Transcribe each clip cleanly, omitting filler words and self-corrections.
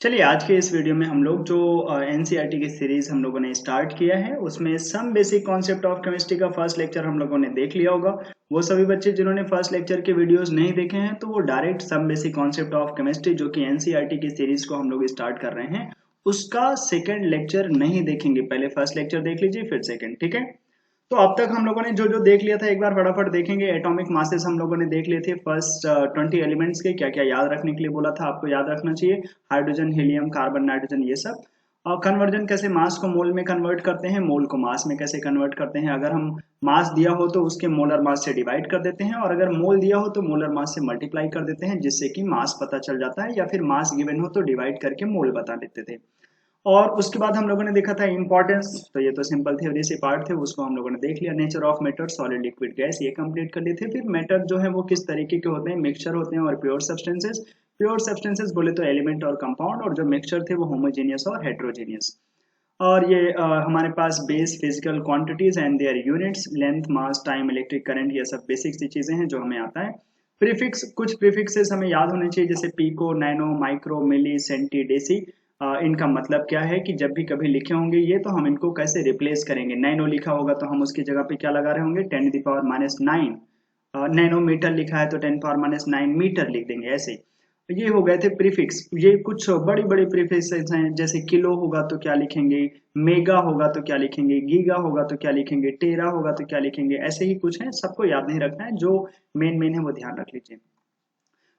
चलिए आज के इस वीडियो में हम लोग जो एनसीईआरटी की सीरीज हम लोगों ने स्टार्ट किया है उसमें some basic concept of chemistry का फर्स्ट लेक्चर हम लोगों ने देख लिया होगा। वो सभी बच्चे जिन्होंने फर्स्ट लेक्चर के वीडियोस नहीं देखे हैं तो वो direct some basic concept of chemistry जो कि एनसीईआरटी की सीरीज को हम लोग स्टार्ट कर रहे हैं उसका सेकेंड लेक्चर नहीं देखेंगे। पहले फर्स्ट लेक्चर देख लीजिए फिर सेकेंड, ठीक है। तो अब तक हम लोगों ने जो जो देख लिया था एक बार फटाफट देखेंगे। एटॉमिक मासेस हम लोगों ने देख लिए थे, फर्स्ट 20 एलिमेंट्स के क्या क्या याद रखने के लिए बोला था, आपको याद रखना चाहिए। हाइड्रोजन, हीलियम, कार्बन, नाइट्रोजन, ये सब। और कन्वर्जन कैसे मास को मोल में कन्वर्ट करते हैं, मोल को मास में कैसे कन्वर्ट करते हैं। अगर हम मास दिया हो तो उसके मोलर मास से डिवाइड कर देते हैं और अगर मोल दिया हो तो मोलर मास से मल्टीप्लाई कर देते हैं, जिससे कि मास पता चल जाता है, या फिर मास गिवन हो तो डिवाइड करके मोल बता देते थे। और उसके बाद हम लोगों ने देखा था इंपॉर्टेंस, तो ये तो सिंपल थ्योरी से पार्ट थे, उसको हम लोगों ने देख लिया। Nature of matter, solid, liquid, gas, ये कंप्लीट कर लिए थे। फिर मैटर जो है वो किस तरीके के होते हैं, मिक्सचर होते हैं और प्योर सब्सटेंसेस। प्योर सब्सटेंसेस बोले तो एलिमेंट और कंपाउंड, और जो मिक्सचर थे वो होमोजेनियस और हेट्रोजेनियस। और ये हमारे पास base, physical quantities and their units, length, mass, time, electric current, ये सब बेसिक सी चीजें हैं जो हमें आता है। प्रीफिक्स, कुछ प्रीफिक्सेस हमें याद होने चाहिए, जैसे पीको, नैनो, माइक्रो, मिली, सेंटी, डेसी। इनका मतलब क्या है कि जब भी कभी लिखे होंगे ये तो हम इनको कैसे रिप्लेस करेंगे। नैनो लिखा होगा तो हम उसकी जगह पे क्या लगा रहे होंगे, 10⁻⁹ नैनोमीटर लिखा है तो 10⁻⁹ मीटर लिख देंगे ऐसे। ये हो गए थे प्रीफिक्स। ये कुछ बड़ी बड़ी प्रीफिक्सेस हैं, जैसे किलो होगा तो क्या लिखेंगे, मेगा होगा तो क्या लिखेंगे, गीगा होगा तो क्या लिखेंगे, टेरा होगा तो क्या लिखेंगे, ऐसे ही कुछ है। सबको याद नहीं रखना है, जो मेन मेन है वो ध्यान रख लीजिए।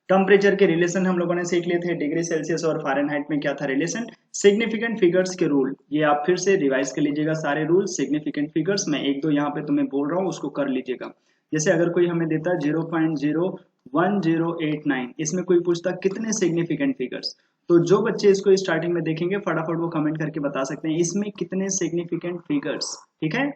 टेम्परेचर के रिलेशन हम लोगों ने सीख लिए थे, डिग्री सेल्सियस और फ़ारेनहाइट में क्या था रिलेशन। सिग्निफिकेंट फिगर्स के रूल, ये आप फिर से रिवाइज कर लीजिएगा सारे रूल। सिग्निफिकेंट फिगर्स मैं एक दो यहाँ पे तुम्हें बोल रहा हूँ, उसको कर लीजिएगा। जैसे अगर कोई हमें देता 0.01089, इसमें कोई पूछता कितने सिग्निफिकेंट फिगर्स, तो जो बच्चे इसको स्टार्टिंग में देखेंगे फटाफट वो कमेंट करके बता सकते हैं इसमें कितने सिग्निफिकेंट फिगर्स, ठीक है,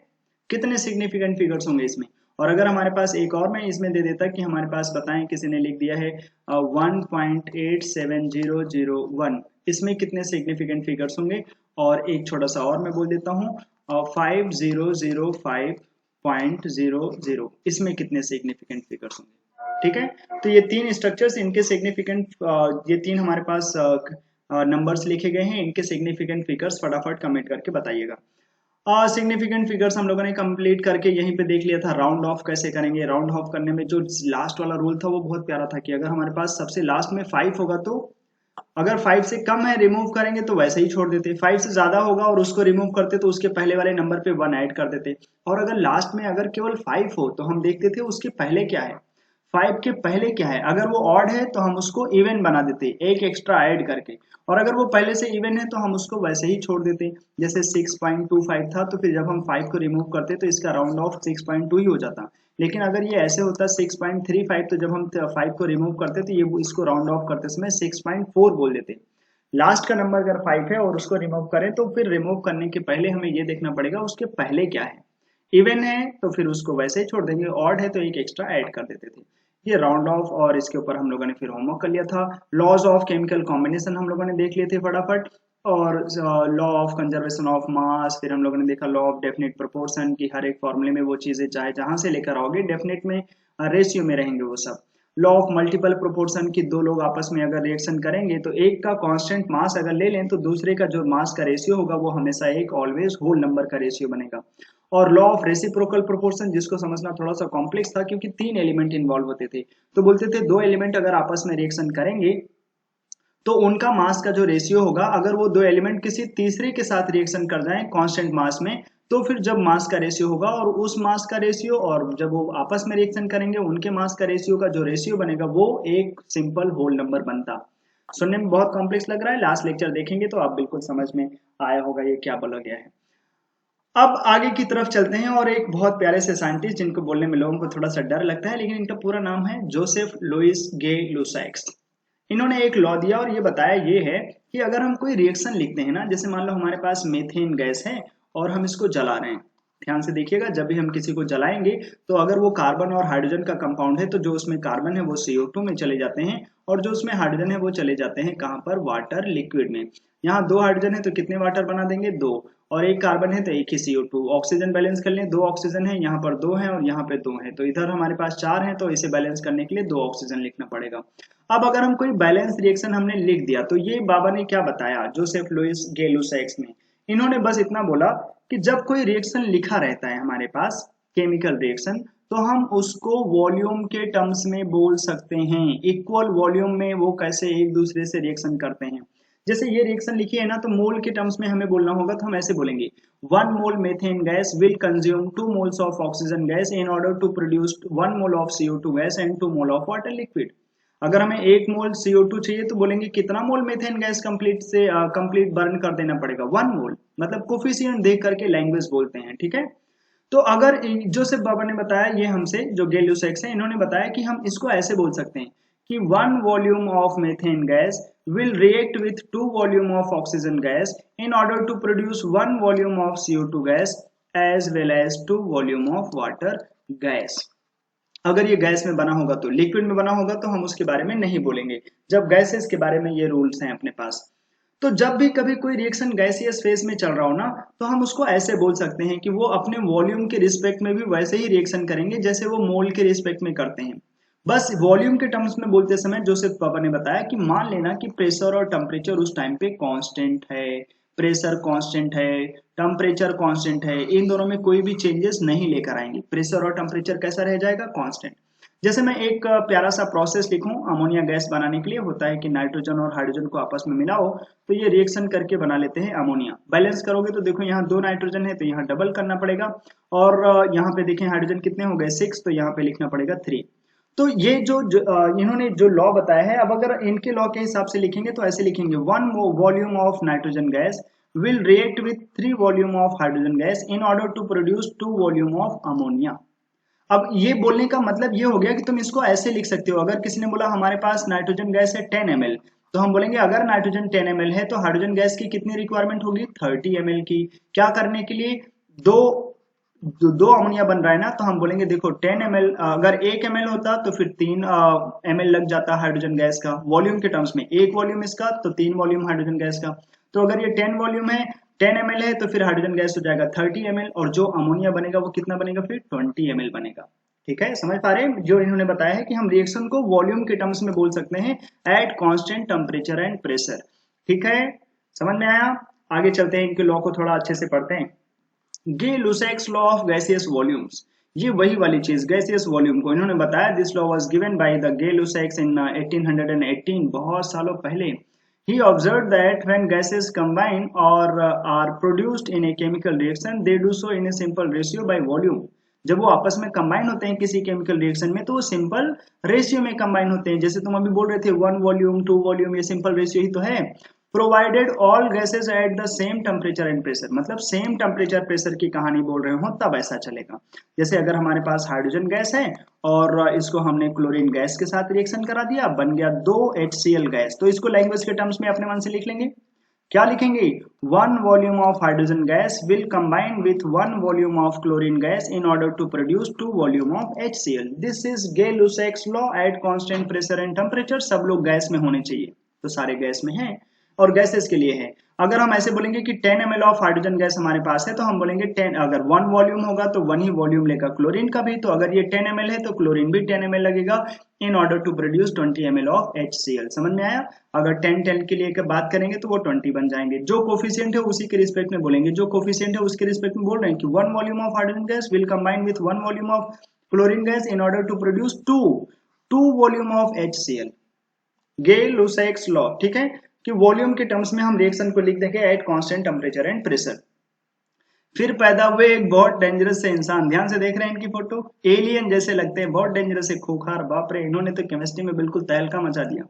कितने सिग्निफिकेंट फिगर्स होंगे इसमें। और अगर हमारे पास एक और मैं इसमें दे देता कि हमारे पास बताएं, किसी ने लिख दिया है 1.87001, इसमें कितने सिग्निफिकेंट फिगर्स होंगे। और एक छोटा सा और मैं बोल देता हूँ 5005.00, इसमें कितने सिग्निफिकेंट फिगर्स होंगे, ठीक है। तो ये तीन स्ट्रक्चर्स, इनके सिग्निफिकेंट, ये तीन हमारे पास नंबर्स लिखे गए हैं, इनके सिग्निफिकेंट फिगर्स फटाफट कमेंट करके बताइएगा। सिग्निफिकेंट फिगर्स हम लोगों ने कंप्लीट करके यहीं पे देख लिया था राउंड ऑफ कैसे करेंगे। राउंड ऑफ करने में जो लास्ट वाला रूल था वो बहुत प्यारा था, कि अगर हमारे पास सबसे लास्ट में 5 होगा तो अगर 5 से कम है रिमूव करेंगे तो वैसे ही छोड़ देते, 5 से ज्यादा होगा और उसको रिमूव करते तो उसके पहले वाले नंबर पे 1 ऐड कर देते। और अगर लास्ट में अगर केवल 5 हो तो हम देखते थे उसके पहले क्या है, 5 के पहले क्या है। अगर वो ऑड है तो हम उसको इवन बना देते एक एक्स्ट्रा ऐड करके, और अगर वो पहले से इवन है तो हम उसको वैसे ही छोड़ देते। जैसे 6.25 था तो फिर जब हम 5 को रिमूव करते तो इसका राउंड ऑफ 6.2 ही हो जाता। लेकिन अगर ये ऐसे होता 6.35, तो जब हम 5 को रिमूव करते तो ये इसको राउंड ऑफ करते समय 6.4 बोल देते। लास्ट का नंबर अगर 5 है और उसको रिमूव करें तो फिर रिमूव करने के पहले हमें ये देखना पड़ेगा उसके पहले क्या है। इवन है तो फिर उसको वैसे ही छोड़ देंगे, ऑड है तो एक एक्स्ट्रा ऐड कर देते थे। ये राउंड ऑफ, और इसके ऊपर हम लोगों ने फिर होमवर्क कर लिया था। लॉज ऑफ केमिकल कॉम्बिनेशन हम लोगों ने देख लिए थे फटाफट। और law of conservation of mass, फिर हम लोगों ने देखा लॉ ऑफ डेफिनेट प्रोपोर्शन की हर एक फॉर्मूले में वो चीजें चाहे जहां से लेकर आओगे डेफिनेट में रेशियो में रहेंगे वो सब। लॉ ऑफ मल्टीपल प्रोपोर्शन की दो लोग आपस में अगर रिएक्शन करेंगे तो एक का कांस्टेंट मास अगर ले लें तो दूसरे का जो मास का रेशियो होगा वो हमेशा एक ऑलवेज होल नंबर का रेशियो बनेगा। और लॉ ऑफ रेसिप्रोकल प्रोपोर्शन, जिसको समझना थोड़ा सा कॉम्प्लेक्स था क्योंकि 3 एलिमेंट इन्वॉल्व होते थे, तो बोलते थे दो एलिमेंट अगर आपस में रिएक्शन करेंगे तो उनका मास का जो रेशियो होगा, अगर वो दो एलिमेंट किसी तीसरे के साथ रिएक्शन कर जाएं कांस्टेंट मास में, तो फिर जब मास का रेशियो होगा और उस मास का रेशियो और जब वो आपस में रिएक्शन करेंगे उनके मास का रेशियो का जो रेशियो बनेगा वो एक सिंपल होल नंबर बनता। सुनने में बहुत कॉम्प्लेक्स लग रहा है, लास्ट लेक्चर देखेंगे तो आप बिल्कुल समझ में आया होगा ये क्या बोला गया है। अब आगे की तरफ चलते हैं, और एक बहुत प्यारे से साइंटिस्ट जिनको बोलने में लोगों को थोड़ा सा डर लगता है, लेकिन इनका पूरा नाम है जोसेफ लुइस गे लुसाइक्स। इन्होंने एक लॉ दिया और ये बताया ये है कि अगर हम कोई रिएक्शन लिखते हैं ना, जैसे मान लो हमारे पास मीथेन गैस है और हम इसको जला रहे हैं, ध्यान से देखिएगा, जब भी हम किसी को जलाएंगे तो अगर वो कार्बन और हाइड्रोजन का कंपाउंड है तो जो उसमें कार्बन है वो CO2 में चले जाते हैं और जो उसमें हाइड्रोजन है वो चले जाते हैं कहाँ पर, वाटर लिक्विड में। यहाँ 2 हाइड्रोजन है तो कितने वाटर बना देंगे, 2, और 1 कार्बन है तो 1 ही CO2। ऑक्सीजन बैलेंस कर लें, 2 ऑक्सीजन है, यहाँ पर 2 है और यहाँ पे 2 है, तो इधर हमारे पास 4 है, तो इसे बैलेंस करने के लिए 2 ऑक्सीजन लिखना पड़ेगा। अब अगर हम कोई बैलेंस रिएक्शन हमने लिख दिया तो ये बाबा ने क्या बताया, जोसेफ लुइस गे लुसैक्स ने, इन्होंने बस इतना बोला कि जब कोई रिएक्शन लिखा रहता है हमारे पास, केमिकल रिएक्शन, तो हम उसको वॉल्यूम के टर्म्स में बोल सकते हैं, इक्वल वॉल्यूम में वो कैसे एक दूसरे से रिएक्शन करते हैं। जैसे ये रिएक्शन लिखी है ना, तो मोल के टर्म्स में हमें बोलना होगा तो हम ऐसे बोलेंगे 1 mole methane gas will consume 2 moles of oxygen gas in order to produce 1 mole of CO2 gas and 2 mole of water liquid. अगर हमें 1 मोल CO2 चाहिए तो बोलेंगे कितना mole methane gas complete burn कर देना पड़ेगा, 1 मोल, मतलब कोफिशिएंट देख करके लैंग्वेज बोलते हैं, ठीक है। तो अगर जोसेफ बाबा ने बताया ये हमसे, जो गे लुसैक्स है, इन्होंने बताया कि हम इसको ऐसे बोल सकते हैं कि 1 volume of methane gas will react with 2 volume of oxygen gas in order to produce 1 volume of CO2 gas as well as 2 volume of water gas। अगर ये गैस में बना होगा तो, लिक्विड में बना होगा तो हम उसके बारे में नहीं बोलेंगे, जब गैसेस के बारे में ये रूल्स हैं अपने पास। तो जब भी कभी कोई रिएक्शन गैसियस फेज में चल रहा हो ना, तो हम उसको ऐसे बोल सकते हैं कि वो अपने वॉल्यूम के रिस्पेक्ट में भी वैसे ही रिएक्शन करेंगे जैसे वो मोल के रिस्पेक्ट में करते हैं। बस वॉल्यूम के टर्म्स में बोलते समय जोसेफ पापा ने बताया कि मान लेना कि प्रेशर और टेम्परेचर उस टाइम पे कांस्टेंट है, प्रेशर कांस्टेंट है, टेम्परेचर कांस्टेंट है, इन दोनों में कोई भी चेंजेस नहीं लेकर आएंगे, प्रेशर और टेम्परेचर कैसा रह जाएगा, कांस्टेंट। जैसे मैं एक प्यारा सा प्रोसेस लिखूं अमोनिया गैस बनाने के लिए, होता है कि नाइट्रोजन और हाइड्रोजन को आपस में मिलाओ तो ये रिएक्शन करके बना लेते हैं अमोनिया। बैलेंस करोगे तो देखो यहाँ 2 नाइट्रोजन है तो यहाँ डबल करना पड़ेगा, और यहाँ पे देखें हाइड्रोजन कितने हो गए 6, तो यहाँ पे लिखना पड़ेगा 3। तो ये इन्होंने जो लॉ बताया है, अब अगर इनके लॉ के हिसाब से लिखेंगे तो ऐसे लिखेंगे 1 volume of nitrogen gas will react with 3 volume of hydrogen gas in order to produce 2 volume of ammonia। अब ये बोलने का मतलब ये हो गया कि तुम इसको ऐसे लिख सकते हो, अगर किसी ने बोला हमारे पास नाइट्रोजन गैस है 10 ml, तो हम बोलेंगे अगर नाइट्रोजन 10 ml है तो हाइड्रोजन गैस की कितनी रिक्वायरमेंट होगी, 30 ml की। क्या करने के लिए, दो अमोनिया बन रहा है ना, तो हम बोलेंगे देखो 10 ml, अगर 1 ml होता तो फिर 3 ml लग जाता हाइड्रोजन गैस का, वॉल्यूम के टर्म्स में 1 वॉल्यूम इसका तो 3 वॉल्यूम हाइड्रोजन गैस का। तो अगर ये 10 वॉल्यूम है, 10 ml है, तो फिर हाइड्रोजन गैस हो जाएगा 30 ml, और जो अमोनिया बनेगा वो कितना बनेगा, फिर 20 ml बनेगा। ठीक है, समझ पा रहे हैं। जो इन्होंने बताया है कि हम रिएक्शन को वॉल्यूम के टर्म्स में बोल सकते हैं at constant temperature and pressure. ठीक है, समझ में आया। आगे चलते हैं, इनके लॉ को थोड़ा अच्छे से पढ़ते हैं। Gay Lussac's law of gaseous volumes, ये वही वाली चीज गैसियस वॉल्यूम को इन्होंने बताया। This law was given by the Gay Lussac's in 1818, बहुत सालों पहले। He observed that when gases combine or are produced in a chemical reaction, they do so in a simple ratio by volume। जब वो आपस में combine होते हैं किसी केमिकल रिएक्शन में तो वो सिंपल रेशियो में कंबाइन होते हैं। जैसे तुम अभी बोल रहे थे 1 वॉल्यूम 2 वॉल्यूम, ये सिंपल रेशियो ही तो है। Provided all gases at the same temperature and pressure, मतलब सेम टेम्परेचर प्रेशर की कहानी बोल रहे हो तब ऐसा चलेगा। जैसे अगर हमारे पास हाइड्रोजन गैस है और इसको हमने क्लोरीन गैस के साथ रिएक्शन करा दिया, बन गया 2 HCl गैस, तो इसको लैंग्वेज के टर्म्स में अपने मन से लिख लेंगे। क्या लिखेंगे, 1 volume of hydrogen gas will combine with 1 volume of chlorine gas in order to produce 2 volume of HCl। This is Gay Lussac's law at constant pressure and temperature. सब लोग गैस में होने चाहिए, तो सारे गैस में हैं और गैसेस के लिए है। अगर हम ऐसे बोलेंगे कि 10 ml ऑफ हाइड्रोजन गैस हमारे पास है तो हम बोलेंगे 10, अगर 1 वॉल्यूम होगा तो 1 ही वॉल्यूम लेगा क्लोरीन का भी, तो अगर ये 10 ml है तो क्लोरीन भी 10 ml लगेगा in order to produce 20 ml of HCl। समझ में आया। अगर 10 के लिए बात करेंगे तो वो 20 बन जाएंगे। जो कोफिशिएंट है उसी के रिस्पेक्ट में बोलेंगे, जो कोफिशिएंट है उसके रिस्पेक्ट में बोल रहे हैं कि 1 volume of hydrogen gas will combine with 1 volume of chlorine gas in order to produce 2 volume of HCl। Gay Lussac's law, ठीक है, कि वॉल्यूम के टर्म्स में हम रिएक्शन को लिख देंगे eight constant temperature and pressure. फिर पैदा हुए एक बहुत डेंजरस से इंसान, ध्यान से देख रहे हैं इनकी फोटो, एलियन जैसे लगते हैं, बहुत डेंजरस है, खूंखार, बाप रे, इन्होंने तो केमिस्ट्री में बिल्कुल तहलका मचा दिया।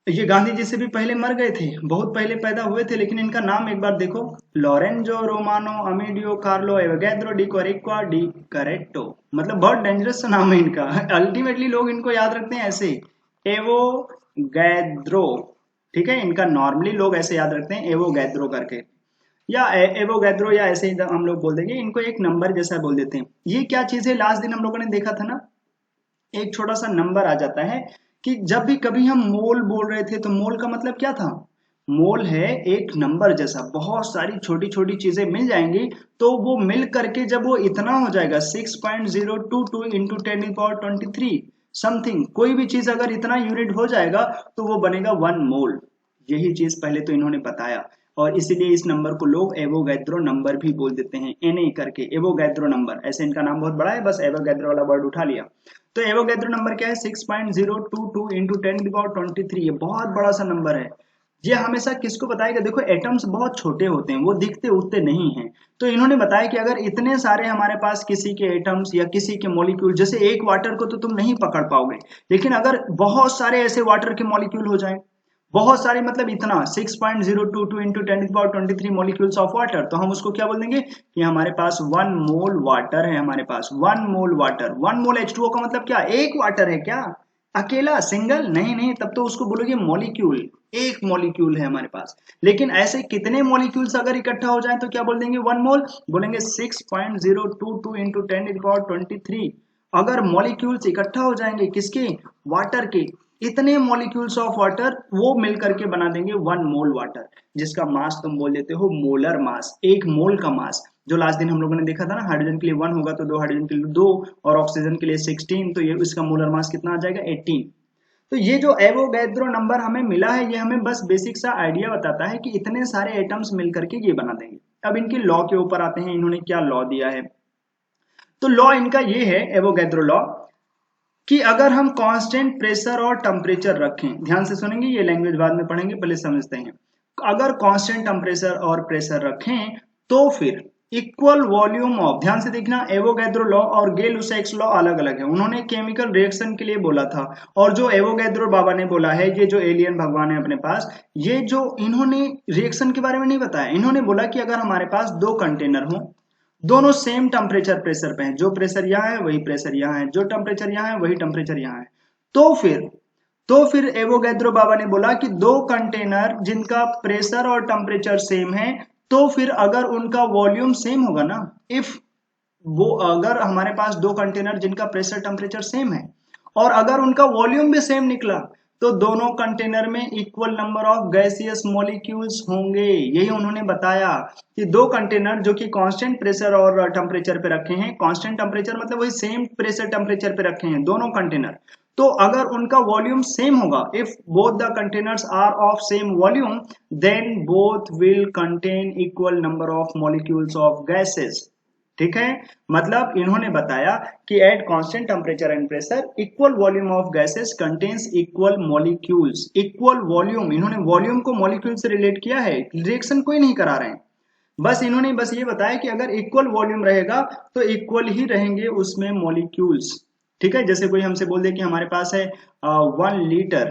ये गांधी जी से भी पहले मर गए थे, बहुत पहले पैदा हुए थे, लेकिन इनका नाम एक बार देखो, Lorenzo Romano Amedeo Carlo Avogadro di Quaregna di Carreto, मतलब बहुत डेंजरस सा नाम है इनका। अल्टीमेटली लोग इनको याद रखते हैं ऐसे, एवोगैद्रो, ठीक है, इनका नॉर्मली लोग ऐसे याद रखते हैं एवोगैद्रो करके। या एवोगैड्रो या ऐसे ही हम लोग बोल देंगे, इनको एक नंबर जैसा बोल देते हैं। ये क्या चीज है, लास्ट दिन हम लोगों ने देखा था ना, एक छोटा सा नंबर आ जाता है कि जब भी कभी हम मोल बोल रहे थे तो मोल का मतलब क्या था, मोल है एक नंबर जैसा, बहुत सारी छोटी छोटी चीजें मिल जाएंगी तो वो मिल करके जब वो इतना हो जाएगा 6.022 इंटू 10⁻23 समथिंग, कोई भी चीज अगर इतना यूनिट हो जाएगा तो वो बनेगा 1 मोल। यही चीज पहले तो इन्होंने बताया, और इसीलिए इस नंबर को लोग एवोगैड्रो नंबर भी बोल देते हैं, एन करके एवोगैड्रो नंबर, ऐसे इनका नाम बहुत बड़ा है, बस एवोगैड्रो वाला वर्ड उठा लिया। तो एवोगैड्रो नंबर क्या है, 6.022 इंटू 10⁻23, ये बहुत बड़ा सा नंबर है। ये हमेशा किसको बताएगा, देखो एटम्स बहुत छोटे होते हैं, वो दिखते उठते नहीं हैं, तो इन्होंने बताया कि अगर इतने सारे हमारे पास किसी के एटम्स या किसी के मॉलिक्यूल, जैसे एक वाटर को तो तुम नहीं पकड़ पाओगे, लेकिन अगर बहुत सारे ऐसे वाटर के मॉलिक्यूल हो जाएं, बहुत सारे मतलब इतना 6.022 इंटू 10⁻23 मॉलिक्यूल्स ऑफ वाटर, तो हम उसको क्या बोल देंगे कि हमारे पास 1 मोल वाटर है, हमारे पास 1 मोल वाटर। 1 मोल H2O का मतलब क्या, एक वाटर है क्या, अकेला सिंगल, नहीं नहीं, तब तो उसको बोलोगे मॉलिक्यूल, एक मॉलिक्यूल है हमारे पास। लेकिन ऐसे कितने मॉलिक्यूल्स अगर इकट्ठा हो जाए तो क्या बोल देंगे, 1 मोल, बोलेंगे 6.022 इंटू 10⁻23। अगर मॉलिक्यूल्स इकट्ठा हो जाएंगे किसके, वाटर के, इतने मॉलिक्यूल्स ऑफ वाटर वो मिल करके बना देंगे 1 मोल वाटर, जिसका मास तुम बोल देते हो मोलर मास, एक मोल का मास। जो लास्ट दिन हम लोगों ने देखा था ना, हाइड्रोजन के लिए 1 होगा तो 2, हाइड्रोजन के लिए 2 और ऑक्सीजन के लिए 16, तो ये इसका मोलर मास कितना आ जाएगा, 18। तो ये जो एवोगैड्रो नंबर हमें मिला है, ये हमें बस बेसिक सा आइडिया बताता है कि इतने सारे एटम्स मिल करके ये बना देंगे। अब इनके लॉ के ऊपर आते हैं, इन्होंने क्या लॉ दिया है। तो लॉ इनका ये है, एवोगैड्रो लॉ, कि अगर हम कांस्टेंट प्रेशर और टेम्परेचर रखें, ध्यान से सुनेंगे, ये लैंग्वेज बाद में पढ़ेंगे, पहले समझते हैं। अगर कांस्टेंट टेम्परेचर और प्रेशर रखें तो फिर इक्वल वॉल्यूम ऑफ, ध्यान से देखना, एवोगैड्रो लॉ और गे-लुसैक्स लॉ अलग अलग है। उन्होंने केमिकल रिएक्शन के लिए बोला था, और जो एवोगैड्रो बाबा ने बोला है, ये जो एलियन भगवान है अपने पास, ये जो इन्होंने रिएक्शन के बारे में नहीं बताया, इन्होंने बोला कि अगर हमारे पास 2 कंटेनर हो, दोनों सेम टेम्परेचर प्रेशर पे हैं, जो प्रेशर यहाँ है वही प्रेशर यहाँ है, जो टेम्परेचर यहाँ है वही टेम्परेचर यहाँ है, तो फिर एवोगैड्रो बाबा ने बोला कि 2 कंटेनर जिनका प्रेशर और टेम्परेचर सेम है, तो फिर अगर उनका वॉल्यूम सेम होगा ना, इफ वो अगर हमारे पास 2 कंटेनर जिनका प्रेशर टेम्परेचर सेम है और अगर उनका वॉल्यूम भी सेम निकला, तो दोनों कंटेनर में equal number of gaseous molecules होंगे। यही उन्होंने बताया कि 2 कंटेनर जो कि कांस्टेंट प्रेशर और टेम्परेचर पे रखे हैं, कांस्टेंट टेम्परेचर मतलब वही सेम प्रेशर टेम्परेचर पे रखे हैं दोनों कंटेनर, तो अगर उनका वॉल्यूम सेम होगा, if both the containers are of same volume, then both will contain equal number of molecules of gases. ठीक है, मतलब इन्होंने बताया कि at constant temperature and pressure equal volume of gases contains equal molecules. Equal volume, इन्होंने volume को molecule से relate किया है, रिएक्शन कोई नहीं करा रहे हैं, बस इन्होंने बस ये बताया कि अगर इक्वल वॉल्यूम रहेगा तो इक्वल ही रहेंगे उसमें मॉलिक्यूल्स। ठीक है, जैसे कोई हमसे बोल दे कि हमारे पास है 1 लीटर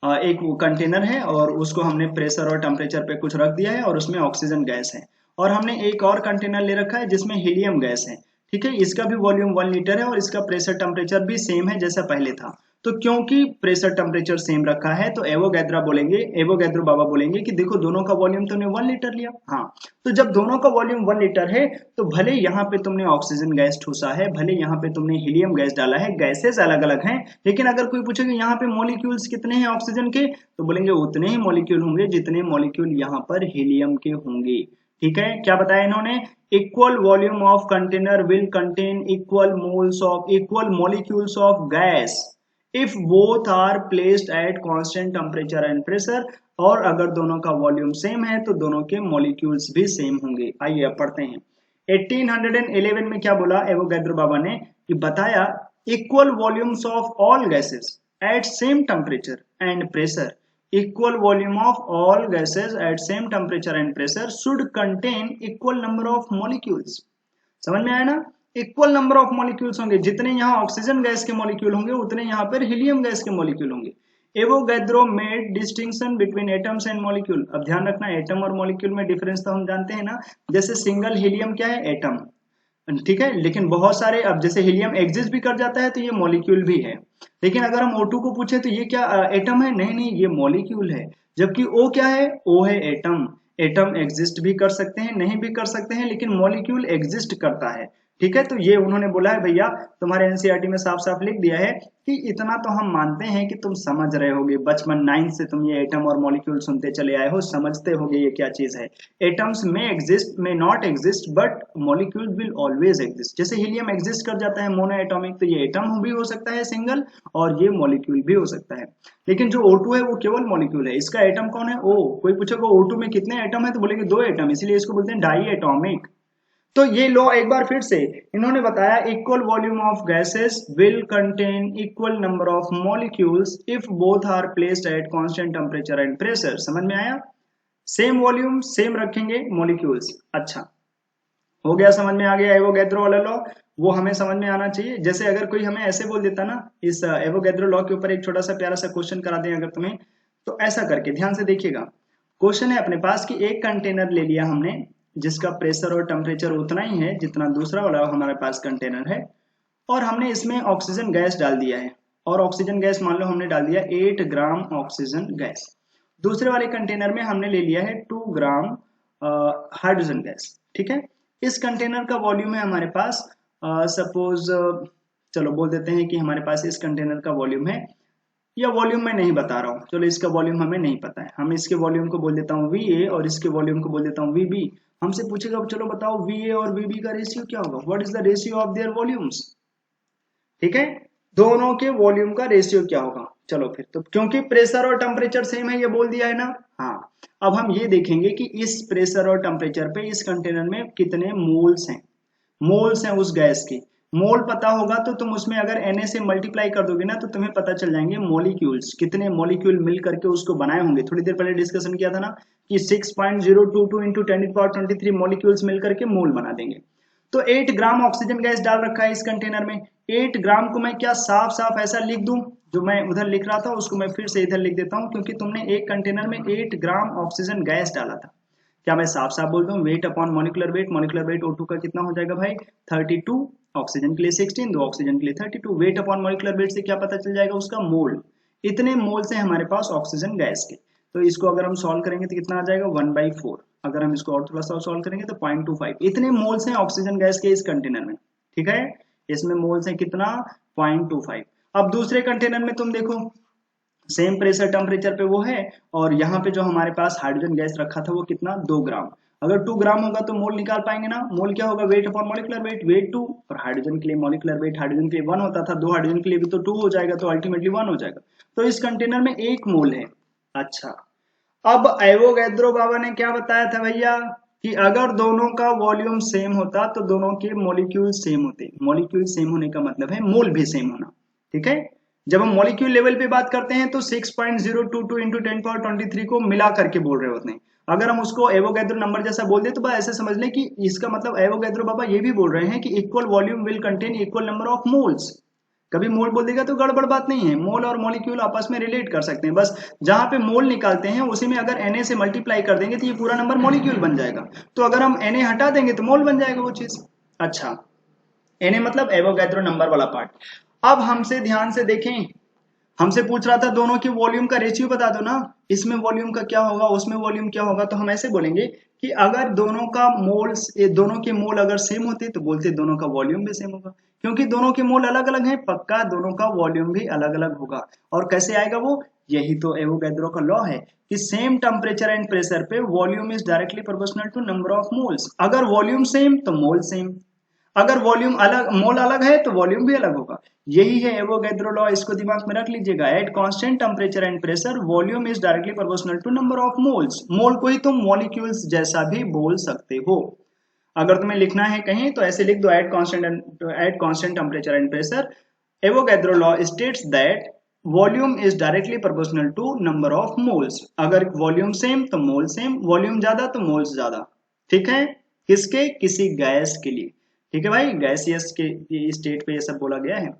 एक कंटेनर है और उसको हमने प्रेशर और टेम्परेचर पे कुछ रख दिया है और उसमें ऑक्सीजन गैस है, और हमने एक और कंटेनर ले रखा है जिसमें हीलियम गैस है। ठीक है, इसका भी वॉल्यूम 1 लीटर है और इसका प्रेशर टेम्परेचर भी सेम है जैसा पहले था। तो क्योंकि प्रेशर टेम्परेचर सेम रखा है तो एवोगैड्रो बाबा बोलेंगे कि देखो दोनों का वॉल्यूम तुमने 1 लीटर लिया, हाँ, तो जब दोनों का वॉल्यूम 1 लीटर है तो भले यहाँ पे तुमने ऑक्सीजन गैस ठूसा है, भले यहाँ पे तुमने हीलियम गैस डाला है, गैसेस अलग अलग हैं, लेकिन अगर कोई पूछे कि यहाँ पे मॉलिक्यूल्स कितने हैं ऑक्सीजन के, तो बोलेंगे उतने ही मॉलिक्यूल होंगे जितने मॉलिक्यूल यहाँ पर हीलियम के होंगे। ठीक है, क्या बताया इन्होंने, equal volume of container will contain equal molecules of gas if both are placed at constant temperature and pressure, और अगर दोनों का वॉल्यूम सेम है तो दोनों के मॉलिक्यूल्स भी सेम होंगे। आइए अब पढ़ते हैं। 1811 में क्या बोला एवोगैड्रो बाबा ने, कि बताया equal volumes of all gases at same temperature and pressure, equal volume of all gases at same temperature and pressure should contain equal number of molecules. समझ में आया ना, इक्वल नंबर ऑफ मॉलिक्यूल्स होंगे, जितने यहाँ ऑक्सीजन गैस के molecule होंगे उतने यहाँ पर हीलियम गैस के मॉलिक्यूल होंगे। Avogadro made distinction between atoms and molecule. अब ध्यान रखना, एटम और मॉलिक्यूल में डिफरेंस तो हम जानते हैं ना, जैसे सिंगल हीलियम क्या है, एटम, ठीक है, लेकिन बहुत सारे, अब जैसे हीलियम एग्जिस्ट भी कर जाता है तो ये मॉलिक्यूल भी है, लेकिन अगर हम O2 को पूछे तो ये क्या एटम है, नहीं नहीं, ये मॉलिक्यूल है, जबकि O क्या है, O है एटम। एटम एग्जिस्ट भी कर सकते हैं, नहीं भी कर सकते हैं, लेकिन मॉलिक्यूल एग्जिस्ट करता है। ठीक है, तो ये उन्होंने बोला है भैया, तुम्हारे एनसीईआरटी में साफ साफ लिख दिया है कि इतना तो हम मानते हैं कि तुम समझ रहे होगे, बचपन 9 से तुम ये एटम और मॉलिक्यूल सुनते चले आए हो, समझते होगे ये क्या चीज है। एटम्स में एग्जिस्ट, में not exist, but molecule will always exist. जैसे हीलियम एग्जिस्ट कर जाता है मोनो एटॉमिक, तो ये एटम भी हो सकता है सिंगल, और ये मॉलिक्यूल भी हो सकता है। लेकिन जो O2 है वो केवल मॉलिक्यूल है, इसका एटम कौन है? O। कोई पूछेगा O2 में कितने एटम है, तो बोलेंगे 2 एटम, इसीलिए इसको बोलते हैं डाई एटॉमिक। तो ये लॉ एक बार फिर से इन्होंने बताया, equal volume of gases will contain equal number of molecules if both are placed at constant temperature and pressure. समझ में आया? सेम वॉल्यूम सेम रखेंगे मॉलिक्यूल्स। अच्छा, हो गया, समझ में आ गया एवोगैड्रो वाला लॉ। वो हमें समझ में आना चाहिए। जैसे अगर कोई हमें ऐसे बोल देता ना, इस एवोगैड्रो लॉ के ऊपर एक छोटा सा प्यारा सा क्वेश्चन करा दें अगर तुम्हें, तो ऐसा करके ध्यान से देखिएगा। क्वेश्चन है अपने पास कि एक कंटेनर ले लिया हमने जिसका प्रेशर और टेम्परेचर उतना ही है जितना दूसरा वाला हमारे पास कंटेनर है, और हमने इसमें ऑक्सीजन गैस डाल दिया है, और ऑक्सीजन गैस मान लो हमने डाल दिया 8 ग्राम ऑक्सीजन गैस। दूसरे वाले कंटेनर में हमने ले लिया है 2 ग्राम हाइड्रोजन गैस। ठीक है, इस कंटेनर का वॉल्यूम है हमारे पास, सपोज चलो बोल देते हैं कि हमारे पास इस कंटेनर का वॉल्यूम है, या वॉल्यूम मैं नहीं बता रहा हूँ, चलो इसका वॉल्यूम हमें नहीं पता है, हम इसके वॉल्यूम को बोल देता हूँ VA और इसके वॉल्यूम को बोल देता हूँ VB। हमसे पूछेगा चलो बताओ VA और VB का रेशियो क्या होगा, what is the ratio of their volumes. ठीक है, दोनों के वॉल्यूम का रेशियो क्या होगा। चलो फिर, तो क्योंकि प्रेशर और टेम्परेचर सेम है ये बोल दिया है ना। हाँ, अब हम ये देखेंगे कि इस प्रेशर और टेम्परेचर पे इस कंटेनर में कितने मोल्स हैं। मोल्स हैं उस गैस की, मोल पता होगा तो तुम उसमें अगर Na से मल्टीप्लाई कर दोगे ना तो तुम्हें पता चल जाएंगे मॉलिक्यूल्स, कितने मॉलिक्यूल मिल करके उसको बनाए होंगे। थोड़ी देर पहले डिस्कशन किया था ना कि 6.022 इंटू 10⁻23 मॉलिक्यूल्स मिल करके मोल बना देंगे। तो 8 ग्राम ऑक्सीजन गैस डाल रखा है इस कंटेनर में। 8 ग्राम को मैं क्या साफ साफ ऐसा लिख दूं, जो मैं उधर लिख रहा था उसको मैं फिर से इधर लिख देता हूं, क्योंकि तुमने एक कंटेनर में 8 ग्राम ऑक्सीजन गैस डाला था। क्या मैं साफ साफ बोल दूं, wait upon molecular wait, molecular weight O2 का कितना हो जाएगा भाई 32, ऑक्सीजन के लिए 16, दो ऑक्सीजन के लिए 32, वेट अपॉन मॉलिक्यूलर वेट से क्या पता चल जाएगा उसका मोल। इतने मोल से हमारे पास ऑक्सीजन गैस के। तो इसको अगर हम सॉल्व करेंगे तो कितना आ जाएगा 1/4, अगर हम इसको और थोड़ा सा सॉल्व करेंगे तो 0.25। इतने मोल्स हैं ऑक्सीजन गैस के इस कंटेनर में। ठीक है, इसमें मोल्स हैं कितना 0.25। अब दूसरे कंटेनर में तुम देखो, सेम प्रेशर टेम्परेचर पे वो है, और यहाँ पे जो हमारे पास हाइड्रोजन गैस रखा था वो कितना 2 ग्राम। अगर 2 ग्राम होगा तो मोल निकाल पाएंगे ना। मोल क्या होगा, weight upon molecular weight, weight 2, और हाइड्रोजन के लिए मॉलिक्यूलर वेट, हाइड्रोजन के लिए 1 होता था, 2 हाइड्रोजन के लिए भी तो 2 हो जाएगा, तो अल्टीमेटली 1 हो जाएगा। तो इस कंटेनर में 1 मोल है। अच्छा, अब एवोगैड्रो बाबा ने क्या बताया था भैया कि अगर दोनों का वॉल्यूम सेम होता तो दोनों के मॉलिक्यूल सेम होते। मॉलिक्यूल सेम होने का मतलब है मोल भी सेम होना। ठीक है, जब हम मॉलिक्यूल लेवल पे बात करते हैं तो 6.022 इंटू 10⁻23 को मिला करके बोल रहे होते हैं। अगर हम उसको एवोगैड्रो नंबर जैसा बोल दे तो बस ऐसे समझ लें कि इसका मतलब एवोगैड्रो बाबा ये भी बोल रहे हैं कि equal volume will contain equal number of moles. कभी मोल बोल देगा तो गड़बड़ बात नहीं है, मोल और मॉलिक्यूल आपस में रिलेट कर सकते हैं। बस जहां पे मोल निकालते हैं उसी में अगर Na से मल्टीप्लाई कर देंगे तो ये पूरा नंबर मॉलिक्यूल बन जाएगा। तो अगर हम Na हटा देंगे तो मोल बन जाएगा वो चीज। अच्छा, Na मतलब एवोगैड्रो नंबर वाला पार्ट। अब हमसे ध्यान से देखें, हमसे पूछ रहा था दोनों के वॉल्यूम का रेशियो बता दो ना, इसमें वॉल्यूम का क्या होगा उसमें वॉल्यूम क्या होगा। तो हम ऐसे बोलेंगे कि अगर दोनों का मोल्स, दोनों के मोल अगर सेम होते तो बोलते दोनों का वॉल्यूम भी सेम होगा। क्योंकि दोनों के मोल अलग अलग हैं, पक्का दोनों का वॉल्यूम भी अलग अलग होगा। और कैसे आएगा वो, यही तो एवोगैड्रो का लॉ है कि सेम टेम्परेचर एंड प्रेशर पे volume is directly proportional to number of moles. अगर वॉल्यूम सेम तो मोल सेम, अगर वॉल्यूम अलग, मोल अलग है तो वॉल्यूम भी अलग होगा। यही है एवोगैड्रो लॉ, इसको दिमाग में रख लीजिएगा। At constant temperature and pressure volume is directly proportional to number of moles. Mole को ही तुम मॉलिक्यूल्स जैसा भी बोल सकते हो। अगर तुम्हें लिखना है कहीं तो ऐसे लिख दो, at constant temperature and pressure Avogadro law states that volume is directly proportional to number of moles. अगर वॉल्यूम सेम तो मोल सेम, वॉल्यूम ज्यादा तो मोल्स ज्यादा। ठीक है, किसके, किसी गैस के लिए। ठीक है भाई, गैसियस के स्टेट पे ये सब बोला गया है।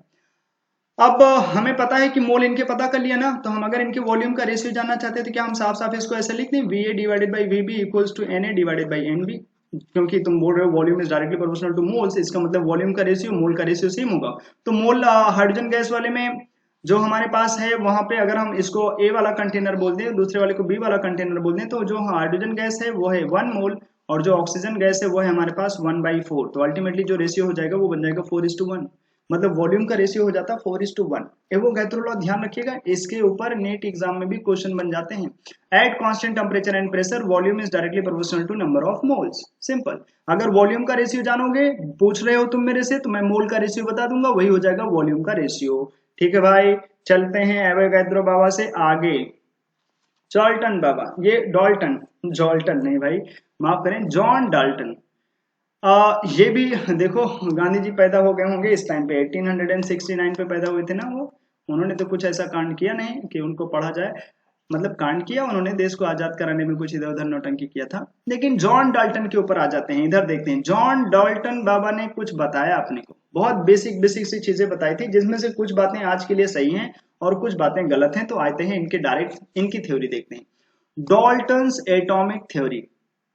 अब हमें पता है कि मोल इनके पता कर लिया ना, तो हम अगर इनके वॉल्यूम का रेशियो जानना चाहते हैं तो क्या हम साफ साफ इसको ऐसे लिख दें, VA divided by VB equals to Na divided by NB। क्योंकि तुम बोल रहे हो volume is directly proportional to moles, इसका मतलब वॉल्यूम का रेशियो मोल का रेशियो सेम होगा। तो मोल हाइड्रोजन गैस वाले में जो हमारे पास है वहां पे अगर हम इसको ए वाला कंटेनर बोल दें, दूसरे वाले को बी वाला कंटेनर बोल दें, तो जो हाइड्रोजन गैस है वो है 1 मोल और जो ऑक्सीजन गैस है वो है हमारे पास 1/4। तो अल्टीमेटली जो रेशियो हो जाएगा वो बन जाएगा 4:1, मतलब वॉल्यूम का रेशियो हो जाता है 4:1। एवोगैड्रो लॉ ध्यान रखिएगा, इसके ऊपर नेट एग्जाम में भी क्वेश्चन बन जाते हैं। At constant temperature and pressure volume is directly proportional to number of moles. Simple. अगर वॉल्यूम का रेशियो जानोगे, पूछ रहे हो तुम मेरे से, तो मैं मोल का रेशियो बता दूंगा, वही हो जाएगा वॉल्यूम का रेशियो। ठीक है भाई, चलते हैं एवोगैड्रो बाबा से आगे। चार्ल्टन बाबा, ये डॉल्टन, जॉल्टन नहीं भाई, माफ करें, जॉन डाल्टन। ये भी देखो, गांधी जी पैदा हो गए होंगे इस टाइम पे 1869 पे पैदा हुए थे ना वो। उन्होंने तो कुछ ऐसा कांड किया नहीं कि उनको पढ़ा जाए, मतलब कांड किया उन्होंने, देश को आजाद कराने में कुछ इधर उधर नौटंकी किया था। लेकिन जॉन डाल्टन के ऊपर आ जाते हैं, इधर देखते हैं। जॉन डाल्टन बाबा ने कुछ बताया अपने को, बहुत बेसिक बेसिक सी चीजें बताई थी, जिसमें से कुछ बातें आज के लिए सही हैं और कुछ बातें गलत हैं। तो आते हैं इनके डायरेक्ट, इनकी थ्योरी देखते हैं। Dalton's atomic theory.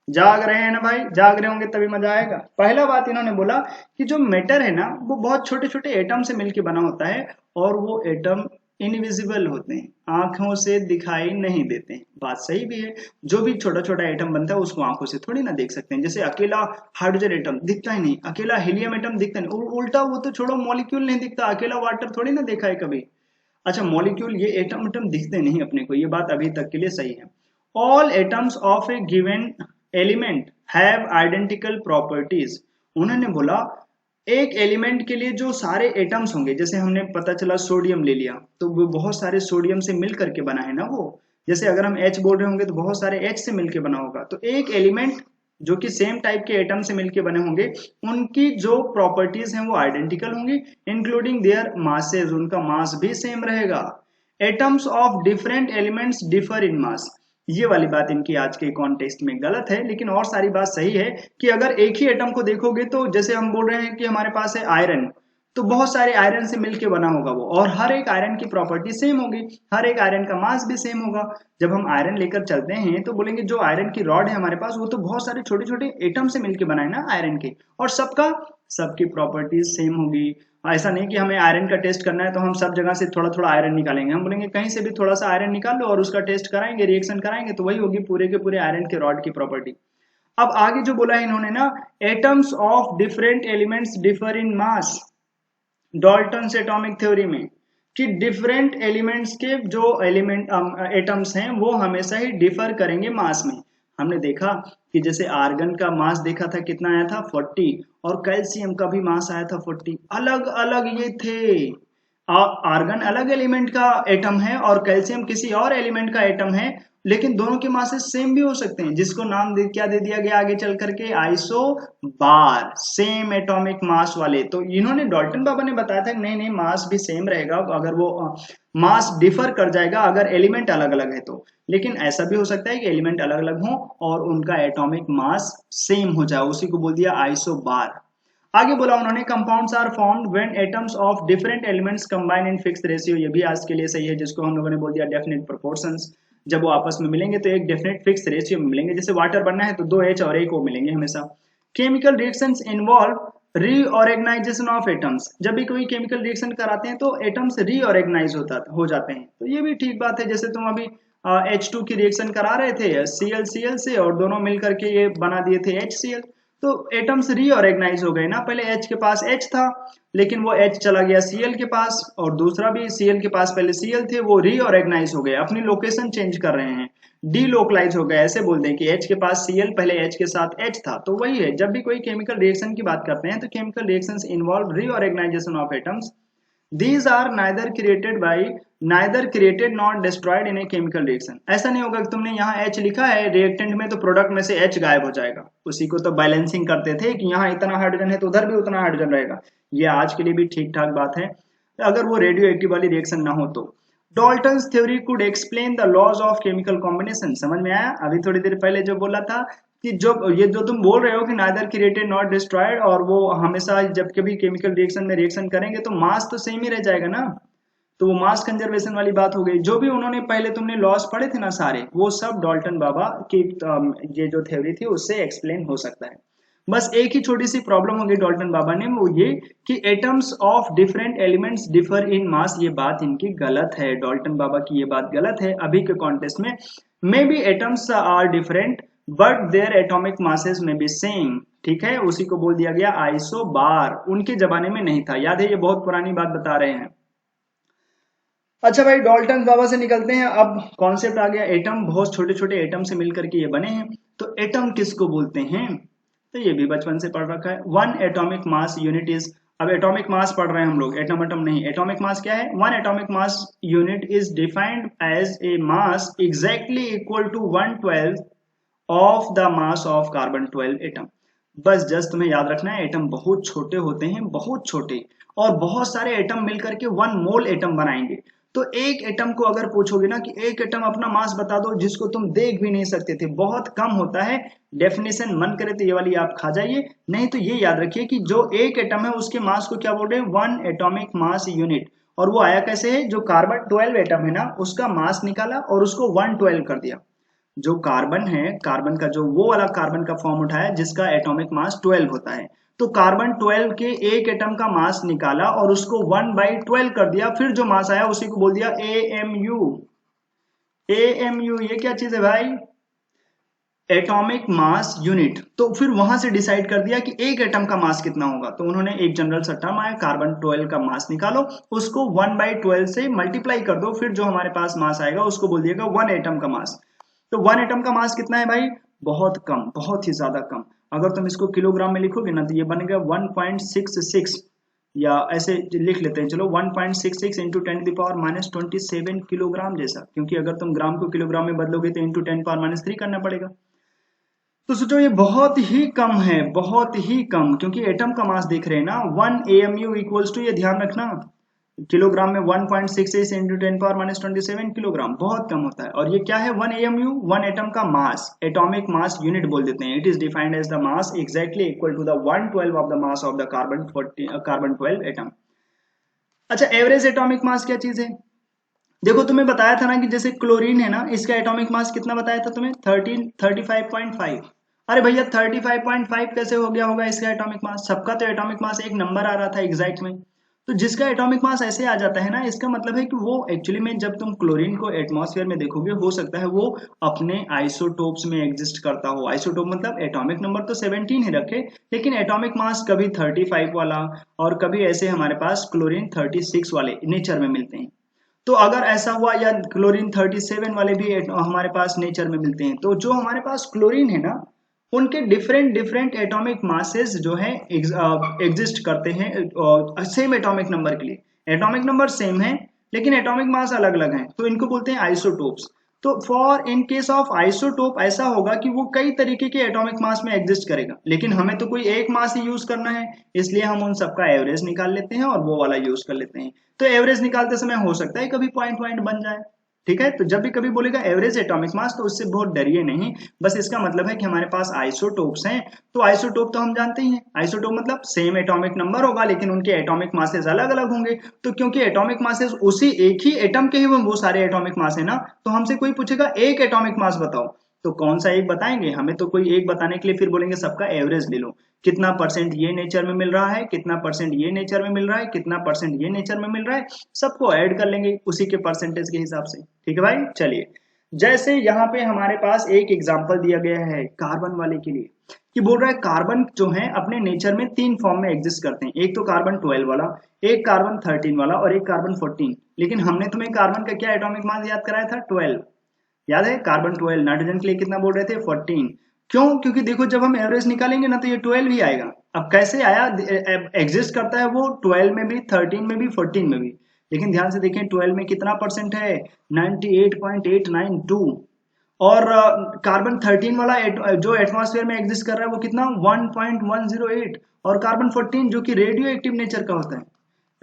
जाग रहे हैं ना भाई, जाग रहे होंगे तभी मजा आएगा। पहला बात इन्होंने बोला कि जो मैटर है ना वो बहुत छोटे छोटे एटम से मिलकर बना होता है और वो एटम इनविजिबल होते हैं, आंखों से दिखाई नहीं देते हैं। बात सही भी है, जो भी छोटा छोटा एटम बनता है उसको आंखों से थोड़ी ना देख सकते हैं। जैसे अकेला हाइड्रोजन एटम दिखता ही नहीं, अकेला हीलियम एटम दिखता नहीं, उल्टा वो तो छोड़ो, मॉलिक्यूल नहीं दिखता, अकेला वाटर थोड़ी ना देखा है कभी। अच्छा, मॉलिक्यूल, ये एटम एटम दिखते नहीं अपने को, ये बात अभी तक के लिए सही है। All atoms of A given element have identical properties. उन्होंने बोला एक एलिमेंट के लिए जो सारे एटम्स होंगे, जैसे हमने पता चला सोडियम ले लिया, तो वो बहुत सारे सोडियम से मिल करके बना है ना वो। जैसे अगर हम एच बोल रहे होंगे तो बहुत सारे एच से मिलके बना होगा। तो एक एलिमेंट जो कि सेम टाइप के एटम से मिलके बने होंगे, उनकी जो प्रॉपर्टीज हैं वो आइडेंटिकल होंगी, इंक्लूडिंग देयर मासेज, उनका मास भी सेम रहेगा। Atoms of different elements differ in mass. ये वाली बात इनकी आज के कॉन्टेक्स्ट में गलत है, लेकिन और सारी बात सही है कि अगर एक ही एटम को देखोगे तो जैसे हम बोल रहे हैं कि हमारे पास है आयरन, तो बहुत सारे आयरन से मिलके बना होगा वो, और हर एक आयरन की प्रॉपर्टी सेम होगी, हर एक आयरन का मास भी सेम होगा। जब हम आयरन लेकर चलते हैं तो बोलेंगे जो आयरन की रॉड है हमारे पास, वो तो बहुत सारे छोटे छोटे एटम से मिलके बना है ना आयरन के, और सबकी प्रॉपर्टीज सेम होगी। ऐसा नहीं कि हमें आयरन का टेस्ट करना है तो हम सब जगह से थोड़ा थोड़ा आयरन निकालेंगे, हम बोलेंगे कहीं से भी थोड़ा सा आयरन निकाल लो और उसका टेस्ट कराएंगे, रिएक्शन कराएंगे, तो वही होगी पूरे के पूरे आयरन के रॉड की प्रॉपर्टी। अब आगे जो बोला है इन्होंने ना, atoms of different elements differ in mass, Dalton's atomic theory में, कि डिफरेंट एलिमेंट्स के जो एलिमेंट एटम्स हैं वो हमेशा ही डिफर करेंगे मास में। हमने देखा कि जैसे आर्गन का मास देखा था, कितना आया था 40, और कैल्शियम का भी मास आया था 40। अलग अलग ये थे, आर्गन अलग एलिमेंट का एटम है और कैल्शियम किसी और एलिमेंट का एटम है, लेकिन दोनों के मासेस सेम भी हो सकते हैं, जिसको नाम क्या दे दिया गया आगे चल करके, आइसो बार, सेम एटॉमिक मास वाले। तो इन्होंने, डाल्टन बाबा ने बताया था नहीं नहीं, मास भी सेम रहेगा, अगर वो मास डिफर कर जाएगा अगर एलिमेंट अलग अलग है तो। लेकिन ऐसा भी हो सकता है कि एलिमेंट अलग अलग हो और उनका एटॉमिक मास सेम हो जाए, उसी को बोल दिया आइसो बार। आगे बोला उन्होंने, compounds are formed when atoms of different elements combine in fixed ratio. ये भी आज के लिए सही है, जिसको हम लोगों ने बोल दिया डेफिनेट प्रोपोर्शंस। जब वो आपस में मिलेंगे तो एक डेफिनेट फिक्स रेशियो में मिलेंगे, जैसे वाटर बनना है तो 2H और 1O मिलेंगे हमेशा। Chemical reactions involve reorganisation of atoms. जब भी कोई केमिकल रिएक्शन कराते हैं तो एटम्स रीऑर्गेनाइज हो जाते हैं, तो ये भी ठीक बात है। जैसे तुम अभी H2 की रिएक्शन करा रहे थे Cl से, और दोनों मिलकर के ये बना दिए थे HCl, तो एटम्स रीऑर्गेनाइज हो गए ना। पहले H के पास H था, लेकिन वो H चला गया Cl के पास, और दूसरा भी Cl के पास पहले Cl थे, वो रीऑर्गेनाइज हो गए, अपनी लोकेशन चेंज कर रहे हैं, डीलोकलाइज हो गए। ऐसे बोल दें कि H के पास Cl, पहले H के साथ H था। तो वही है, जब भी कोई केमिकल रिएक्शन की बात करते हैं तो chemical reactions involve reorganisation of atoms. These are neither created nor destroyed in a chemical reaction। ऐसा नहीं होगा कि तुमने यहाँ H लिखा है रिएक्टेंट में तो प्रोडक्ट में से H गायब हो जाएगा। उसी को तो बैलेंसिंग करते थे कि यहाँ इतना हाइड्रोजन है तो उधर भी उतना हाइड्रोजन रहेगा। ये आज के लिए भी ठीक ठाक बात है, अगर वो रेडियो एक्टिव वाली रिएक्शन ना हो तो। Dalton's theory could explain the laws of chemical combination. समझ में आया? अभी थोड़ी देर पहले जो बोला था कि जो तुम बोल रहे हो कि नाइदर क्रिएटेड नॉट डिस्ट्रॉयड, और वो हमेशा जब कभी केमिकल रिएक्शन में रिएक्शन करेंगे तो मास तो सेम ही रह जाएगा ना, तो वो मास कंजर्वेशन वाली बात हो गई। जो भी उन्होंने पहले तुमने लॉस पढ़े थे ना सारे, वो सब डाल्टन बाबा की ये जो थ्योरी थी उससे एक्सप्लेन हो सकता है। बस एक ही छोटी सी प्रॉब्लम होगी डाल्टन बाबा ने, वो ये कि atoms of different elements differ in mass, ये बात इनकी गलत है, डाल्टन बाबा की ये बात गलत है अभी के कॉन्टेक्स्ट में। May be atoms are different but their atomic masses may be same, ठीक है, उसी को बोल दिया गया आइसोबार, उनके जमाने में नहीं था, याद है, ये बहुत पुरानी बात बता रहे हैं। अच्छा भाई, डाल्टन बाबा से निकलते हैं, अब कॉन्सेप्ट आ गया एटम, बहुत छोटे छोटे एटम से मिलकर के ये बने हैं, तो एटम किसको बोलते हैं, तो ये भी बचपन से पढ़ रखा है। One atomic mass unit is, अब एटॉमिक मास पढ़ रहे हैं हम लोग, एटम एटम नहीं, एटॉमिक मास क्या है, one atomic mass unit is defined as a mass exactly equal to 1/12 of the mass of carbon 12 एटम। बस जस्ट तुम्हें याद रखना है, एटम बहुत छोटे होते हैं, बहुत छोटे, और बहुत सारे एटम मिलकर के 1 मोल एटम बनाएंगे। तो एक एटम को अगर पूछोगे ना कि एक एटम अपना मास बता दो, जिसको तुम देख भी नहीं सकते थे, बहुत कम होता है। डेफिनेशन मन करे तो ये वाली आप खा जाइए, नहीं तो ये याद रखिए कि जो एक एटम है उसके मास को क्या बोल रहे हैं, 1 एटॉमिक मास यूनिट। और वो आया कैसे है, जो कार्बन 12 एटम है ना, उसका मास निकाला और उसको 1/12 कर दिया। जो कार्बन है, कार्बन का जो वो वाला कार्बन का फॉर्म उठाया जिसका एटॉमिक मास 12 होता है, तो कार्बन 12 के एक एटम का मास निकाला और उसको 1/12 कर दिया, फिर जो मास आया उसी को बोल दिया AMU। AMU ये क्या चीज है भाई, एटॉमिक मास यूनिट। तो फिर वहां से डिसाइड कर दिया कि एक एटम का मास कितना होगा, तो उन्होंने एक जनरल सा टर्म आया, कार्बन 12 का मास निकालो, उसको 1/12 से मल्टीप्लाई कर दो, फिर जो हमारे पास मास आएगा उसको बोल दिएगा 1 एटम का मास। तो 1 एटम का मास कितना है भाई, बहुत कम, बहुत ही ज्यादा कम। अगर तुम इसको किलोग्राम में लिखोगे ना तो ये बनेगा 1.66, या ऐसे लिख लेते हैं चलो 1.66 इंटू 10⁻⁻27 किलोग्राम जैसा, क्योंकि अगर तुम ग्राम को किलोग्राम में बदलोगे तो इंटू 10⁻³ करना पड़ेगा। तो सोचो ये बहुत ही कम है, बहुत ही कम, क्योंकि एटम का मास देख रहे हैं ना, 1 AMU इक्वल्स टू, ये ध्यान रखना, किलोग्राम में 1.66 इंटू 10⁻⁻27 किलोग्राम, बहुत कम होता है। और ये क्या है, 1 AMU, 1 एटम का मास, एटॉमिक मास यूनिट बोल देते हैं। It is defined as the mass exactly equal to the 1/12 of the mass of the carbon 12 एटम। अच्छा, एवरेज एटॉमिक मास क्या चीज है, देखो तुम्हें बताया था ना कि जैसे क्लोरीन है ना, इसका एटॉमिक मास कितना बताया था तुम्हें, 35.5। अरे भैया 35.5 कैसे हो गया होगा इसका एटॉमिक मास, सबका तो एटॉमिक मास एक नंबर आ रहा था एग्जैक्ट में। तो जिसका एटॉमिक मास ऐसे आ जाता है ना, इसका मतलब है कि वो एक्चुअली में जब तुम क्लोरीन को एटमॉस्फेयर में देखोगे, हो सकता है वो अपने आइसोटोप्स में एग्जिस्ट करता हो। आइसोटोप मतलब एटॉमिक नंबर तो 17 ही रखे, लेकिन एटॉमिक मास कभी 35 वाला, और कभी ऐसे हमारे पास क्लोरीन 36 वाले नेचर में मिलते हैं। तो अगर ऐसा हुआ, या क्लोरीन 37 वाले भी हमारे पास नेचर में मिलते हैं, तो जो हमारे पास क्लोरीन है ना, उनके डिफरेंट डिफरेंट एटॉमिक मासेस जो है एग्जिस्ट करते हैं सेम एटॉमिक नंबर के लिए। एटॉमिक नंबर सेम है लेकिन एटॉमिक मास अलग अलग हैं, तो इनको बोलते हैं आइसोटोप्स। तो for in case of isotope ऐसा होगा कि वो कई तरीके के एटॉमिक मास में एग्जिस्ट करेगा, लेकिन हमें तो कोई एक मास ही यूज करना है, इसलिए हम उन सबका एवरेज निकाल लेते हैं और वो वाला यूज कर लेते हैं। तो एवरेज निकालते समय हो सकता है कभी पॉइंट पॉइंट बन जाए, ठीक है। तो जब भी कभी बोलेगा एवरेज एटॉमिक मास तो उससे बहुत डरिए नहीं, बस इसका मतलब है कि हमारे पास आइसोटोप्स हैं। तो आइसोटोप तो हम जानते ही हैं, आइसोटोप मतलब सेम एटॉमिक नंबर होगा लेकिन उनके एटॉमिक मासेस अलग अलग होंगे। तो क्योंकि एटॉमिक मासेस उसी एक ही एटम के ही वो सारे एटॉमिक मास है ना, तो हमसे कोई पूछेगा एक एटॉमिक मास बताओ, तो कौन सा एक बताएंगे, हमें तो कोई एक बताने के लिए फिर बोलेंगे सबका एवरेज ले लो, कितना परसेंट ये नेचर में मिल रहा है, कितना परसेंट ये नेचर में मिल रहा है, कितना परसेंट ये नेचर में मिल रहा है, सबको ऐड कर लेंगे उसी के परसेंटेज के हिसाब से, ठीक है भाई। चलिए, जैसे यहाँ पे हमारे पास एक एग्जांपल दिया गया है कार्बन वाले के लिए, कि बोल रहा है कार्बन जो है अपने नेचर में 3 फॉर्म में एग्जिस्ट करते हैं, एक तो कार्बन 12 वाला, एक कार्बन 13 वाला और एक कार्बन 14। लेकिन हमने तुम्हें कार्बन का क्या एटॉमिक मास याद कराया था, 12, याद है, कार्बन 12, नाइट्रोजन के लिए कितना बोल रहे थे, 14। क्यों, क्योंकि देखो जब हम एवरेज निकालेंगे ना तो ये 12 ही आएगा। अब कैसे आया, एग्जिस्ट करता है वो 12 में भी, 13 में भी, 14 में भी, लेकिन ध्यान से देखें 12 में कितना परसेंट है, 98.892। और कार्बन 13 वाला जो एटमॉस्फेयर में एग्जिस्ट कर रहा है वो कितना, 1.108। और कार्बन 14 जो कि रेडियो एक्टिव नेचर का होता है,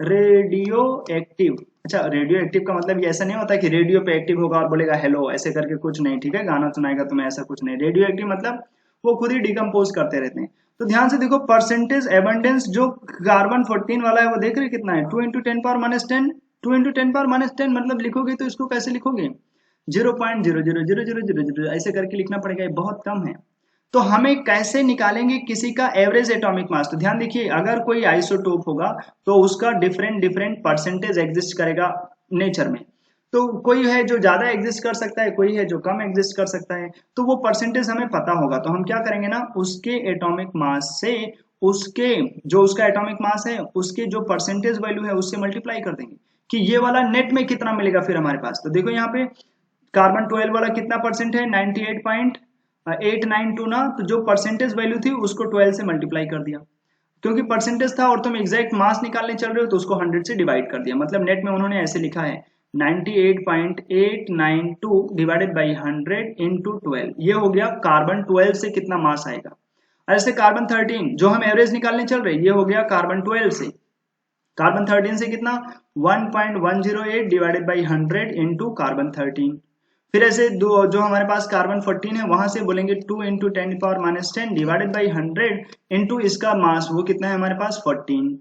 रेडियो एक्टिव। अच्छा, रेडियो एक्टिव का मतलब ये ऐसा नहीं होता कि रेडियो पे एक्टिव होगा और बोलेगा हेलो, ऐसे करके कुछ नहीं, ठीक है, गाना सुनाएगा तुम्हें, ऐसा कुछ नहीं। रेडियो एक्टिव मतलब वो खुद ही डिकम्पोज करते रहते हैं। तो ध्यान से देखो परसेंटेज एबंडेंस जो कार्बन 14 वाला है वो देख रहे कितना है, 2 × 10⁻10, 2 × 10⁻10, मतलब लिखोगे तो इसको कैसे लिखोगे, 0.00000 ऐसे करके लिखना पड़ेगा, ये बहुत कम है। तो हमें कैसे निकालेंगे किसी का एवरेज एटॉमिक मास? तो ध्यान देखिए, अगर कोई आइसोटोप होगा तो उसका डिफरेंट डिफरेंट परसेंटेज एग्जिस्ट करेगा नेचर में। तो कोई है जो ज्यादा एग्जिस्ट कर सकता है, कोई है जो कम एग्जिस्ट कर सकता है, तो वो परसेंटेज हमें पता होगा। तो हम क्या करेंगे ना, उसके एटॉमिक मास से उसके जो उसका एटॉमिक मास है उसके जो परसेंटेज वैल्यू है उससे मल्टीप्लाई कर देंगे कि ये वाला नेट में कितना मिलेगा फिर हमारे पास। तो देखो यहाँ पे कार्बन 12 वाला कितना परसेंट है, 98.892 ना, तो जो परसेंटेज वैल्यू थी उसको 12 से मल्टीप्लाई कर दिया, क्योंकि परसेंटेज था और तुम एग्जैक्ट मास निकालने चल रहे हो तो उसको 100 से डिवाइड कर दिया। मतलब नेट में उन्होंने ऐसे लिखा है 98.892 डिवाइडेड बाई 100 इंटू 12, ये हो गया कार्बन 12 से कितना मास आएगा। और ऐसे कार्बन 13 जो हम एवरेज निकालने चल रहे, ये हो गया कार्बन 12 से, कार्बन 13 से कितना 1.108 डिवाइडेड बाई 100 इंटू कार्बन 13। फिर ऐसे दो जो हमारे पास कार्बन 14 है वहां से बोलेंगे 2 इंटू 10⁻⁻10 डिवाइडेड बाई 100 इंटू इसका मास, वो कितना है हमारे पास 14।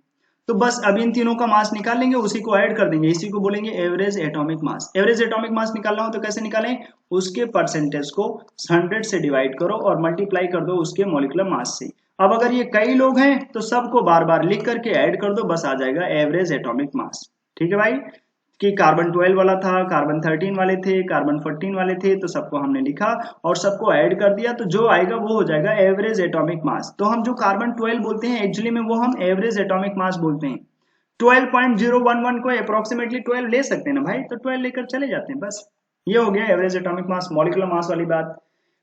तो बस अब इन तीनों का मास निकाल लेंगे, उसी को ऐड कर देंगे, इसी को बोलेंगे एवरेज एटॉमिक मास। एवरेज एटॉमिक मास निकालना हो तो कैसे निकालें, उसके परसेंटेज को 100 से डिवाइड करो और मल्टीप्लाई कर दो उसके मॉलिक्यूलर मास से। अब अगर ये कई लोग हैं तो सबको बार बार लिख करके ऐड कर दो, बस आ जाएगा एवरेज एटॉमिक मास। ठीक है भाई, कि कार्बन 12 वाला था, कार्बन 13 वाले थे, कार्बन 14 वाले थे, तो सबको हमने लिखा और सबको ऐड कर दिया, तो जो आएगा वो हो जाएगा एवरेज एटॉमिक मास। तो हम जो कार्बन 12 बोलते हैं एक्चुअली में वो हम एवरेज एटॉमिक मास बोलते हैं। 12.011 को अप्रोक्सीमेटली 12 ले सकते हैं ना भाई, तो 12 लेकर चले जाते हैं बस। ये हो गया एवरेज एटॉमिक मास, मॉलिक्यूलर मास वाली बात।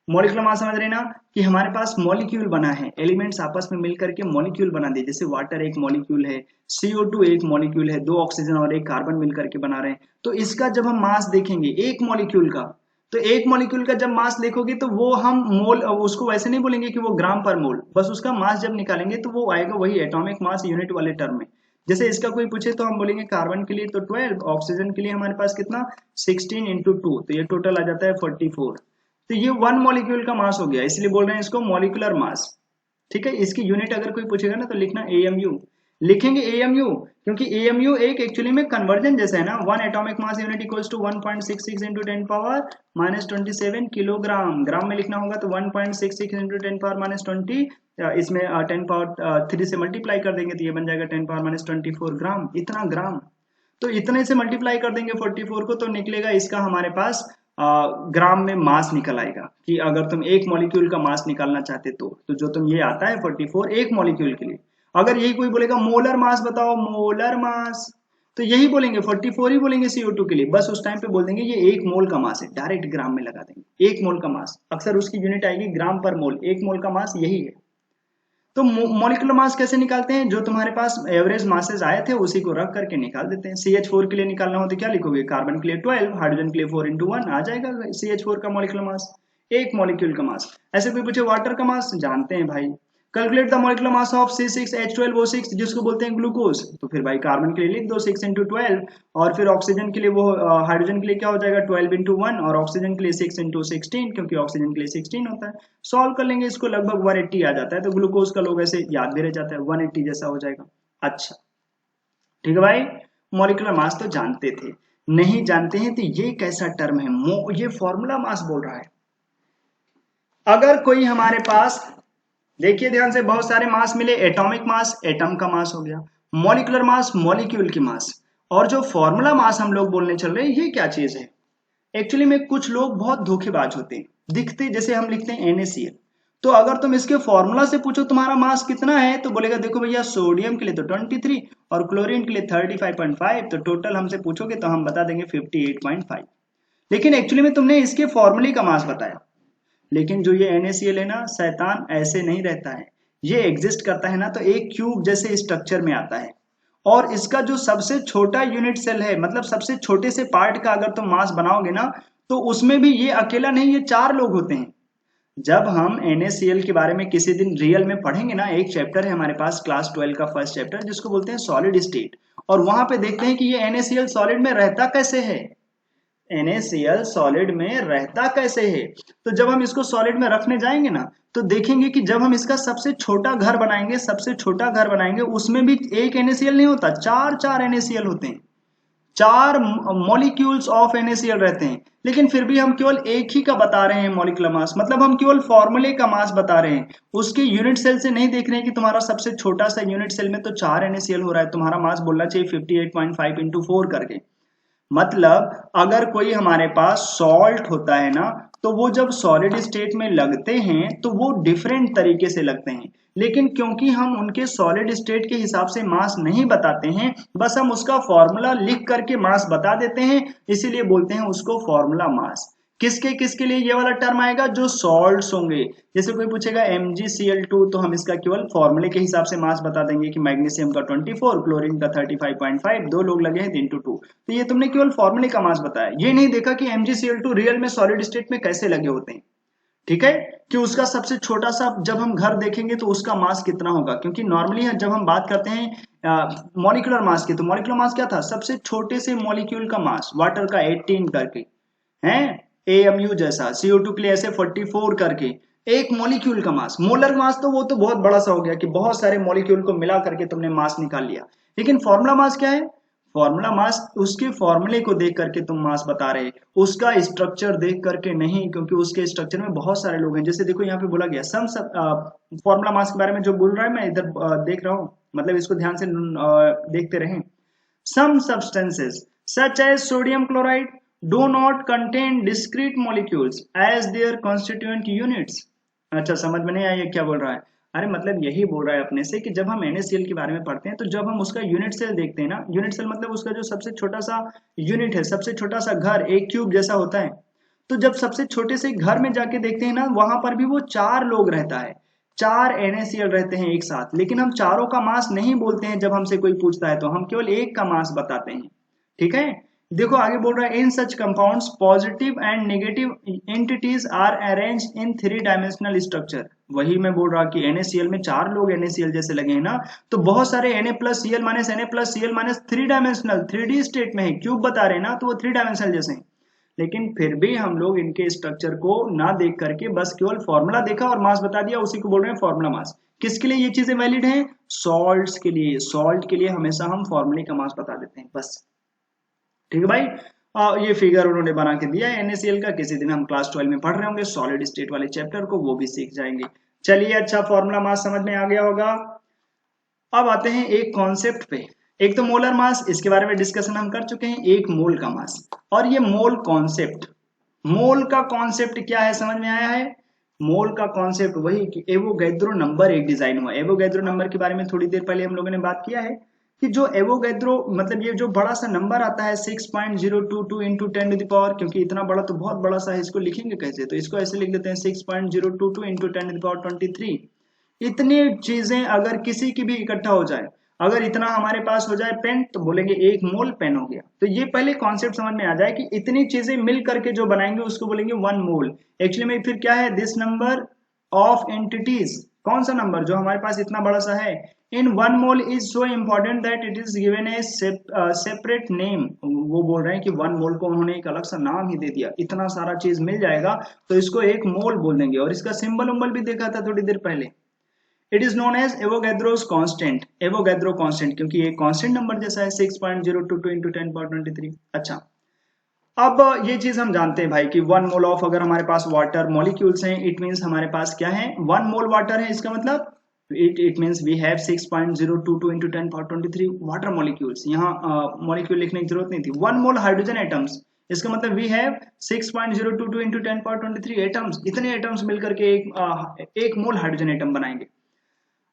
मॉलिक्यूलर मास समझ रहे ना, कि हमारे पास मॉलिक्यूल बना है, एलिमेंट्स आपस में मिलकर के मॉलिक्यूल बना दिए, जैसे वाटर एक मॉलिक्यूल है, CO2 एक मॉलिक्यूल है, 2 ऑक्सीजन और एक कार्बन मिलकर के बना रहे हैं। तो इसका जब हम मास देखेंगे एक मॉलिक्यूल का, तो एक मॉलिक्यूल का जब मास देखोगे तो वो हम मोल, उसको वैसे नहीं बोलेंगे कि वो ग्राम पर मोल, बस उसका मास जब निकालेंगे तो वो आएगा वही एटॉमिक मास यूनिट वाले टर्म में। जैसे इसका कोई पूछे तो हम बोलेंगे कार्बन के लिए तो 12, ऑक्सीजन के लिए हमारे पास कितना 16 इंटू 2, तो ये टोटल आ जाता है 44। तो ये 1 मॉलिक्यूल का मास हो गया, इसलिए बोल रहे हैं इसको मॉलिक्यूलर मास। ठीक है, इसकी यूनिट अगर कोई पूछेगा ना तो लिखना AMU, लिखेंगे AMU, क्योंकि AMU एक एक्चुअली में कन्वर्जन जैसा है ना। 1 atomic mass unit equals to 1.66 into 10⁻⁻27 kilogram, gram में लिखना होगा तो 1.66 इंटू 10⁻⁻20, इसमें 10⁻³ से मल्टीप्लाई कर देंगे तो ये बन जाएगा 10⁻⁻24 ग्राम, इतना ग्राम। तो इतने से मल्टीप्लाई कर देंगे 44 को तो निकलेगा इसका हमारे पास ग्राम में मास निकल आएगा। कि अगर तुम एक मॉलिक्यूल का मास निकालना चाहते तो जो तुम ये आता है 44 एक मॉलिक्यूल के लिए। अगर यही कोई बोलेगा मोलर मास बताओ, मोलर मास, तो यही बोलेंगे 44 ही बोलेंगे CO2 के लिए, बस उस टाइम पे बोल देंगे ये 1 मोल का मास है, डायरेक्ट ग्राम में लगा देंगे। 1 मोल का मास अक्सर उसकी यूनिट आएगी ग्राम पर मोल, 1 मोल का मास यही है। तो मॉलिक्यूलर मास कैसे निकालते हैं, जो तुम्हारे पास एवरेज मासेस आए थे उसी को रख करके निकाल देते हैं। CH4 के लिए निकालना हो तो क्या लिखोगे, कार्बन के लिए 12, हाइड्रोजन के लिए 4 इंटू 1 आ जाएगा CH4 का मॉलिक्यूलर मास, एक मॉलिक्यूल का मास। ऐसे कोई पूछे वाटर का मास, जानते हैं भाई, calculate the molecular mass of C6H12O6 जिसको बोलते हैं ग्लूकोज, तो फिर भाई कार्बन के लिए लिख दो 6 इंटू 12, और फिर ऑक्सीजन के लिए वो हाइड्रोजन के लिए क्या हो जाएगा 12 इंटू 1, और ऑक्सीजन के लिए 6 इंटू 16, क्योंकि ऑक्सीजन के लिए 16 होता है। सॉल्व कर लेंगे इसको, लगभग 180 आ जाता है, तो ग्लूकोज का लोग ऐसे याद भी रह जाता है, 180 जैसा हो जाएगा। अच्छा ठीक है भाई, मॉलिक्यूलर मास तो जानते थे, नहीं जानते हैं तो ये कैसा टर्म है, ये फॉर्मूला मास बोल रहा है। अगर कोई हमारे पास, देखिए ध्यान से, बहुत सारे मास मिले, एटॉमिक मास एटम का मास हो गया, मॉलिक्यूलर मास मॉलिक्यूल की मास, और जो फॉर्मूला मास हम लोग बोलने चल रहे हैं ये क्या चीज है। एक्चुअली में कुछ लोग बहुत धोखेबाज होते हैं, दिखते जैसे हम लिखते हैं NaCl, तो अगर तुम इसके फॉर्मूला से पूछो तुम्हारा मास कितना है तो बोलेगा देखो भैया सोडियम के लिए तो 23 और क्लोरीन के लिए 35.5, तो टोटल हमसे पूछोगे तो हम बता देंगे 58.5, लेकिन एक्चुअली में तुमने इसके फॉर्मूले का मास बताया। लेकिन जो ये NaCl है ना, शैतान ऐसे नहीं रहता है, ये एग्जिस्ट करता है ना तो एक क्यूब जैसे स्ट्रक्चर में आता है, और इसका जो सबसे छोटा यूनिट सेल है, मतलब सबसे छोटे से पार्ट का अगर तुम मास बनाओगे ना तो उसमें भी ये अकेला नहीं, ये 4 लोग होते हैं। जब हम NaCl के बारे में किसी दिन रियल में पढ़ेंगे ना, एक चैप्टर है हमारे पास क्लास 12 का फर्स्ट चैप्टर जिसको बोलते हैं सॉलिड स्टेट, और वहां पे देखते हैं कि ये NaCl सॉलिड में रहता कैसे है, NaCl सॉलिड में रहता कैसे है। तो जब हम इसको सॉलिड में रखने जाएंगे ना तो देखेंगे कि जब हम इसका सबसे छोटा घर बनाएंगे, सबसे छोटा घर बनाएंगे उसमें भी एक NaCl नहीं होता, 4 NaCl होते हैं, 4 मॉलिक्यूल्स ऑफ NaCl रहते हैं, लेकिन फिर भी हम केवल एक ही का बता रहे हैं मॉलिक्यूलर मास, मतलब हम केवल फॉर्मूले का मास बता रहे हैं, उसके यूनिट सेल से नहीं देख रहे हैं कि तुम्हारा सबसे छोटा सा यूनिट सेल में तो 4 NaCl हो रहा है, तुम्हारा मास बोलना चाहिए 58.5 इंटू 4 करके। मतलब अगर कोई हमारे पास सॉल्ट होता है ना, तो वो जब सॉलिड स्टेट में लगते हैं तो वो डिफरेंट तरीके से लगते हैं, लेकिन क्योंकि हम उनके सॉलिड स्टेट के हिसाब से मास नहीं बताते हैं, बस हम उसका फॉर्मूला लिख करके मास बता देते हैं, इसीलिए बोलते हैं उसको फॉर्मूला मास। किसके किसके लिए ये वाला टर्म आएगा? जो सॉल्ट्स होंगे। जैसे कोई पूछेगा MgCl2, तो हम इसका केवल फॉर्मूले के हिसाब से मास बता देंगे कि मैग्नीशियम का 24, क्लोरीन का 35.5, 2 लोग लगे हैं 3/2। तो ये तुमने केवल फॉर्मूले का मास बताया, ये नहीं देखा कि MgCl2 रियल में सॉलिड स्टेट में कैसे लगे होते हैं। ठीक है, कि उसका सबसे छोटा सा जब हम घर देखेंगे तो उसका मास कितना होगा, क्योंकि नॉर्मली जब हम बात करते हैं मॉलिक्यूलर मास की, तो मॉलिक्यूलर मास क्या था? सबसे छोटे से मॉलिक्यूल का मास, वाटर का 18 करके है, AMU जैसा, CO2 के लिए ऐसे 44 करके एक मॉलिक्यूल का मास। मोलर मास तो वो तो बहुत बड़ा सा हो गया कि बहुत सारे मॉलिक्यूल को मिला करके तुमने मास निकाल लिया, लेकिन फॉर्मूला मास क्या है? फॉर्मूला मास उसके फॉर्मूले को देख करके तुम मास बता रहे, उसका स्ट्रक्चर देख करके नहीं, क्योंकि उसके स्ट्रक्चर में बहुत सारे लोग हैं। जैसे देखो यहाँ पे बोला गया सम सब फॉर्मूला मास के बारे में जो बोल रहा है, मैं इधर देख रहा हूँ, मतलब इसको ध्यान से देखते रहें। Some substances such as sodium chloride do not contain discrete molecules as their constituent units। अच्छा, समझ में नहीं आया क्या बोल रहा है? अरे मतलब यही बोल रहा है अपने से कि जब हम NaCl के बारे में पढ़ते हैं, तो जब हम उसका यूनिट सेल देखते हैं ना, यूनिट सेल मतलब उसका जो सबसे छोटा सा यूनिट है, सबसे छोटा सा घर एक क्यूब जैसा होता है, तो जब सबसे छोटे से घर में जाके देखते हैं ना, वहां पर भी वो 4 लोग रहता है, 4 NaCl रहते हैं एक साथ, लेकिन हम चारों का मास नहीं बोलते हैं। जब हमसे कोई पूछता है तो हम केवल एक का मास बताते हैं। ठीक है, देखो आगे बोल रहा है, in such compounds positive and negative entities are arrange in 3 dimensional structure. वही मैं बोल रहा कि NaCl में 4 लोग NaCl जैसे लगे हैं ना, तो बहुत सारे Na+Cl Na+Cl 3 dimensional 3D state में है, क्यूब बता रहे हैं ना, तो वो 3 डायमेंशनल जैसे हैं, लेकिन फिर भी हम लोग इनके स्ट्रक्चर को ना देख करके बस केवल फॉर्मूला देखा और मास बता दिया, उसी को बोल रहे हैं फॉर्मूला मास। किसके लिए ये चीजें वैलिड हैं? सॉल्ट्स के लिए। सॉल्ट के लिए हमेशा हम फॉर्मूले का मास बता देते हैं बस। ठीक है भाई, ये फिगर उन्होंने बना के दिया है NaCl का, किसी दिन हम क्लास 12 में पढ़ रहे होंगे सॉलिड स्टेट वाले चैप्टर को, वो भी सीख जाएंगे। चलिए, अच्छा फॉर्मूला मास समझ में आ गया होगा। अब आते हैं एक कॉन्सेप्ट पे। एक तो मोलर मास, इसके बारे में डिस्कशन हम कर चुके हैं, एक मोल का मास, और ये मोल कॉन्सेप्ट। मोल का कॉन्सेप्ट क्या है, समझ में आया है? मोल का कॉन्सेप्ट वही कि एवोगैद्रो नंबर एक डिजाइन हुआ। एवोगैद्रो नंबर के बारे में थोड़ी देर पहले हम लोगों ने बात किया है कि जो एवोगैद्रो मतलब ये जो बड़ा सा नंबर आता है 6.022 इंटू 10 टू द पावर, क्योंकि इतना बड़ा तो बहुत बड़ा सा है, इसको लिखेंगे कैसे? तो इसको ऐसे लिख देते हैं 6.022 इंटू 10 टू द पावर 23। इतनी चीजें अगर किसी की भी इकट्ठा हो जाए, अगर इतना हमारे पास हो जाए पेन, तो बोलेंगे 1 मोल पेन हो गया। तो ये पहले कॉन्सेप्ट समझ में आ जाए कि इतनी चीजें मिल करके जो बनाएंगे उसको बोलेंगे 1 मोल। एक्चुअली में फिर क्या है? दिस नंबर ऑफ एंटिटीज, कौन सा नंबर जो हमारे पास इतना बड़ा सा है, इन 1 mole is so important that it is given A separate name. वो बोल रहे हैं कि 1 मोल को उन्होंने एक अलग सा नाम ही दे दिया, इतना सारा चीज मिल जाएगा तो इसको 1 मोल बोल देंगे। और इसका सिंबल उम्बल भी देखा था थोड़ी देर पहले, it is known as Avogadro's constant. Avogadro constant क्योंकि ये कांस्टेंट नंबर जैसा है 6.022 इंटू 10 पावर 23। अच्छा, अब ये चीज हम जानते हैं भाई कि 1 मोल ऑफ अगर हमारे पास वाटर मॉलिक्यूल्स हैं, इट मींस हमारे पास क्या है? 1 मोल वाटर है, इसका मतलब it means we have 6.022 into 10 power 23 water molecules. यहाँ मॉलिक्यूल लिखने की जरूरत नहीं थी। 1 मोल हाइड्रोजन एटम्स, इसका मतलब we have 6.022 into 10 power 23 atoms. इतने एटम्स मिलकर के एक मोल हाइड्रोजन एटम बनाएंगे।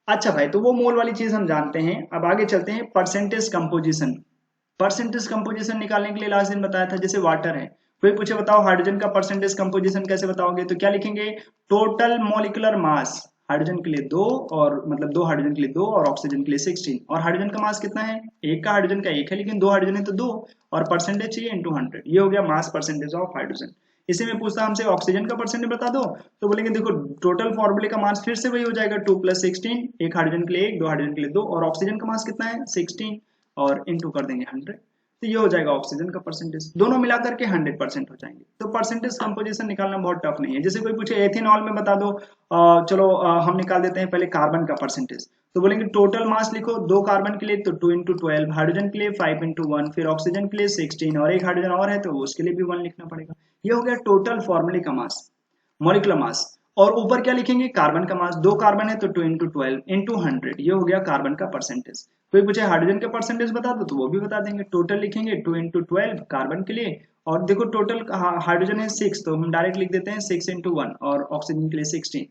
अच्छा भाई, तो वो मोल वाली चीज हम जानते हैं। अब आगे चलते हैं परसेंटेज कंपोजिशन। परसेंटेज कंपोजिशन निकालने के लिए लास्ट दिन बताया था, जैसे वाटर है, कोई पूछे बताओ हाइड्रोजन का परसेंटेज कंपोजिशन कैसे बताओगे, तो क्या लिखेंगे? टोटल मॉलिक्यूलर मास, हाइड्रोजन के लिए 2, और मतलब 2 हाइड्रोजन के लिए 2 और ऑक्सीजन के लिए 16। और हाइड्रोजन का मास कितना है? एक का हाइड्रोजन का एक है, लेकिन 2 हाइड्रोजन है तो 2, और परसेंटेज चाहिए इंटू 100। ये हो गया मास परसेंटेज ऑफ हाइड्रोजन। इसी में पूछता हमसे ऑक्सीजन का परसेंटेज बता दो, तो बोलेंगे देखो टोटल फॉर्मूले का मास फिर से वही हो जाएगा 2 + 16, एक हाइड्रोजन के लिए 1, 2 हाइड्रोजन के लिए 2, और ऑक्सीजन का मास कितना है? 16, और इंटू कर देंगे 100, तो ये हो जाएगा ऑक्सीजन का परसेंटेज। दोनों मिलाकर के 100% हो जाएंगे। तो परसेंटेज कंपोजिशन निकालना बहुत टफ नहीं है। जैसे कोई पूछे एथेनॉल में बता दो, चलो हम निकाल देते हैं पहले कार्बन का परसेंटेज। तो बोलेंगे टोटल मास लिखो, 2 कार्बन के लिए तो 2 इंटू 12, हाइड्रोजन के लिए 5 इंटू 1, फिर ऑक्सीजन के लिए 16 और एक हाइड्रोजन और है तो उसके लिए भी 1 लिखना पड़ेगा। ये हो गया टोटल फॉर्मूले का मास, मॉलिक्यूलर मास। और ऊपर क्या लिखेंगे, कार्बन का मास, 2 कार्बन है तो 2 इंटू 12 इंटू 100, ये हो गया कार्बन का परसेंटेज। कोई पूछे हाइड्रोजन का परसेंटेज बता दो तो वो भी बता देंगे, टोटल लिखेंगे 2 इंटू 12 कार्बन के लिए, और देखो टोटल हाइड्रोजन है 6 तो हम डायरेक्ट लिख देते हैं 6 इंटू 1, और ऑक्सीजन के लिए 16।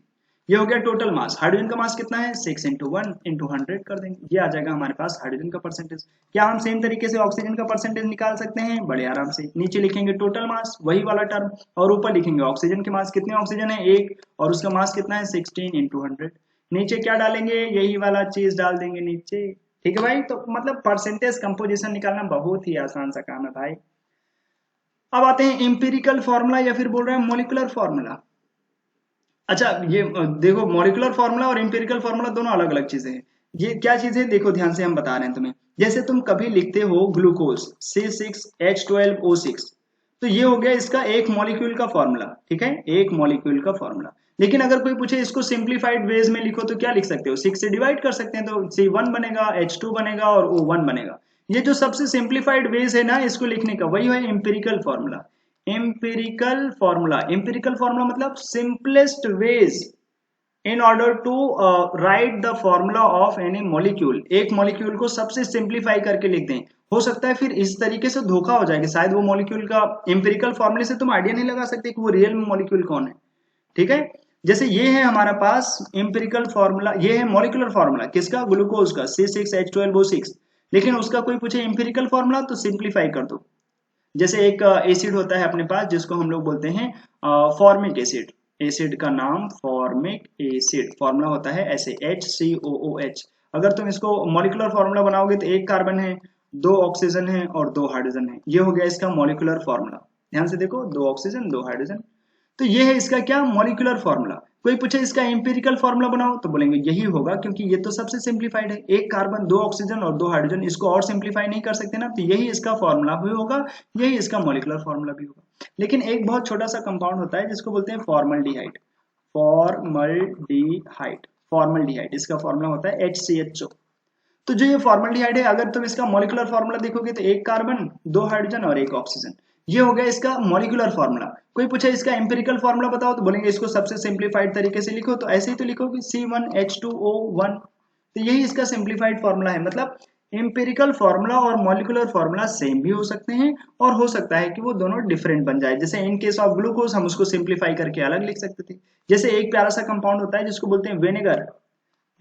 ये हो गया टोटल मास। हाइड्रोजन का मास कितना है, 6 इंटू 1 इंटू 100 कर देंगे, ये आ जाएगा हमारे पास हाइड्रोजन का परसेंटेज। क्या हम सेम तरीके से ऑक्सीजन का परसेंटेज निकाल सकते हैं, बड़े आराम से। नीचे लिखेंगे टोटल मास, वही वाला टर्म, और ऊपर लिखेंगे ऑक्सीजन के मास, कितने ऑक्सीजन है, 1, और उसका मास कितना है 16 इंटू 100। नीचे क्या डालेंगे, यही वाला चीज डाल देंगे नीचे। ठीक है भाई, तो मतलब परसेंटेज कंपोजिशन निकालना बहुत ही आसान सा काम है भाई। अब आते हैं इंपेरिकल फॉर्मूला, या फिर बोल रहे हैं मॉलिक्यूलर फॉर्मूला। अच्छा, ये देखो मॉलिक्यूलर फार्मूला और एम्पिरिकल फार्मूला दोनों अलग अलग चीजें हैं। ये क्या चीज है, देखो ध्यान से हम बता रहे हैं तुम्हें। जैसे तुम कभी लिखते हो ग्लूकोज C6H12O6, तो ये हो गया इसका एक मॉलिक्यूल का फॉर्मूला, ठीक है, एक मॉलिक्यूल का फॉर्मूला। लेकिन अगर कोई पूछे इसको सिंप्लीफाइड वेज में लिखो तो क्या लिख सकते हो, 6 से डिवाइड कर सकते हैं, तो C1 बनेगा, H2 बनेगा और O1 बनेगा। ये जो सबसे सिंप्लीफाइड वेज है ना इसको लिखने का, वही है empirical formula. Empirical formula, empirical formula मतलब simplest ways in order to write the formula of any molecule. एक मॉलिक्यूल को सबसे सिंप्लीफाई करके लिख दें। हो सकता है फिर इस तरीके से धोखा हो जाएगा, शायद वो मॉलिक्यूल का एम्पिरिकल फॉर्मूले से तुम आइडिया नहीं लगा सकते कि वो रियल मॉलिक्यूल कौन है। ठीक है, जैसे ये है हमारा पास एम्पिरिकल फॉर्मूला, ये है मॉलिक्यूलर फॉर्मूला किसका, ग्लूकोज का C6H12O6। लेकिन उसका कोई पूछे एम्पिरिकल फॉर्मूला तो सिंप्लीफाई कर दो। जैसे एक एसिड होता है अपने पास जिसको हम लोग बोलते हैं फॉर्मिक एसिड, एसिड का नाम फॉर्मिक एसिड, फॉर्मूला होता है ऐसे HCOOH। अगर तुम इसको मॉलिक्यूलर फॉर्मूला बनाओगे तो एक कार्बन है, 2 ऑक्सीजन है और 2 हाइड्रोजन है, ये हो गया इसका मॉलिक्यूलर फॉर्मूला। ध्यान से देखो, 2 ऑक्सीजन 2 हाइड्रोजन, तो ये है इसका क्या, मॉलिक्यूलर फॉर्मूला। कोई पूछे इसका एम्पिरिकल फॉर्मूला बनाओ तो बोलेंगे यही होगा, क्योंकि ये तो सबसे सिंप्लीफाइड है, एक कार्बन 2 ऑक्सीजन और 2 हाइड्रोजन, इसको और सिंप्लीफाई नहीं कर सकते ना, तो यही इसका फॉर्मूला भी होगा, यही इसका मॉलिक्यूलर फॉर्मूला भी होगा। लेकिन एक बहुत छोटा सा कंपाउंड होता है जिसको बोलते हैं फॉर्मल्डिहाइड, फॉर्मल्डिहाइड, फॉर्मल्डिहाइड, इसका फॉर्मूला होता है HCHO। तो जो ये फॉर्मल्डिहाइड है, अगर तुम इसका मॉलिक्यूलर फॉर्मूला देखोगे तो एक कार्बन 2 हाइड्रोजन और एक ऑक्सीजन, ये हो गया इसका मॉलिक्यूलर फॉर्मूला। कोई पूछे इसका एम्पिरिकल फॉर्मूला बताओ तो बोलेंगे इसको सबसे सिंप्लीफाइड तरीके से लिखो, तो ऐसे ही तो लिखोगे C1H2O1, तो यही इसका सिंप्लीफाइड फॉर्मूला है। मतलब एम्पिरिकल फॉर्मूला और मॉलिक्यूलर फॉर्मूला सेम भी हो सकते हैं, और हो सकता है कि वो दोनों डिफरेंट बन जाए। जैसे इन केस ऑफ ग्लूकोज हम उसको सिंप्लीफाई करके अलग लिख सकते थे। जैसे एक प्यारा सा कंपाउंड होता है जिसको बोलते हैं विनेगर,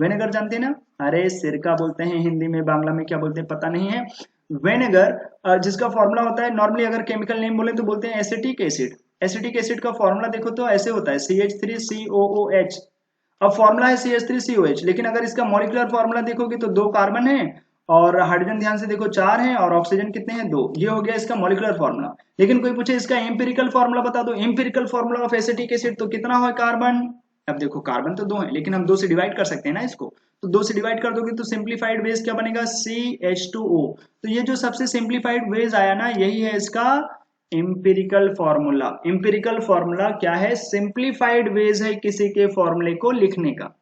विनेगर जानते हैं ना, अरे सिरका बोलते हैं हिंदी में, बांग्ला में क्या बोलते हैं पता नहीं है। विनेगर जिसका फॉर्मूला होता है, नॉर्मली अगर केमिकल नेम बोले तो बोलते हैं एसिटिक एसिड। एसिटिक एसिड का फॉर्मूला देखो तो ऐसे होता है CH3COOH। अब फॉर्मूला है CH3COH, लेकिन अगर इसका मॉलिक्यूलर फॉर्मूला देखोगे तो 2 कार्बन है और हाइड्रोजन ध्यान से देखो 4 है, और ऑक्सीजन कितने हैं 2, ये हो गया इसका मॉलिक्यूलर फॉर्मूला। लेकिन कोई पूछे इसका एम्पिरिकल फॉर्मूला बता दो, empirical formula of acetic acid तो कितना है कार्बन, अब देखो कार्बन तो 2 है, लेकिन हम 2 से डिवाइड कर सकते हैं ना इसको, तो 2 से डिवाइड कर दोगे तो सिंप्लीफाइड वेज क्या बनेगा, CH2O। तो ये जो सबसे सिंप्लीफाइड वेज आया ना, यही है इसका एम्पिरिकल फॉर्मूला। एम्पिरिकल फॉर्मूला क्या है, सिंप्लीफाइड वेज है किसी के फॉर्मूले को लिखने का,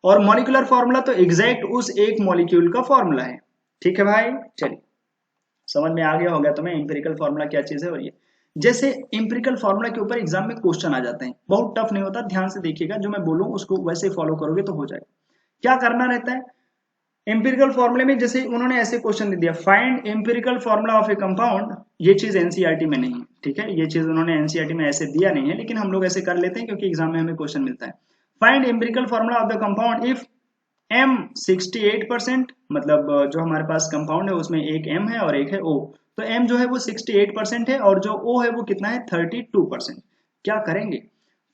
और मॉलिक्यूलर फॉर्मूला तो एग्जैक्ट उस एक मॉलिक्यूल का फॉर्मूला है। ठीक है भाई, चलिए समझ में आ गया होगा तुम्हें एम्पिरिकल फॉर्मूला क्या चीज है। और ये जैसे एम्पिरिकल फॉर्मूला के ऊपर एग्जाम में क्वेश्चन आ जाते हैं, बहुत टफ नहीं होता, ध्यान से देखिएगा, जो मैं बोलूं उसको वैसे फॉलो करोगे तो हो जाएगा। क्या करना रहता है एम्पिरिकल फॉर्मूले में, जैसे उन्होंने ऐसे क्वेश्चन दे दिया, find empirical formula of A compound, ये चीज एनसीईआरटी में नहीं है, ठीक है, ये चीज उन्होंने एनसीईआरटी में ऐसे दिया नहीं है, लेकिन हम लोग ऐसे कर लेते हैं क्योंकि एग्जाम में हमें क्वेश्चन मिलता है। Find empirical formula of the compound if M 68%, मतलब जो हमारे पास कंपाउंड है उसमें एक M है और एक है O, तो M जो है वो 68% है और जो O है वो कितना है 32%। क्या करेंगे,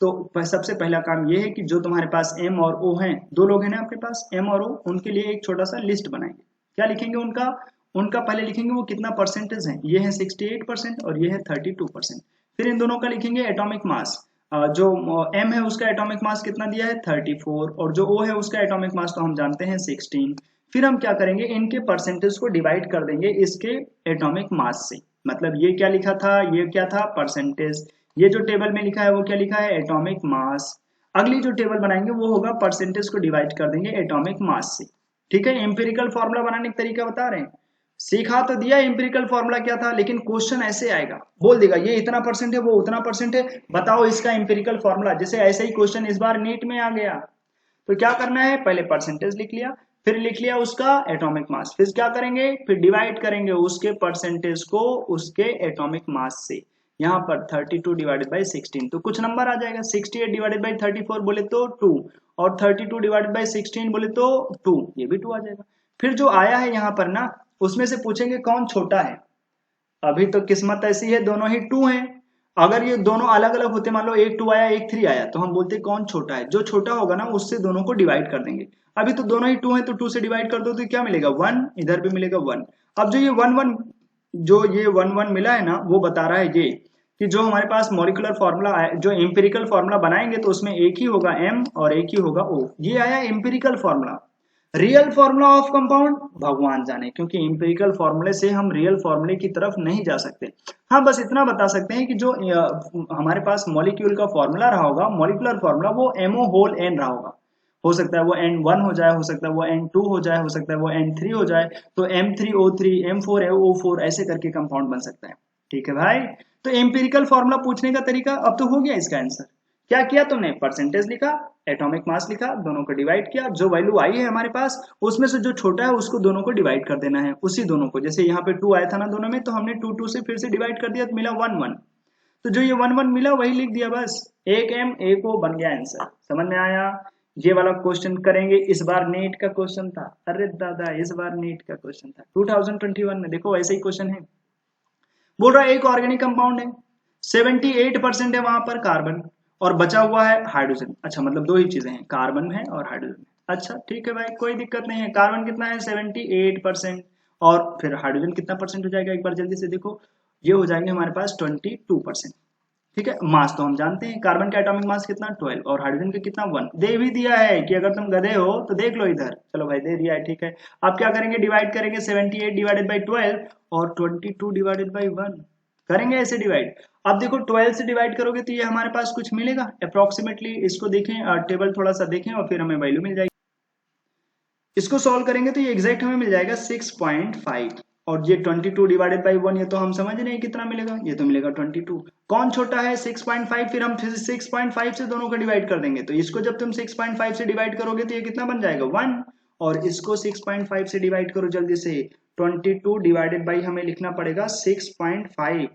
तो सबसे पहला काम ये है कि जो तुम्हारे पास M और O हैं, 2 लोग हैं ना आपके पास M और O, उनके लिए एक छोटा सा लिस्ट बनाएंगे। क्या लिखेंगे उनका, उनका पहले लिखेंगे वो कितना परसेंटेज है, ये है 68% और ये है 32%। फिर इन दोनों का लिखेंगे एटॉमिक मास, जो M है उसका एटॉमिक मास कितना दिया है 34, और जो O है उसका एटॉमिक मास तो हम जानते हैं 16। फिर हम क्या करेंगे, इनके परसेंटेज को डिवाइड कर देंगे इसके एटॉमिक मास से। मतलब ये क्या लिखा था, ये क्या था परसेंटेज, ये जो टेबल में लिखा है वो क्या लिखा है एटॉमिक मास। अगली जो टेबल बनाएंगे वो होगा परसेंटेज को डिवाइड कर देंगे एटॉमिक मास से। ठीक है, एम्पिरिकल फॉर्मूला बनाने का तरीका बता रहे हैं। सीखा तो दिया एम्पिरिकल फॉर्मूला क्या था, लेकिन क्वेश्चन ऐसे आएगा, बोल देगा ये इतना परसेंट है, वो उतना परसेंट है, बताओ इसका एम्पिरिकल फॉर्मूला। जैसे ऐसे ही क्वेश्चन इस बार नीट में आ गया, तो क्या करना है, पहले परसेंटेज लिख लिया, फिर लिख लिया उसका एटॉमिक मास, फिर क्या करेंगे, फिर डिवाइड करेंगे उसके परसेंटेज को उसके एटॉमिक मास से। यहाँ पर 32 डिवाइडेड बाई 16, तो कुछ नंबर आ जाएगा। 68 डिवाइडेड बाई 34 बोले तो 2, और 32 डिवाइडेड बाई 16 बोले तो 2, ये भी 2 आ जाएगा। फिर जो आया है यहाँ पर ना, उसमें से पूछेंगे कौन छोटा है। अभी तो किस्मत ऐसी है दोनों ही 2 हैं। अगर ये दोनों अलग अलग होते, मान लो एक 2 आया एक 3 आया, तो हम बोलते कौन छोटा है। जो छोटा होगा ना उससे दोनों को डिवाइड कर देंगे। अभी तो दोनों ही 2 हैं, तो 2 से डिवाइड कर दो तो क्या मिलेगा 1, इधर भी मिलेगा 1। अब जो ये 1 1 मिला है ना, वो बता रहा है ये कि जो हमारे पास मॉलिक्यूलर फॉर्मूला, जो एम्पिरिकल फॉर्मूला बनाएंगे तो उसमें एक ही होगा M और एक ही होगा O। ये आया empirical formula. Real formula of compound भगवान जाने, क्योंकि इंपेरिकल फॉर्मूले से हम रियल फॉर्मूले की तरफ नहीं जा सकते। हाँ, बस इतना बता सकते हैं कि जो हमारे पास मॉलिक्यूल का फॉर्मूला रहा होगा, मॉलिक्यूलर फॉर्मूला, वो MO होल N रहा होगा। हो सकता है वो N1 हो जाए, हो सकता है वो N2 हो जाए, हो सकता है वो N3 हो जाए, तो M3O3 M4O4 ऐसे करके कंपाउंड बन सकता है। ठीक है भाई, तो एम्पिरिकल फॉर्मूला पूछने का तरीका अब तो हो गया इसका आंसर। क्या किया तुमने, परसेंटेज लिखा, एटॉमिक मास लिखा, दोनों को डिवाइड किया, जो वैल्यू आई है हमारे पास उसमें से जो छोटा है उसको दोनों को डिवाइड कर देना है, उसी दोनों को। जैसे यहाँ पे 2 आया था ना दोनों में, तो हमने 2 2 से फिर से डिवाइड कर दिया तो मिला 1 1। तो जो ये 1 1 मिला वही लिख दिया, बस एक M एक O बन गया आंसर। समझ में आया। ये वाला क्वेश्चन करेंगे, इस बार नीट का क्वेश्चन था। अरे दादा, इस बार नीट का क्वेश्चन था 2021 में। देखो वैसे ही क्वेश्चन है। बोल रहा है एक ऑर्गेनिक कंपाउंड है, 78% है वहां पर कार्बन, और बचा हुआ है हाइड्रोजन। अच्छा, मतलब 2 ही चीजें हैं, कार्बन है और हाइड्रोजन। अच्छा ठीक है भाई, कोई दिक्कत नहीं है। कार्बन कितना है 78%, और फिर हाइड्रोजन कितना परसेंट हो जाएगा, एक बार जल्दी से देखो। ये हो जाएंगे हमारे पास 22%। ठीक है, मास तो हम जानते हैं, कार्बन का एटॉमिक मास कितना 12, और हाइड्रोजन का कितना 1। दे भी दिया है कि अगर तुम गधे हो तो देख लो इधर। चलो भाई, दे दिया है, ठीक है। अब क्या करेंगे, डिवाइड करेंगे 78 डिवाइडेड बाई 12 और 22 डिवाइडेड बाई 1, करेंगे ऐसे डिवाइड। अब देखो 12 से डिवाइड करोगे तो ये हमारे पास कुछ मिलेगा अप्रोक्सीमेटली। इसको देखें, टेबल थोड़ा सा देखें और फिर हमें वैल्यू मिल जाएगी। इसको सॉल्व करेंगे तो ये एग्जैक्ट हमें मिल जाएगा 6.5, और ये 22 डिवाइडेड बाई 1, ये तो हम समझ रहे हैं कितना मिलेगा, ये तो मिलेगा 22। कौन छोटा है 6.5, फिर हम 6.5 से दोनों को डिवाइड कर देंगे। तो इसको जब तुम 6.5 से डिवाइड करोगे तो ये कितना बन जाएगा 1, और इसको 6.5 से डिवाइड करो जल्दी से, 22 डिवाइडेड बाई हमें लिखना पड़ेगा 6.5,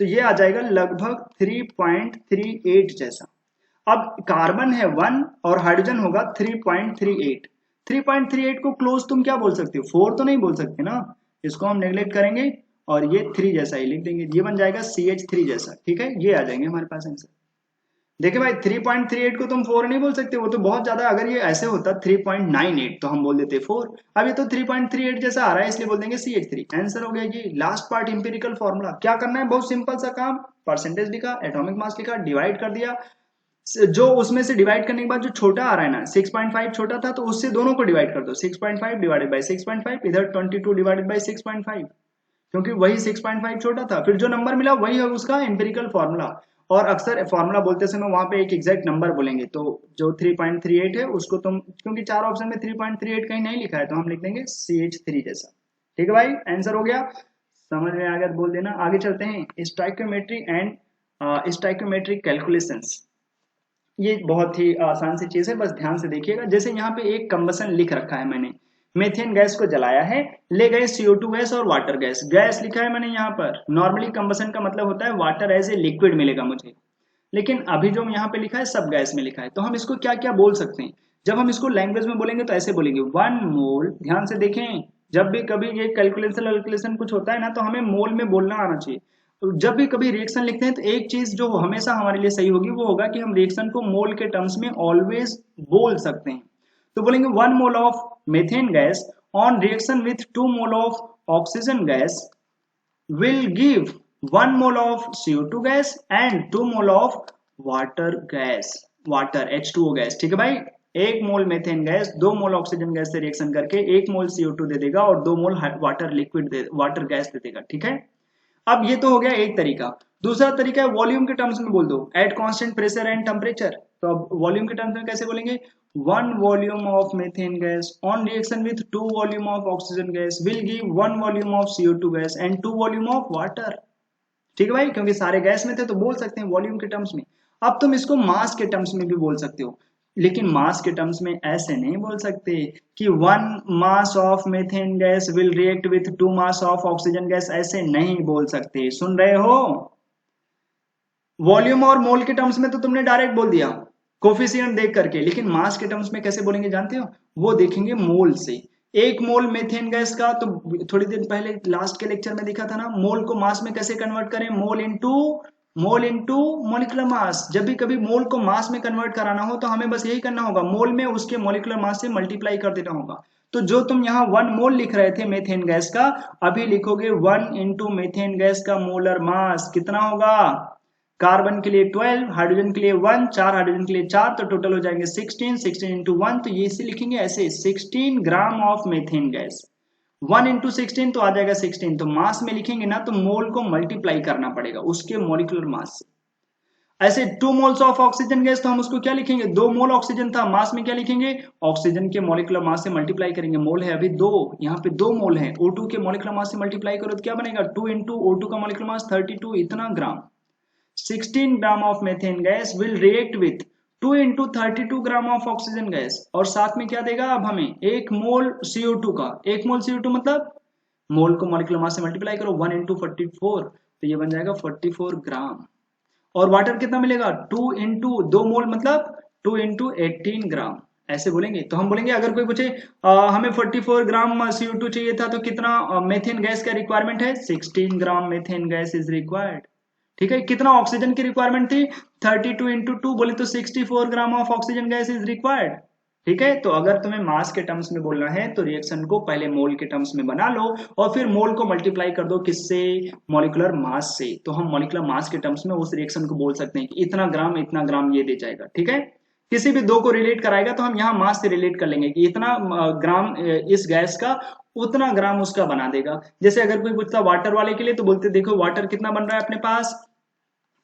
तो ये आ जाएगा लगभग 3.38 जैसा। अब कार्बन है 1 और हाइड्रोजन होगा 3.38। 3.38 को क्लोज तुम क्या बोल सकते हो, 4 तो नहीं बोल सकते ना, इसको हम नेग्लेक्ट करेंगे और ये 3 जैसा ही लिख देंगे, ये बन जाएगा CH3 जैसा। ठीक है, ये आ जाएंगे हमारे पास आंसर। देखिए भाई, 3.38 को तुम 4 नहीं बोल सकते, वो तो बहुत ज्यादा। अगर ये ऐसे होता 3.98 तो हम बोल देते 4। अब ये तो 3.38 जैसा आ रहा है, इसलिए बोल देंगे CH3। आंसर हो गया ये लास्ट पार्ट, इंपेरिकल फॉर्मूला। क्या करना है, बहुत सिंपल सा काम, परसेंटेज लिखा, एटॉमिक मास लिखा, डिवाइड कर दिया। जो उसमें से डिवाइड करने के बाद जो छोटा आ रहा है ना, 6.5 छोटा था, तो उससे दोनों को डिवाइड कर दो। 6.5 डिवाइडेड बाई 6.5, इधर 22 डिवाइडेड बाई 6.5, क्योंकि वही 6.5 छोटा था। फिर जो नंबर मिला वही है उसका एम्पिरिकल फॉर्मूला। और अक्सर फॉर्मूला बोलते समय वहां पे एक एग्जैक्ट नंबर बोलेंगे, तो जो 3.38 है उसको तुम, क्योंकि 4 ऑप्शन में 3.38 कहीं नहीं लिखा है, तो हम लिख देंगे CH3 जैसा। ठीक है भाई, आंसर हो गया। समझ में आ गया तो बोल देना। आगे चलते हैं, स्टोइकियोमेट्री एंड स्टोइकियोमेट्रिक कैलकुलेशंस। ये बहुत ही आसान सी चीज है, बस ध्यान से देखिएगा। जैसे यहाँ पे एक कंबसन लिख रखा है मैंने, मेथेन गैस को जलाया है, ले गए CO2 गैस और वाटर गैस। गैस लिखा है मैंने यहाँ पर, नॉर्मली कंबसन का मतलब होता है वाटर एज ए लिक्विड मिलेगा मुझे, लेकिन अभी जो यहाँ पे लिखा है सब गैस में लिखा है। तो हम इसको क्या क्या बोल सकते हैं, जब हम इसको लैंग्वेज में बोलेंगे तो ऐसे बोलेंगे 1 मोल। ध्यान से देखें, जब भी कभी ये कैलकुलेशन कुछ होता है ना, तो हमें मोल में बोलना आना चाहिए। तो जब भी कभी रिएक्शन लिखते हैं तो एक चीज जो हमेशा हमारे लिए सही होगी वो होगा कि हम रिएक्शन को मोल के टर्म्स में ऑलवेज बोल सकते हैं। तो बोलेंगे 1 mole of methane gas on reaction with 2 mole of oxygen gas will give 1 mole of CO2 gas and 2 mole of water gas, water H2O gas. ठीक है भाई, 1 mole methane gas 2 mole oxygen gas से reaction करके 1 mole CO2 दे देगा और 2 mole water liquid water gas दे देगा। ठीक है, अब ये तो हो गया एक तरीका। दूसरा तरीका है वॉल्यूम के टर्म्स में बोल दो, at constant pressure and temperature. तो अब वॉल्यूम के टर्म्स में कैसे बोलेंगे, 1 volume of methane gas on reaction with 2 volume of oxygen gas will give 1 volume of CO2 gas and 2 volume of water. ठीक है भाई, क्योंकि सारे गैस में थे तो बोल सकते हैं वॉल्यूम के टर्म्स में। अब तुम इसको मास के टर्म्स में भी बोल सकते हो, लेकिन मास के टर्म्स में ऐसे नहीं बोल सकते कि 1 mass of methane gas will react with 2 mass of oxygen gas, ऐसे नहीं बोल सकते। सुन रहे हो, वॉल्यूम और मोल के टर्म्स में तो तुमने डायरेक्ट बोल दिया कोफिशिएंट देख करके, लेकिन मास के टर्म्स में कैसे बोलेंगे जानते हो, वो देखेंगे मोल से। एक मोल मीथेन गैस का, तो थोड़ी देर पहले लास्ट के लेक्चर में देखा था ना, मोल को मास में कैसे कन्वर्ट करें, मोल इनटू मॉलिक्यूलर मास। जब भी कभी मोल को मास में कन्वर्ट कराना हो तो हमें बस यही करना होगा, मोल में उसके मॉलिक्यूलर मास से मल्टीप्लाई कर देना होगा। तो जो तुम यहाँ 1 मोल लिख रहे थे मीथेन गैस का, अभी लिखोगे 1 इंटू मीथेन गैस का मोलर मास कितना होगा, कार्बन के लिए 12, हाइड्रोजन के लिए 1, 4 हाइड्रोजन के लिए 4, तो टोटल हो जाएंगे 16, 16 इंटू 1, तो ये इसे लिखेंगे ऐसे 16 gram of methane gas. 1 into 16 तो आ जाएगा 16, तो मास में लिखेंगे ना तो मोल को मल्टीप्लाई करना पड़ेगा उसके मॉलिक्यूलर मास से। ऐसे 2 मोल्स ऑफ ऑक्सीजन गैस, तो हम उसको क्या लिखेंगे, 2 मोल ऑक्सीजन था, मास में क्या लिखेंगे, ऑक्सीजन के मॉलिक्यूलर मास से मल्टीप्लाई करेंगे, मोल है अभी 2, यहाँ पे 2 मोल है, O2 के मॉलिक्यूलर मास से मल्टीप्लाई करो तो क्या बनेगा, 2 इंटू O2 का मॉलिक्यूलर मास 32, इतना ग्राम। 16 gram of methane gas will react with 2 into 32 gram of oxygen gas, और साथ में क्या देगा अब हमें, 1 मोल CO2 का। 1 मोल CO2 मतलब मोल को मॉलिक्यूलर मास से मल्टीप्लाई करो 1 इंटू 44, तो ये बन जाएगा 44 ग्राम। और वाटर कितना मिलेगा, 2 इंटू 2 मोल मतलब 2 इंटू 18 ग्राम, ऐसे बोलेंगे। तो हम बोलेंगे अगर कोई पूछे हमें 44 ग्राम CO2 चाहिए था तो कितना मेथेन गैस का रिक्वायरमेंट है, 16 ग्राम मेथेन गैस इज रिक्वायर्ड। ठीक है, कितना ऑक्सीजन की रिक्वायरमेंट थी, 32 इंटू 2 बोले तो 64 gram of oxygen gas is required. ठीक है, तो अगर तुम्हें मास के टर्म्स में बोलना है तो रिएक्शन को पहले मोल के टर्म्स में बना लो और फिर मोल को मल्टीप्लाई कर दो किससे, मॉलिक्यूलर मास से। तो हम मॉलिक्यूलर मास के टर्म्स में उस रिएक्शन को बोल सकते हैं कि इतना ग्राम ये दे जाएगा। ठीक है, किसी भी दो को रिलेट कराएगा तो हम यहाँ मास से रिलेट कर लेंगे कि इतना ग्राम इस गैस का, उतना ग्राम उसका बना देगा। जैसे अगर कोई पूछता वाटर वाले के लिए तो बोलते देखो वाटर कितना बन रहा है अपने पास,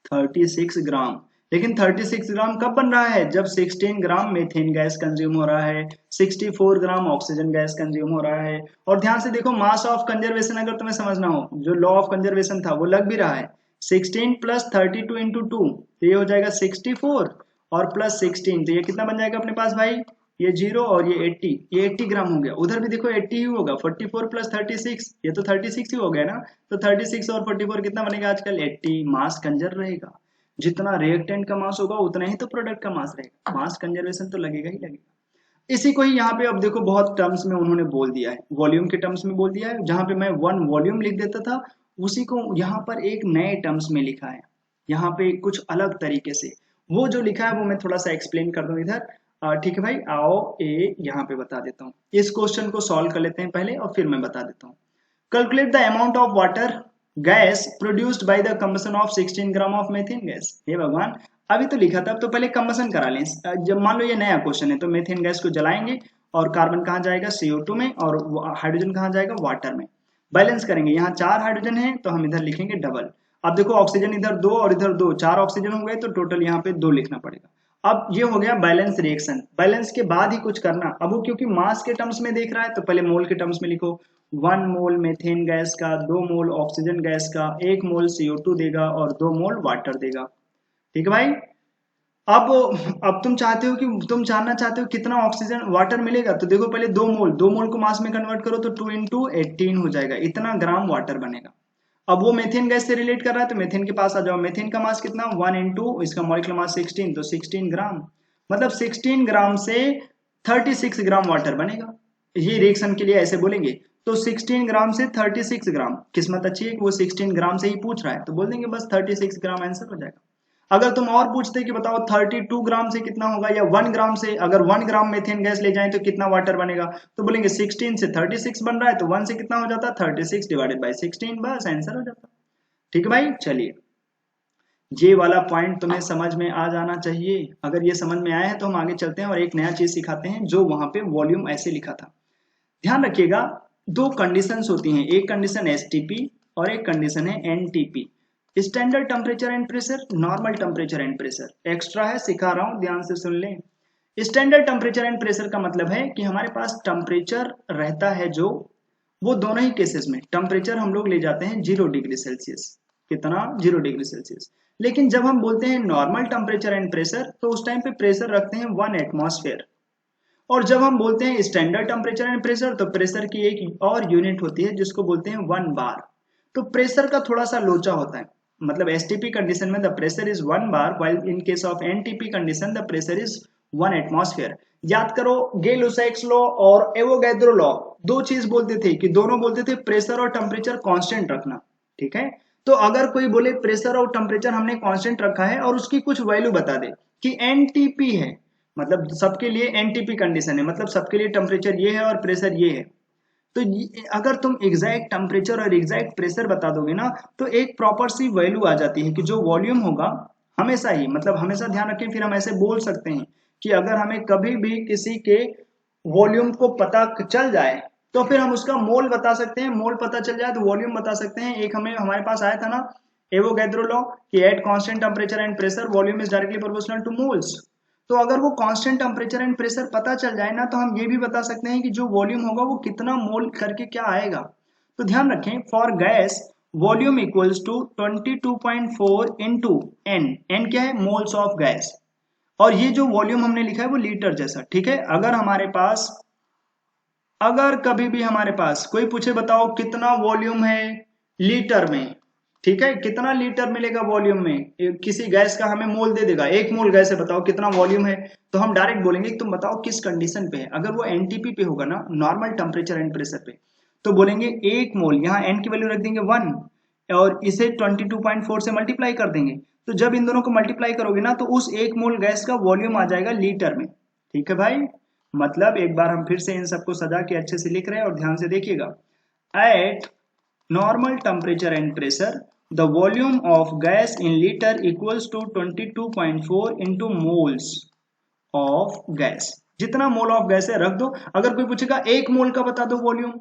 36 ग्राम। लेकिन 36 ग्राम कब बन रहा है, जब 16 ग्राम मेथेन गैस कंज्यूम हो रहा है, 64 ग्राम ऑक्सीजन गैस कंज्यूम हो रहा है। और ध्यान से देखो मास ऑफ कंजर्वेशन अगर तुम्हें समझना हो, जो लॉ ऑफ कंजर्वेशन था वो लग भी रहा है, 16 प्लस 32 इंटू 2 तो ये हो जाएगा 64, और प्लस 16 तो ये कितना बन जाएगा अपने पास भाई, ये 0 और ये 80, ये 80 ग्राम हो गया। उधर भी देखो 80 ही होगा, 44 प्लस 36 ये तो 36 ही हो गया ना, तो 36 और 44 कितना बनेगा आजकल, 80। मास कंजर्व रहेगा, जितना रिएक्टेंट का मास होगा उतना ही तो प्रोडक्ट का मास रहेगा, मास कंजर्वेशन तो लगेगा ही लगेगा। इसी को ही यहाँ पे अब देखो बहुत टर्म्स में उन्होंने बोल दिया है, वॉल्यूम के टर्म्स में बोल दिया है। जहां पे मैं 1 वॉल्यूम लिख देता था उसी को यहाँ पर एक नए टर्म्स में लिखा है, यहाँ पे कुछ अलग तरीके से। वो जो लिखा है वो मैं थोड़ा सा एक्सप्लेन कर दूं इधर। ठीक है भाई, आओ यहाँ पे बता देता हूँ। इस क्वेश्चन को सॉल्व कर लेते हैं पहले और फिर मैं बता देता हूँ। Calculate the amount of water gas produced by the combustion of 16 gram of methane gas. हे भगवान, अभी तो लिखा था, अब तो पहले कंबशन करा लें। जब मान लो ये नया क्वेश्चन है तो मेथेन गैस को जलाएंगे और कार्बन कहाँ जाएगा, CO2 में, और हाइड्रोजन कहाँ जाएगा, वाटर में। बैलेंस करेंगे, यहाँ 4 हाइड्रोजन है तो हम इधर लिखेंगे डबल। अब देखो ऑक्सीजन इधर 2 और इधर 2, 4 ऑक्सीजन हो गए तो टोटल यहाँ पे 2 लिखना पड़ेगा। अब ये हो गया बैलेंस रिएक्शन। बैलेंस के बाद ही कुछ करना, अब वो क्योंकि मास के टर्म्स में देख रहा है तो पहले मोल के टर्म्स में लिखो। 1 मोल मेथेन गैस का, 2 मोल ऑक्सीजन गैस का, 1 मोल CO2 देगा और 2 मोल वाटर देगा। ठीक है भाई, अब तुम चाहते हो कि तुम जानना चाहते हो कितना ऑक्सीजन वाटर मिलेगा, तो देखो पहले 2 मोल को मास में कन्वर्ट करो तो 2 इंटू 18 हो जाएगा, इतना ग्राम वाटर बनेगा। अब वो मेथेन गैस से रिलेट कर रहा है तो मेथेन के पास आ जाओ। मेथेन का मास कितना, 1 इंटू इसका मॉलिक्यूलर मास 16, तो 16 ग्राम, मतलब 16 ग्राम से 36 ग्राम वाटर बनेगा। ये रिएक्शन के लिए ऐसे बोलेंगे। तो 16 ग्राम से 36 ग्राम, किस्मत अच्छी है कि वो 16 ग्राम से ही पूछ रहा है तो बोल देंगे बस 36 ग्राम आंसर हो जाएगा। अगर तुम और पूछते कि बताओ 32 ग्राम से कितना होगा, या 1 ग्राम से, अगर 1 ग्राम मेथेन गैस ले जाएं तो कितना वाटर बनेगा, तो बोलेंगे 16 से 36 बन रहा है तो 1 से कितना हो जाता, 36 डिवाइडेड बाई 16, बस आंसर हो जाता। ठीक है भाई, चलिए ये वाला पॉइंट तुम्हें समझ में आ जाना चाहिए। अगर ये समझ में आया है तो हम आगे चलते हैं और एक नया चीज सिखाते हैं जो वहां पे वॉल्यूम ऐसे लिखा था। ध्यान रखिएगा, 2 कंडीशंस होती हैं, एक कंडीशन STP और एक कंडीशन है NTP, standard temperature and pressure, normal temperature and pressure. Extra है, सिखा रहा हूं, ध्यान से सुन लें। स्टैंडर्ड टेम्परेचर एंड प्रेशर का मतलब है कि हमारे पास टेम्परेचर रहता है जो, वो दोनों ही केसेस में टेम्परेचर हम लोग ले जाते हैं 0 डिग्री सेल्सियस। कितना? 0 डिग्री सेल्सियस। लेकिन जब हम बोलते हैं नॉर्मल टेम्परेचर एंड प्रेशर, तो उस टाइम पे प्रेशर रखते हैं 1 एटमॉस्फेयर। और जब हम बोलते हैं स्टैंडर्ड टेम्परेचर एंड प्रेशर, तो प्रेशर की एक और यूनिट होती है जिसको बोलते हैं 1 बार। तो प्रेशर का थोड़ा सा लोचा होता है, मतलब एसटीपी कंडीशन में the pressure is 1 bar, while in case of NTP condition the pressure is 1 atmosphere. याद करो, गे-लुसाइक्स लॉ और एवोगैड्रो लॉ दो चीज बोलते थे कि दोनों बोलते थे प्रेशर और टेम्परेचर कांस्टेंट रखना। ठीक है, तो अगर कोई बोले प्रेशर और टेम्परेचर हमने कांस्टेंट रखा है और उसकी कुछ वैल्यू बता दे कि एनटीपी है, मतलब सबके लिए एनटीपी कंडीशन है, मतलब सबके लिए टेम्परेचर ये है और प्रेशर ये है, तो अगर तुम एग्जैक्ट टेम्परेचर और एग्जैक्ट प्रेशर बता दोगे ना, तो एक प्रॉपर सी वैल्यू आ जाती है कि जो वॉल्यूम होगा हमेशा ही, मतलब हमेशा ध्यान रखें, फिर हम ऐसे बोल सकते हैं कि अगर हमें कभी भी किसी के वॉल्यूम को पता चल जाए तो फिर हम उसका मोल बता सकते हैं, मोल पता चल जाए तो वॉल्यूम बता सकते हैं। एक हमारे पास आया था ना एवोगैड्रो लॉ कि at constant temperature and pressure volume is directly proportional to moles. तो अगर वो कांस्टेंट टेम्परेचर एंड प्रेशर पता चल जाए ना, तो हम ये भी बता सकते हैं कि जो वॉल्यूम होगा वो कितना मोल करके क्या आएगा। तो ध्यान रखें, for gas volume equals to 22.4 into N. N क्या है? Moles of gas. और ये जो वॉल्यूम हमने लिखा है वो लीटर जैसा। ठीक है, अगर कभी भी हमारे पास कोई पूछे बताओ कितना वॉल्यूम है लीटर में, ठीक है, कितना लीटर मिलेगा वॉल्यूम में, किसी गैस का हमें मोल दे देगा, 1 मोल गैस है, बताओ कितना वॉल्यूम है, तो हम डायरेक्ट बोलेंगे कि तुम बताओ किस कंडीशन पे है। अगर वो एनटीपी पे होगा ना, नॉर्मल टेम्परेचर एंड प्रेशर पे, तो बोलेंगे 1 मोल, यहाँ एन की वैल्यू रख देंगे 1 और इसे 22.4 से मल्टीप्लाई कर देंगे। तो जब इन दोनों को मल्टीप्लाई करोगे ना, तो उस 1 मोल गैस का वॉल्यूम आ जाएगा लीटर में। ठीक है भाई, मतलब एक बार हम फिर से इन सबको सजा के अच्छे से लिख रहे हैं और ध्यान से देखिएगा। At normal temperature and pressure the volume of gas in litre equals to 22.4 into moles of gas. जितना मोल ऑफ गैस है रख दो। अगर कोई पूछेगा 1 मोल का बता दो volume,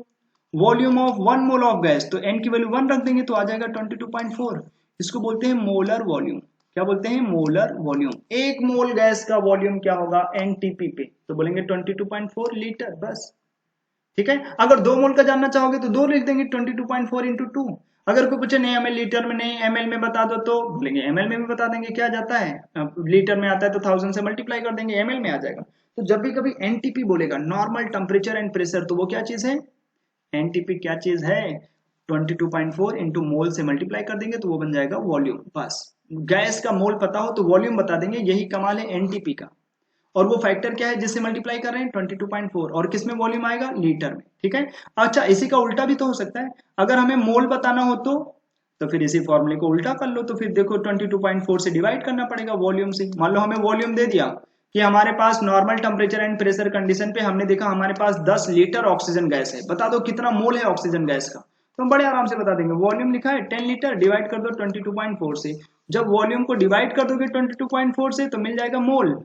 volume of 1 mole of gas, तो एन की वैल्यू 1 रख देंगे तो आ जाएगा 22.4। इसको बोलते हैं मोलर वॉल्यूम। क्या बोलते हैं? Molar volume. 1 मोल गैस का वॉल्यूम क्या होगा एनटीपी पे, तो बोलेंगे 22.4 लीटर, बस। ठीक है, अगर 2 मोल का जानना चाहोगे तो 2 लिख देंगे, 22.4 इंटू 2। अगर कोई पूछे नहीं हमें लीटर में नहीं एमएल में बता दो, तो बोलेंगे एमएल में भी बता देंगे। क्या जाता है, लीटर में आता है तो 1000 से मल्टीप्लाई कर देंगे, एमएल में आ जाएगा। तो जब भी कभी एनटीपी बोलेगा, नॉर्मल टेम्परेचर एंड प्रेशर, तो वो क्या चीज है? एनटीपी क्या चीज है? 22.4 इंटू मोल से मल्टीप्लाई कर देंगे तो वो बन जाएगा वॉल्यूम। बस, गैस का मोल पता हो तो वॉल्यूम बता देंगे, यही कमाल है एनटीपी का। और वो फैक्टर क्या है जिससे मल्टीप्लाई कर रहे हैं? 22.4। और किस में वॉल्यूम आएगा? लीटर में। ठीक है, अच्छा इसी का उल्टा भी तो हो सकता है, अगर हमें मोल बताना हो तो फिर इसी फॉर्मूले को उल्टा कर लो, तो फिर देखो 22.4 से डिवाइड करना पड़ेगा वॉल्यूम से। मान लो हमें वॉल्यूम दे दिया कि हमारे पास normal temperature and pressure condition पे हमने देखा हमारे पास 10 लीटर ऑक्सीजन गैस है, बता दो कितना मोल है ऑक्सीजन गैस का, तो हम बड़े आराम से बता देंगे। वॉल्यूम लिखा है 10 लीटर, डिवाइड कर दो 22.4 से। जब वॉल्यूम को डिवाइड कर दोगे 22.4 से तो मिल जाएगा मोल।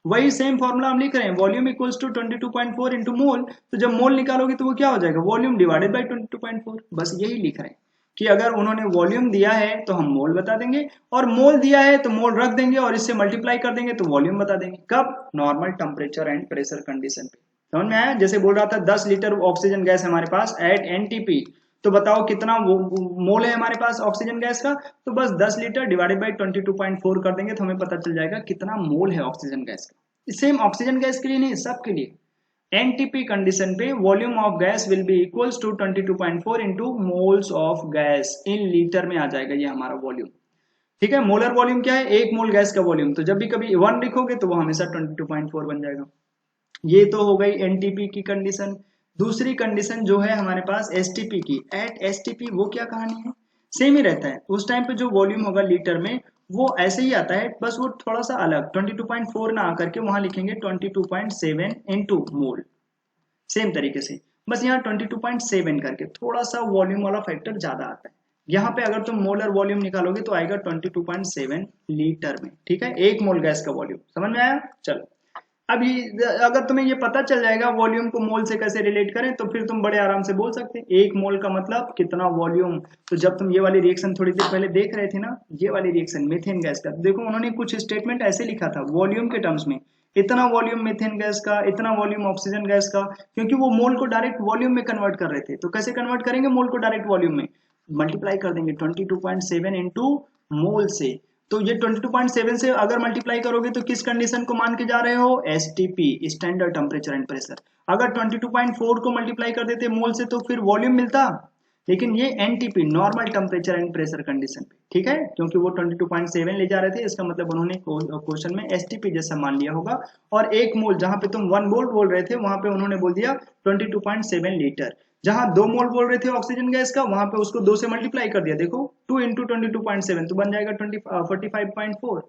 वही सेम फॉर्मूला हम लिख रहे हैं, volume equals to 22.4 into mole. तो जब मोल निकालोगे तो वो क्या हो जाएगा? Volume divided by 22.4। बस यही लिख रहे हैं कि अगर उन्होंने वॉल्यूम दिया है तो हम मोल बता देंगे, और मोल दिया है तो मोल रख देंगे और इससे मल्टीप्लाई कर देंगे तो वॉल्यूम बता देंगे। कब? Normal temperature and pressure condition पे। समझ में आया? जैसे बोल रहा था 10 लीटर ऑक्सीजन गैस हमारे पास एट एनटीपी, तो बताओ कितना मोल है हमारे पास ऑक्सीजन गैस का, तो बस 10 लीटर डिवाइडेड बाई 22.4 कर देंगे तो हमें पता चल जाएगा कितना मोल है ऑक्सीजन गैस का। सेम ऑक्सीजन गैस के लिए नहीं, सबके लिए एनटीपी कंडीशन पे volume of gas will be equals to 22.4 into moles of gas in litre में आ जाएगा ये हमारा वॉल्यूम। ठीक है, मोलर वॉल्यूम क्या है? 1 मोल गैस का वॉल्यूम, तो जब भी कभी 1 लिखोगे तो वो हमेशा 22.4 बन जाएगा। ये तो हो गई एनटीपी की कंडीशन। दूसरी कंडीशन जो है हमारे पास एसटीपी की। एट एसटीपी वो क्या कहानी है? सेम ही रहता है, उस टाइम पे जो वॉल्यूम होगा लीटर में वो ऐसे ही आता है, बस वो थोड़ा सा अलग 22.4 ना आकर के वहां लिखेंगे 22.7 इंटू मोल, सेम तरीके से, बस यहाँ 22.7 करके थोड़ा सा वॉल्यूम वाला फैक्टर ज्यादा आता है। यहाँ पे अगर तुम मोलर वॉल्यूम निकालोगे तो आएगा 22.7 लीटर में। ठीक है, 1 मोल गैस का वॉल्यूम। समझ में आया? चलो अभी अगर तुम्हें ये पता चल जाएगा वॉल्यूम को मोल से कैसे रिलेट करें, तो फिर तुम बड़े आराम से बोल सकते हैं एक मोल का मतलब कितना वॉल्यूम। तो जब तुम ये वाली रिएक्शन थोड़ी देर पहले देख रहे थे ना, ये वाली रिएक्शन मीथेन गैस का, देखो उन्होंने कुछ स्टेटमेंट ऐसे लिखा था वॉल्यूम के टर्म्स में, इतना वॉल्यूम मीथेन गैस का, इतना वॉल्यूम ऑक्सीजन गैस का, क्योंकि वो मोल को डायरेक्ट वॉल्यूम में कन्वर्ट कर रहे थे। तो कैसे कन्वर्ट करेंगे मोल को डायरेक्ट वॉल्यूम में, मल्टीप्लाई कर देंगे 22.7 इंटू मोल से। तो ये 22.7 से अगर मल्टीप्लाई करोगे तो किस कंडीशन को मान के जा रहे हो, STP, standard temperature and pressure. अगर 22.4 को मल्टीप्लाई कर देते मोल से तो फिर वॉल्यूम मिलता, लेकिन ये NTP, normal temperature and pressure condition पे, ठीक है, क्योंकि वो 22.7 ले जा रहे थे, इसका मतलब उन्होंने क्वेश्चन में एसटीपी जैसा मान लिया होगा। और एक मोल जहां पे तुम 1 मोल बोल रहे थे वहां पे उन्होंने बोल दिया 22.7 लीटर। जहां 2 मोल बोल रहे थे ऑक्सीजन गैस का, वहां पे उसको 2 से मल्टीप्लाई कर दिया, देखो 2 इंटू 22.7 तो बन जाएगा 45.4,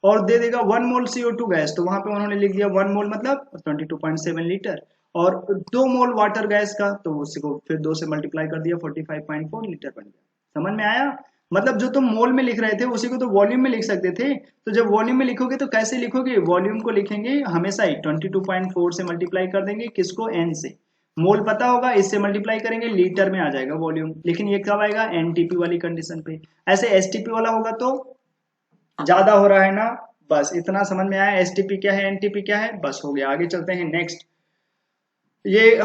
और दे देगा 1 मोल CO2 गैस, तो वहां पे उन्होंने लिख दिया 1 मोल मतलब 22.7 लीटर। और 2 मोल वाटर गैस का, तो उसी को फिर 2 से मल्टीप्लाई कर दिया 45.4 लीटर बन गया। समझ में आया? मतलब जो तुम मोल में लिख रहे थे उसी को तो वॉल्यूम में लिख सकते थे। तो जब वॉल्यूम में लिखोगे तो कैसे लिखोगे, वॉल्यूम को लिखेंगे हमेशा ही 22.4 से मल्टीप्लाई कर देंगे, किसको, एन से। मोल पता होगा, इससे मल्टीप्लाई करेंगे लीटर में आ जाएगा वॉल्यूम, लेकिन ये कब आएगा, एनटीपी वाली कंडीशन पे। ऐसे एसटीपी वाला होगा तो ज्यादा हो रहा है ना, बस इतना समझ में आया, एसटीपी क्या है एनटीपी क्या है, बस हो गया। आगे चलते हैं नेक्स्ट। ये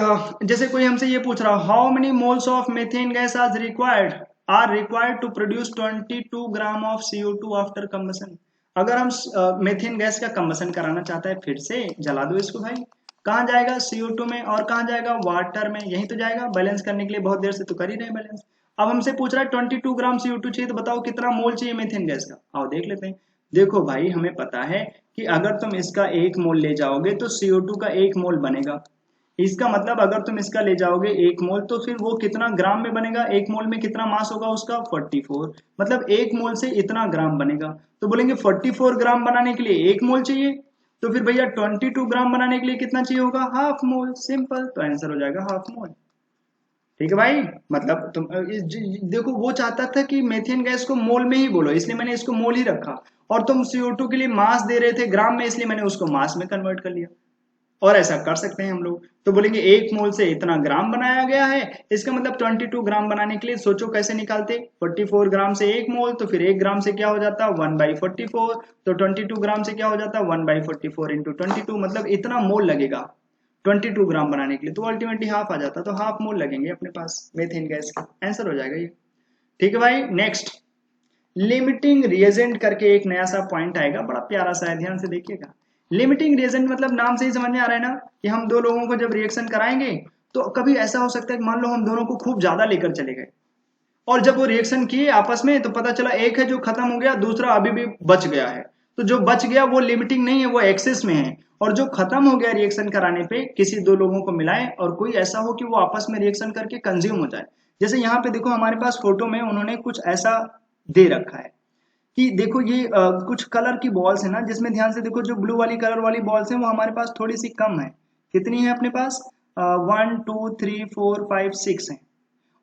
जैसे कोई हमसे ये पूछ रहा, how many moles of methane gas are required to produce 22 gram of CO2 after combustion. अगर हम मेथेन गैस का कंबशन कराना चाहता है, फिर से जला दो इसको भाई, कहाँ जाएगा, CO2 में, और कहाँ जाएगा, वाटर में, यही तो जाएगा। बैलेंस करने के लिए बहुत देर से तो कर ही रहे बैलेंस। अब हमसे पूछ रहा है 22 ग्राम CO2 चाहिए, तो बताओ कितना मोल चाहिए मेथेन गैस का, आओ देख लेते हैं। देखो भाई हमें पता है कि अगर तुम इसका 1 मोल ले जाओगे तो CO2 का 1 मोल बनेगा। इसका मतलब अगर तुम इसका ले जाओगे 1 मोल, तो फिर वो कितना ग्राम में बनेगा, 1 मोल में कितना मास होगा उसका, 44, मतलब 1 मोल से इतना ग्राम बनेगा। तो बोलेंगे 44 ग्राम बनाने के लिए 1 मोल चाहिए, तो फिर भैया 22 ग्राम बनाने के लिए कितना चाहिए होगा, हाफ मोल, सिंपल, तो आंसर हो जाएगा हाफ मोल। ठीक है भाई, मतलब तुम देखो वो चाहता था कि मेथेन गैस को मोल में ही बोलो, इसलिए मैंने इसको मोल ही रखा, और तुम CO2 के लिए मास दे रहे थे ग्राम में, इसलिए मैंने उसको मास में कन्वर्ट कर लिया। और ऐसा कर सकते हैं हम लोग, तो बोलेंगे 1 मोल से इतना ग्राम बनाया गया है, इसका मतलब 22 ग्राम बनाने के लिए सोचो कैसे निकालते, 44 ग्राम से 1 मोल, तो फिर 1 ग्राम से क्या हो जाता, 1/44, तो 22 ग्राम से क्या हो जाता, 1/44 इंटू 22, मतलब इतना मोल लगेगा 22 ग्राम बनाने के लिए, तो अल्टीमेटली हाफ आ जाता, तो हाफ मोल लगेंगे अपने पास मेथेन गैस के, आंसर हो जाएगा ये। ठीक है भाई, नेक्स्ट लिमिटिंग रिएजेंट करके एक नया सा पॉइंट आएगा, बड़ा प्यारा सा है, ध्यान से देखिएगा। लिमिटिंग रिएजेंट मतलब नाम से ही समझ में आ रहा है ना, कि हम दो लोगों को जब रिएक्शन कराएंगे तो कभी ऐसा हो सकता है कि मान लो हम दोनों को खूब ज्यादा लेकर चले गए, और जब वो रिएक्शन किए आपस में तो पता चला एक है जो खत्म हो गया, दूसरा अभी भी बच गया है। तो जो बच गया वो लिमिटिंग नहीं है, वो एक्सेस में है, और जो खत्म हो गया रिएक्शन कराने पे किसी दो लोगों को मिलाए, और कोई ऐसा हो कि वो आपस में रिएक्शन करके कंज्यूम हो जाए। जैसे यहाँ पे देखो हमारे पास फोटो में उन्होंने कुछ ऐसा दे रखा है कि देखो ये कुछ कलर की बॉल्स है ना, जिसमें ध्यान से देखो जो ब्लू वाली कलर वाली बॉल्स हैं वो हमारे पास थोड़ी सी कम है। कितनी है अपने पास, 1 2 3 4 5 6 है,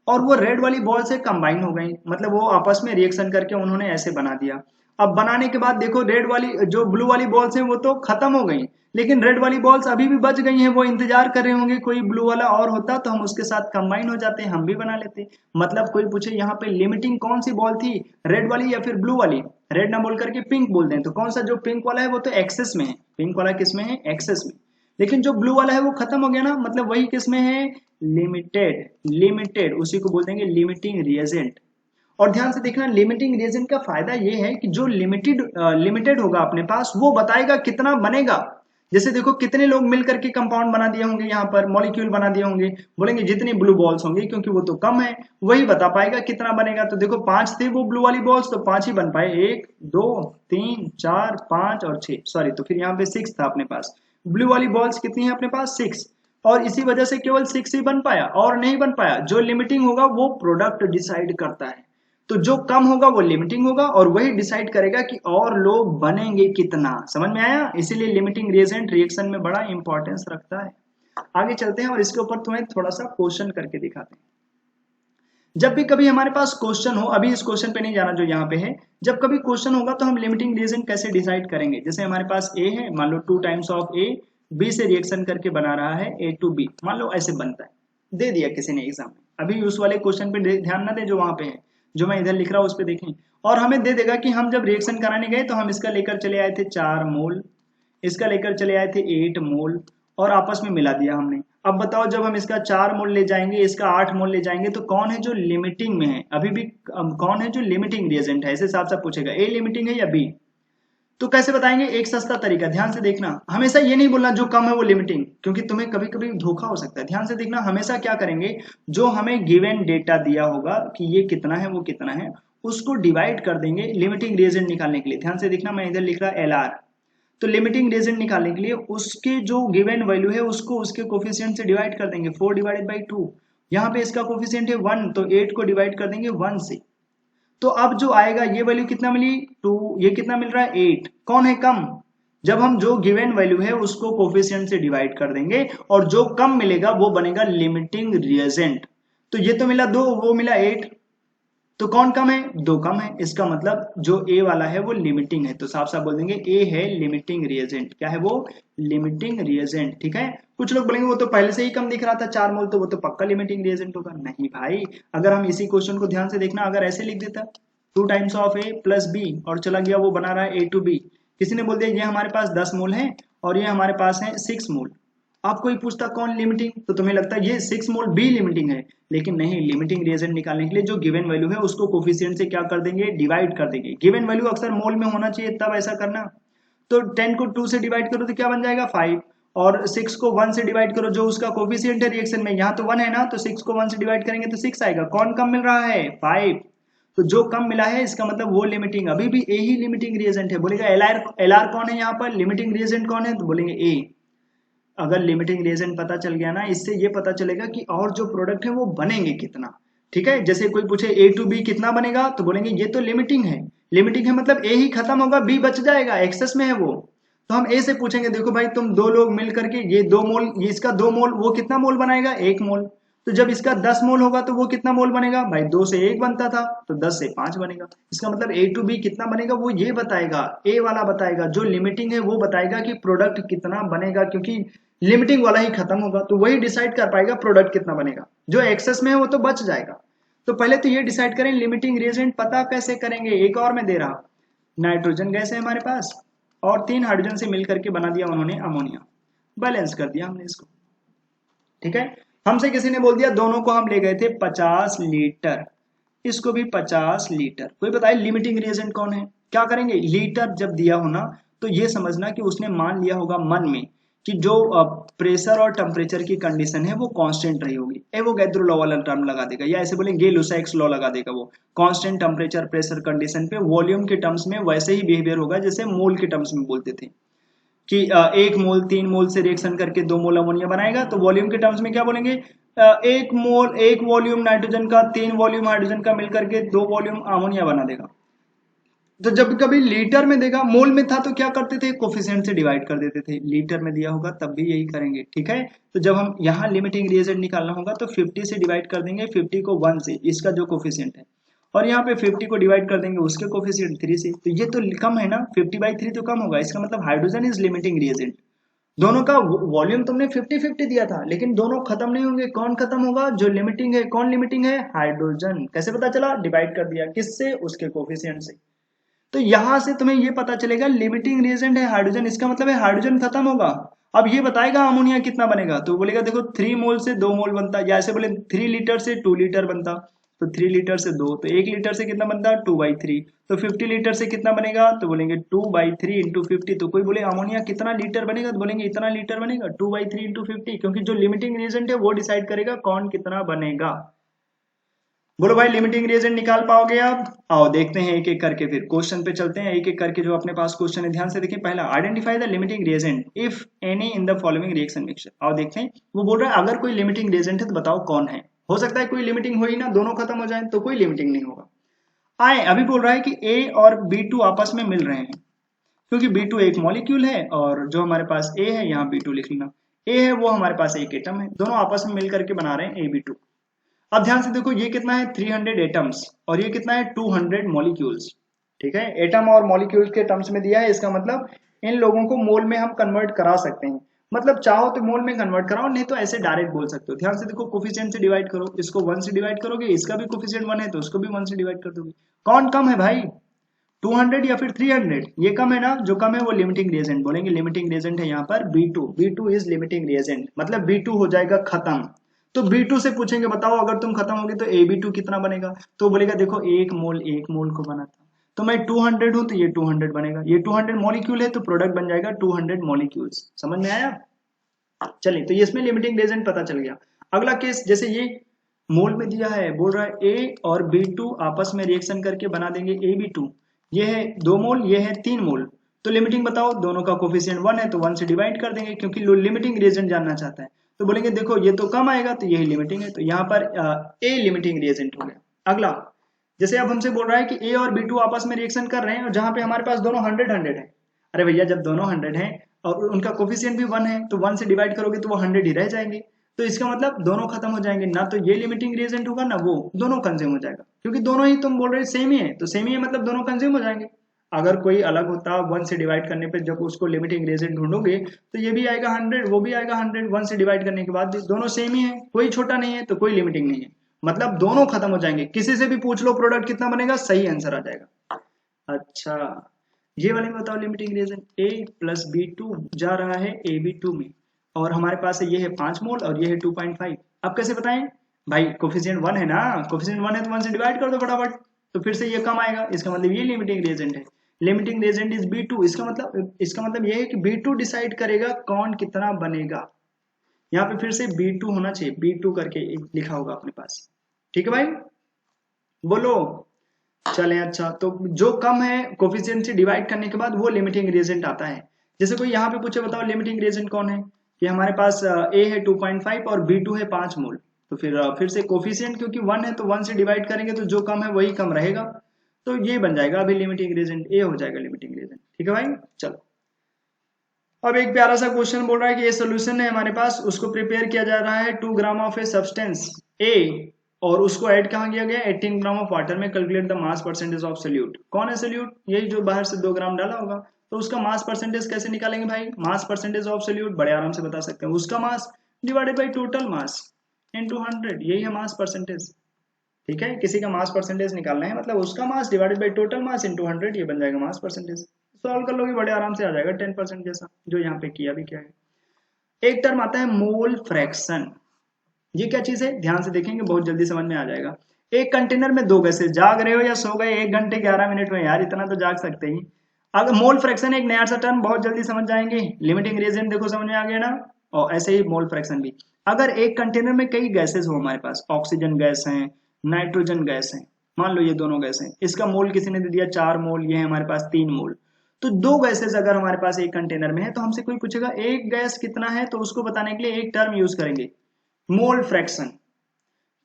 और वो रेड वाली बॉल से कंबाइन हो गई, मतलब वो आपस में रिएक्शन करके उन्होंने ऐसे बना दिया। अब बनाने के बाद देखो रेड वाली जो ब्लू वाली बॉल्स हैं वो तो खत्म हो गई, लेकिन रेड वाली बॉल्स अभी भी बच गई हैं, वो इंतजार कर रहे होंगे कोई ब्लू वाला और होता तो हम उसके साथ कंबाइन हो जाते, हम भी बना लेते। मतलब कोई पूछे यहाँ पे लिमिटिंग कौन सी बॉल थी, रेड वाली या फिर ब्लू वाली, रेड ना बोल करके पिंक बोल दें, तो कौन सा जो पिंक वाला है वो तो एक्सेस में है, पिंक वाला किस में है, एक्सेस में, लेकिन जो ब्लू वाला है वो खत्म हो गया ना, मतलब वही किस में है, लिमिटेड, लिमिटेड, उसी को बोल देंगे लिमिटिंग रिएजेंट। और ध्यान से देखना लिमिटिंग रिएजेंट का फायदा ये है कि जो लिमिटेड होगा अपने पास वो बताएगा कितना बनेगा। जैसे देखो कितने लोग मिलकर के कंपाउंड बना दिए होंगे, यहाँ पर मॉलिक्यूल बना दिए होंगे, बोलेंगे जितनी ब्लू बॉल्स होंगी, क्योंकि वो तो कम है, वही बता पाएगा कितना बनेगा। तो देखो 5 थे वो ब्लू वाली बॉल्स, तो 5 ही बन पाए, 1 2 3 4 5 और 6, सॉरी, तो फिर यहाँ पे 6 था अपने पास। ब्लू वाली बॉल्स कितनी है अपने पास, 6, और इसी वजह से केवल 6 ही बन पाया और नहीं बन पाया। जो लिमिटिंग होगा वो प्रोडक्ट डिसाइड करता है, तो जो कम होगा वो लिमिटिंग होगा, और वही डिसाइड करेगा कि और लोग बनेंगे कितना। समझ में आया? इसीलिए लिमिटिंग रिएजेंट रिएक्शन में बड़ा इंपॉर्टेंस रखता है। आगे चलते हैं और इसके ऊपर तुम्हें थोड़ा सा क्वेश्चन करके दिखाते हैं। जब भी कभी हमारे पास क्वेश्चन हो, अभी इस क्वेश्चन पे नहीं जाना जो यहाँ पे है, जब कभी क्वेश्चन होगा तो हम लिमिटिंग रिएजेंट कैसे डिसाइड करेंगे। जैसे हमारे पास ए है, मान लो 2 टाइम्स ऑफ ए बी से रिएक्शन करके बना रहा है ए टू बी, मान लो ऐसे बनता है, दे दिया किसी ने एग्जाम में। अभी उस वाले क्वेश्चन पे ध्यान ना दे जो वहां पे है, जो मैं इधर लिख रहा हूँ उस पर देखें। और हमें दे देगा कि हम जब रिएक्शन कराने गए तो हम इसका लेकर चले आए थे 4 मोल, इसका लेकर चले आए थे 8 मोल, और आपस में मिला दिया हमने। अब बताओ जब हम इसका 4 मोल ले जाएंगे, इसका 8 मोल ले जाएंगे, तो कौन है जो लिमिटिंग में है अभी भी, कौन है जो लिमिटिंग रिएजेंट है, ऐसे साफ साफ पूछेगा, ए लिमिटिंग है या बी। तो कैसे बताएंगे, एक सस्ता तरीका, ध्यान से देखना, हमेशा ये नहीं बोलना जो कम है वो लिमिटिंग, क्योंकि तुम्हें कभी कभी धोखा हो सकता है। ध्यान से देखना, हमेशा क्या करेंगे, जो हमें गिवन डेटा दिया होगा कि ये कितना है वो कितना है, उसको डिवाइड कर देंगे लिमिटिंग रिएजेंट निकालने के लिए। ध्यान से देखना, मैं इधर लिख रहा एल आर, तो लिमिटिंग रिएजेंट निकालने के लिए उसके जो गिवन वैल्यू है उसको उसके कोफिशिएंट से डिवाइड कर देंगे, 4 डिवाइडेड बाई 2। यहाँ पे इसका कोफिशिएंट है 1, तो 8 को डिवाइड कर देंगे 1 से। तो अब जो आएगा ये वैल्यू कितना मिली 2, ये कितना मिल रहा है 8, कौन है कम, जब हम जो गिवन वैल्यू है उसको कोफिशिएंट से डिवाइड कर देंगे और जो कम मिलेगा वो बनेगा लिमिटिंग रिएजेंट। तो ये तो मिला 2, वो मिला 8, तो कौन कम है, 2 कम है, इसका मतलब जो ए वाला है वो लिमिटिंग है। तो साफ साफ बोल देंगे ए है लिमिटिंग रिएजेंट। क्या है वो, लिमिटिंग रिएजेंट। ठीक है, कुछ लोग बोलेंगे वो तो पहले से ही कम दिख रहा था 4 मोल, तो वो तो पक्का लिमिटिंग रिएजेंट होगा। नहीं भाई, अगर हम इसी क्वेश्चन को ध्यान से देखना, अगर ऐसे लिख देता 2 times of A plus B और चला गया वो बना रहा है ए टू बी, किसी ने बोल दिया ये हमारे पास 10 मोल है और ये हमारे पास है 6 मोल, आप कोई पूछता कौन लिमिटिंग, तो तुम्हें लगता है ये 6 मोल बी लिमिटिंग है, लेकिन नहीं, लिमिटिंग रिएजेंट निकालने के लिए जो गिवन वैल्यू है उसको कोफिशिएंट से क्या कर देंगे, डिवाइड कर देंगे। गिवन वैल्यू अक्सर मोल में होना चाहिए तब ऐसा करना। तो 10 को 2 से डिवाइड करो तो क्या बन जाएगा 5, और 6 को 1 से डिवाइड करो, जो उसका कोफिशिएंट है रिएक्शन में, यहाँ तो 1 है ना, तो 6 को 1 से डिवाइड करेंगे तो 6 आएगा, कौन कम मिल रहा है 5, तो जो कम मिला है इसका मतलब वो लिमिटिंग, अभी भी ए ही लिमिटिंग रिएजेंट है। बोलेगा एल आर कौन है यहाँ पर, लिमिटिंग रिएजेंट कौन है, तो बोलेंगे ए। अगर लिमिटिंग रिएजेंट पता चल गया ना, इससे ये पता चलेगा कि और जो प्रोडक्ट है वो बनेंगे कितना। ठीक है, जैसे कोई पूछे ए टू बी कितना बनेगा, तो बोलेंगे ये तो लिमिटिंग है, लिमिटिंग है मतलब ए ही खत्म होगा, बी बच जाएगा, एक्सेस में है वो। तो हम ए से पूछेंगे देखो भाई तुम 2 लोग मिल करके ये 2 मोल, ये इसका 2 मोल, वो कितना मोल बनाएगा 1 मोल, तो जब इसका 10 मोल होगा तो वो कितना मोल बनेगा भाई, 2 से 1 बनता था तो 10 से 5 बनेगा। इसका मतलब ए टू बी कितना बनेगा वो ये बताएगा, ए वाला बताएगा, जो लिमिटिंग है वो बताएगा कि प्रोडक्ट कितना बनेगा, क्योंकि लिमिटिंग वाला ही खत्म होगा तो वही डिसाइड कर पाएगा प्रोडक्ट कितना बनेगा, जो एक्सेस में है वो तो बच जाएगा। तो पहले तो ये डिसाइड करें लिमिटिंग रिएजेंट पता कैसे करेंगे। एक और मैं दे रहा, नाइट्रोजन गैस है हमारे पास और 3 हाइड्रोजन से मिलकर के बना दिया उन्होंने अमोनिया, बैलेंस कर दिया हमने इसको। ठीक है, हमसे किसी ने बोल दिया दोनों को हम ले गए थे 50 लीटर, इसको भी 50 लीटर, कोई बताए लिमिटिंग रिएजेंट कौन है। क्या करेंगे, लीटर जब दिया हो ना तो ये समझना कि उसने मान लिया होगा मन में कि जो प्रेशर और टेम्परेचर की कंडीशन है वो कांस्टेंट रही होगी, एवोगैड्रो लॉ वाला टर्म लगा देगा, या ऐसे बोले गे-लुसाइक्स लॉ लगा देगा, वो कांस्टेंट टेम्परेचर प्रेशर कंडीशन पे वॉल्यूम के टर्म्स में वैसे ही बिहेवियर होगा जैसे मोल के टर्म्स में बोलते थे कि 1 मोल 3 मोल से रिएक्शन करके 2 मोल अमोनिया बनाएगा, तो वॉल्यूम के टर्म्स में क्या बोलेंगे, 1 मोल 1 वॉल्यूम नाइट्रोजन का 3 वॉल्यूम हाइड्रोजन का मिलकर के 2 वॉल्यूम अमोनिया बना देगा। तो जब कभी लीटर में देगा, मोल में था तो क्या करते थे, कोफिशिएंट से डिवाइड कर देते थे, लीटर में दिया होगा तब भी यही करेंगे। ठीक है, तो जब हम यहाँ लिमिटिंग रिएजेंट निकालना होगा तो 50 से डिवाइड कर देंगे, 50 को 1 से, इसका जो कोफिशिएंट है, और यहाँ पे 50 को डिवाइड कर देंगे उसके कोफिशिएंट 3 से, तो ये तो कम है ना, 50/3 तो कम होगा, इसका मतलब हाइड्रोजन इज लिमिटिंग रिएजेंट। दोनों का वॉल्यूम तुमने 50-50 दिया था, लेकिन दोनों खत्म नहीं होंगे, कौन खत्म होगा, जो लिमिटिंग है, कौन लिमिटिंग है, हाइड्रोजन। कैसे पता चला, डिवाइड कर दिया, किससे, उसके कोफिशिएंट से। तो यहां से तुम्हें ये पता चलेगा लिमिटिंग रिएजेंट है हाइड्रोजन, इसका मतलब है हाइड्रोजन खत्म होगा। अब ये बताएगा अमोनिया कितना बनेगा, तो बोलेगा देखो 3 मोल से 2 मोल बनता, या ऐसे बोले 3 लीटर से 2 लीटर बनता, तो 3 लीटर से 2, तो 1 लीटर से कितना बनता 2/3, तो 50 लीटर से कितना बनेगा, तो बोलेंगे 2/3 इंटू 50। तो कोई बोले अमोनिया कितना लीटर बनेगा, तो बोलेंगे इतना लीटर बनेगा 2/3 इंटू 50, क्योंकि जो लिमिटिंग रिएजेंट है वो डिसाइड करेगा कौन कितना बनेगा। बोलो भाई लिमिटिंग रिएजेंट निकाल पाओगे आप, आओ देखते हैं एक एक करके, फिर क्वेश्चन पे चलते हैं एक एक करके जो अपने पास क्वेश्चन है, ध्यान से देखिए। पहला, identify the limiting reagent if any in the following reaction mixture. आओ देखते हैं, वो बोल रहा है अगर कोई लिमिटिंग रिएजेंट है तो बताओ कौन है। हो सकता है कोई लिमिटिंग हो ही ना, दोनों खत्म हो जाए तो कोई लिमिटिंग नहीं होगा। आए, अभी बोल रहा है कि ए और B2 आपस में मिल रहे हैं, क्योंकि B2 एक मॉलिक्यूल है और जो हमारे पास A है यहाँ B2 लिख लेना, A है वो हमारे पास एक एटम है, दोनों आपस में मिल करके बना रहे हैं AB2। अब ध्यान से देखो ये कितना है 300 एटम्स और ये कितना है 200 मॉलिक्यूल्स। ठीक है, एटम और मॉलिक्यूल्स के टर्म्स में दिया है, इसका मतलब इन लोगों को मोल में हम कन्वर्ट करा सकते हैं। मतलब चाहो तो मोल में कन्वर्ट कराओ, नहीं तो ऐसे डायरेक्ट बोल सकते हो। ध्यान से देखो, कोफिशिएंट से डिवाइड करो, इसको 1 से डिवाइड करोगे, इसका भी कोफिशिएंट 1 है तो उसको भी 1 से डिवाइड कर दोगे। कौन कम है भाई, 200 या फिर 300? ये कम है ना, जो कम है वो लिमिटिंग रिएजेंट बोलेंगे। लिमिटिंग रिएजेंट है यहाँ पर B2, B2 is limiting reagent, मतलब B2 हो जाएगा खत्म। तो B2 से पूछेंगे बताओ अगर तुम खत्म होगे तो AB2 कितना बनेगा, तो बोलेगा देखो एक मोल को बनाता, तो मैं 200 हूं तो ये 200 बनेगा, ये 200 मॉलिक्यूल है तो प्रोडक्ट बन जाएगा 200 मॉलिक्यूल्स। समझ में आया? चलिए, तो ये इसमें लिमिटिंग रिएजेंट पता चल गया। अगला केस, जैसे ये मोल में दिया है, बोल रहा है A और B2 आपस में रिएक्शन करके बना देंगे AB2। ये है 2 मोल, ये है 3 मोल, तो लिमिटिंग बताओ, दोनों का कोफिशिएंट 1 है तो 1 से डिवाइड कर देंगे, क्योंकि लिमिटिंग रिएजेंट जानना चाहता है। तो बोलेंगे देखो ये तो कम आएगा तो यही लिमिटिंग है, तो यहाँ पर A लिमिटिंग रिएजेंट हो गया। अगला, जैसे अब हमसे बोल रहा है कि A और B2 आपस में रिएक्शन कर रहे हैं और जहां पे हमारे पास दोनों 100 है। अरे भैया, जब दोनों 100 है और उनका कोफिशिएंट भी 1 है तो 1 से डिवाइड करोगे तो वो 100 ही रह जाएंगे, तो इसका मतलब दोनों खत्म हो जाएंगे ना, तो ये लिमिटिंग रिएजेंट होगा ना वो, दोनों कंज्यूम हो जाएगा, क्योंकि दोनों ही तुम बोल रहे सेम ही है, तो सेम ही है मतलब दोनों कंज्यूम हो जाएंगे। अगर कोई अलग होता 1 से डिवाइड करने पे, जब उसको लिमिटिंग रिएजेंट ढूंढोगे तो ये भी आएगा 100, वो भी आएगा 100, 1 से डिवाइड करने के बाद भी दोनों सेम ही है, कोई छोटा नहीं है तो कोई लिमिटिंग नहीं है, मतलब दोनों खत्म हो जाएंगे। किसी से भी पूछ लो प्रोडक्ट कितना बनेगा, सही आंसर आ जाएगा। अच्छा, ये वाले में बताओ, limiting reagent A plus B2 जा रहा है AB2 में, और हमारे पास ये है 5 मोल और ये है 2.5। अब कैसे बताएं भाई, कोफिशिएंट 1 है ना, कोफिशिएंट 1 है तो 1 से डिवाइड कर दो फटाफट, तो फिर से ये कम आएगा, इसका मतलब ये लिमिटिंग रिएजेंट है। लिमिटिंग रिएजेंट इज B2, इसका मतलब ये है कि B2 डिसाइड करेगा कौन कितना बनेगा। यहाँ पे फिर से B2 होना चाहिए, B2 करके लिखा होगा अपने पास। ठीक है भाई, बोलो। चलें, अच्छा, तो जो कम है कोफिशिएंट से डिवाइड करने के बाद वो लिमिटिंग रिएजेंट आता है। जैसे कोई यहाँ पे पूछे बताओ लिमिटिंग रिएजेंट कौन है, कि हमारे पास A है 2.5 और B2 है 5 मोल, तो फिर से कोफिशिएंट क्योंकि 1 है तो 1 से डिवाइड करेंगे तो जो कम है वही कम रहेगा, तो ये बन जाएगा अभी लिमिटिंग रिएजेंट, A हो जाएगा लिमिटिंग रिएजेंट। ठीक है भाई, चलो। अब एक प्यारा सा क्वेश्चन बोल रहा है कि ये सोल्यूशन है हमारे पास, उसको प्रिपेयर किया जा रहा है 2 gram of a substance A, और उसको ऐड कहाँ किया गया, 18 ग्राम ऑफ वाटर में। Calculate the mass percentage of solute. कौन है सोल्यूट, यही जो बाहर से 2 ग्राम डाला होगा, तो उसका मास परसेंटेज कैसे निकालेंगे भाई, मास परसेंटेज ऑफ सोल्यूट बड़े आराम से बता सकते हैं, उसका mass divided by total mass into 100, यही है मास परसेंटेज। ठीक है, किसी का मास परसेंटेज निकालना है, मतलब उसका mass divided by total mass into 100, ये बन जाएगा मास परसेंटेज। सॉल्व कर लोगे बड़े आराम से आ जाएगा 10% जैसा, जो यहाँ पे किया भी क्या है। एक टर्म आता है मोल फ्रैक्शन, ये क्या चीज है, ध्यान से देखेंगे बहुत जल्दी समझ में आ जाएगा। एक कंटेनर में 2 गैसेस, जाग रहे हो या सो गए 1 घंटे 11 मिनट में, यार इतना तो जाग सकते ही। अगर मोल फ्रैक्शन एक नया सा टर्म, बहुत जल्दी समझ जाएंगे। लिमिटिंग रिएजेंट देखो समझ में आ गया ना, और ऐसे ही मोल फ्रैक्शन भी। अगर एक कंटेनर में कई गैसेस हो हमारे पास, ऑक्सीजन गैस है, नाइट्रोजन गैस है, मान लो ये दोनों गैस हैं, इसका मोल किसी ने दे दिया 4 मोल, ये है हमारे पास 3 मोल, तो 2 गैसेस अगर हमारे पास एक कंटेनर में है तो हमसे कोई पूछेगा एक गैस कितना है, तो उसको बताने के लिए एक टर्म यूज करेंगे, मोल फ्रैक्शन,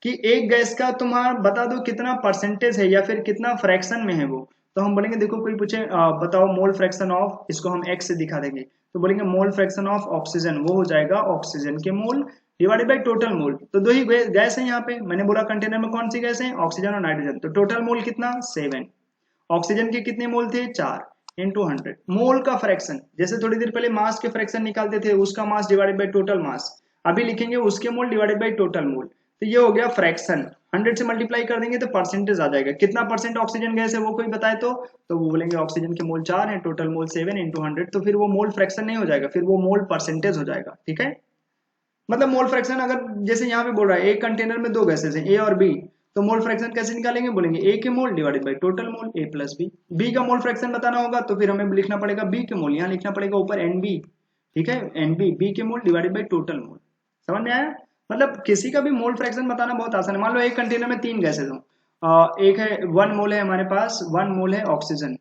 कि एक गैस का तुम्हारा बता दो कितना परसेंटेज है या फिर कितना फ्रैक्शन में है वो। तो हम बोलेंगे देखो कोई पूछे बताओ मोल फ्रैक्शन ऑफ, इसको हम एक्स से दिखा देंगे, तो बोलेंगे मोल फ्रैक्शन ऑफ ऑक्सीजन, वो हो जाएगा ऑक्सीजन के मोल डिवाइडेड बाई टोटल मोल। तो 2 ही गैस है यहाँ पे, मैंने बोला कंटेनर में कौन सी गैस है, ऑक्सीजन और नाइट्रोजन, तो टोटल मोल कितना 7, ऑक्सीजन के कितने मोल थे 4 इंटू 100। मोल का फ्रैक्शन, जैसे थोड़ी देर पहले मास के फ्रैक्शन निकालते थे, उसका mass divided by total mass, अभी लिखेंगे उसके मोल डिवाइडेड बाई टोटल मोल, तो ये हो गया फ्रैक्शन। 100 से मल्टीप्लाई कर देंगे तो परसेंटेज आ जाएगा, कितना परसेंट ऑक्सीजन गैस है वो कोई बताए तो वो बोलेंगे ऑक्सीजन के मोल 4 है, टोटल मोल 7 इंटू 100, तो फिर वो मोल फ्रैक्शन नहीं हो जाएगा, फिर वो मोल परसेंटेज हो जाएगा। ठीक है, मतलब मोल फ्रैक्शन अगर जैसे यहाँ पे बोल रहा है एक कंटेनर में 2 गैसेस हैं, ए और बी, तो मोल फ्रैक्शन कैसे निकालेंगे, बोलेंगे ए के mole divided by total mole, A plus B. B का मोल फ्रैक्शन बताना होगा तो फिर हमें लिखना पड़ेगा बी के मोल, यहाँ लिखना पड़ेगा ऊपर एन बी। ठीक है, एन बी, बी के मोल डिवाइडेड बाई टोटल मोल। समझ में आया, मतलब किसी का भी मोल फ्रैक्शन बताना बहुत आसान है। मान लो एक कंटेनर में 3 गैसेस हो, एक है 1 मोल है हमारे पास, 1 मोल है ऑक्सीजन,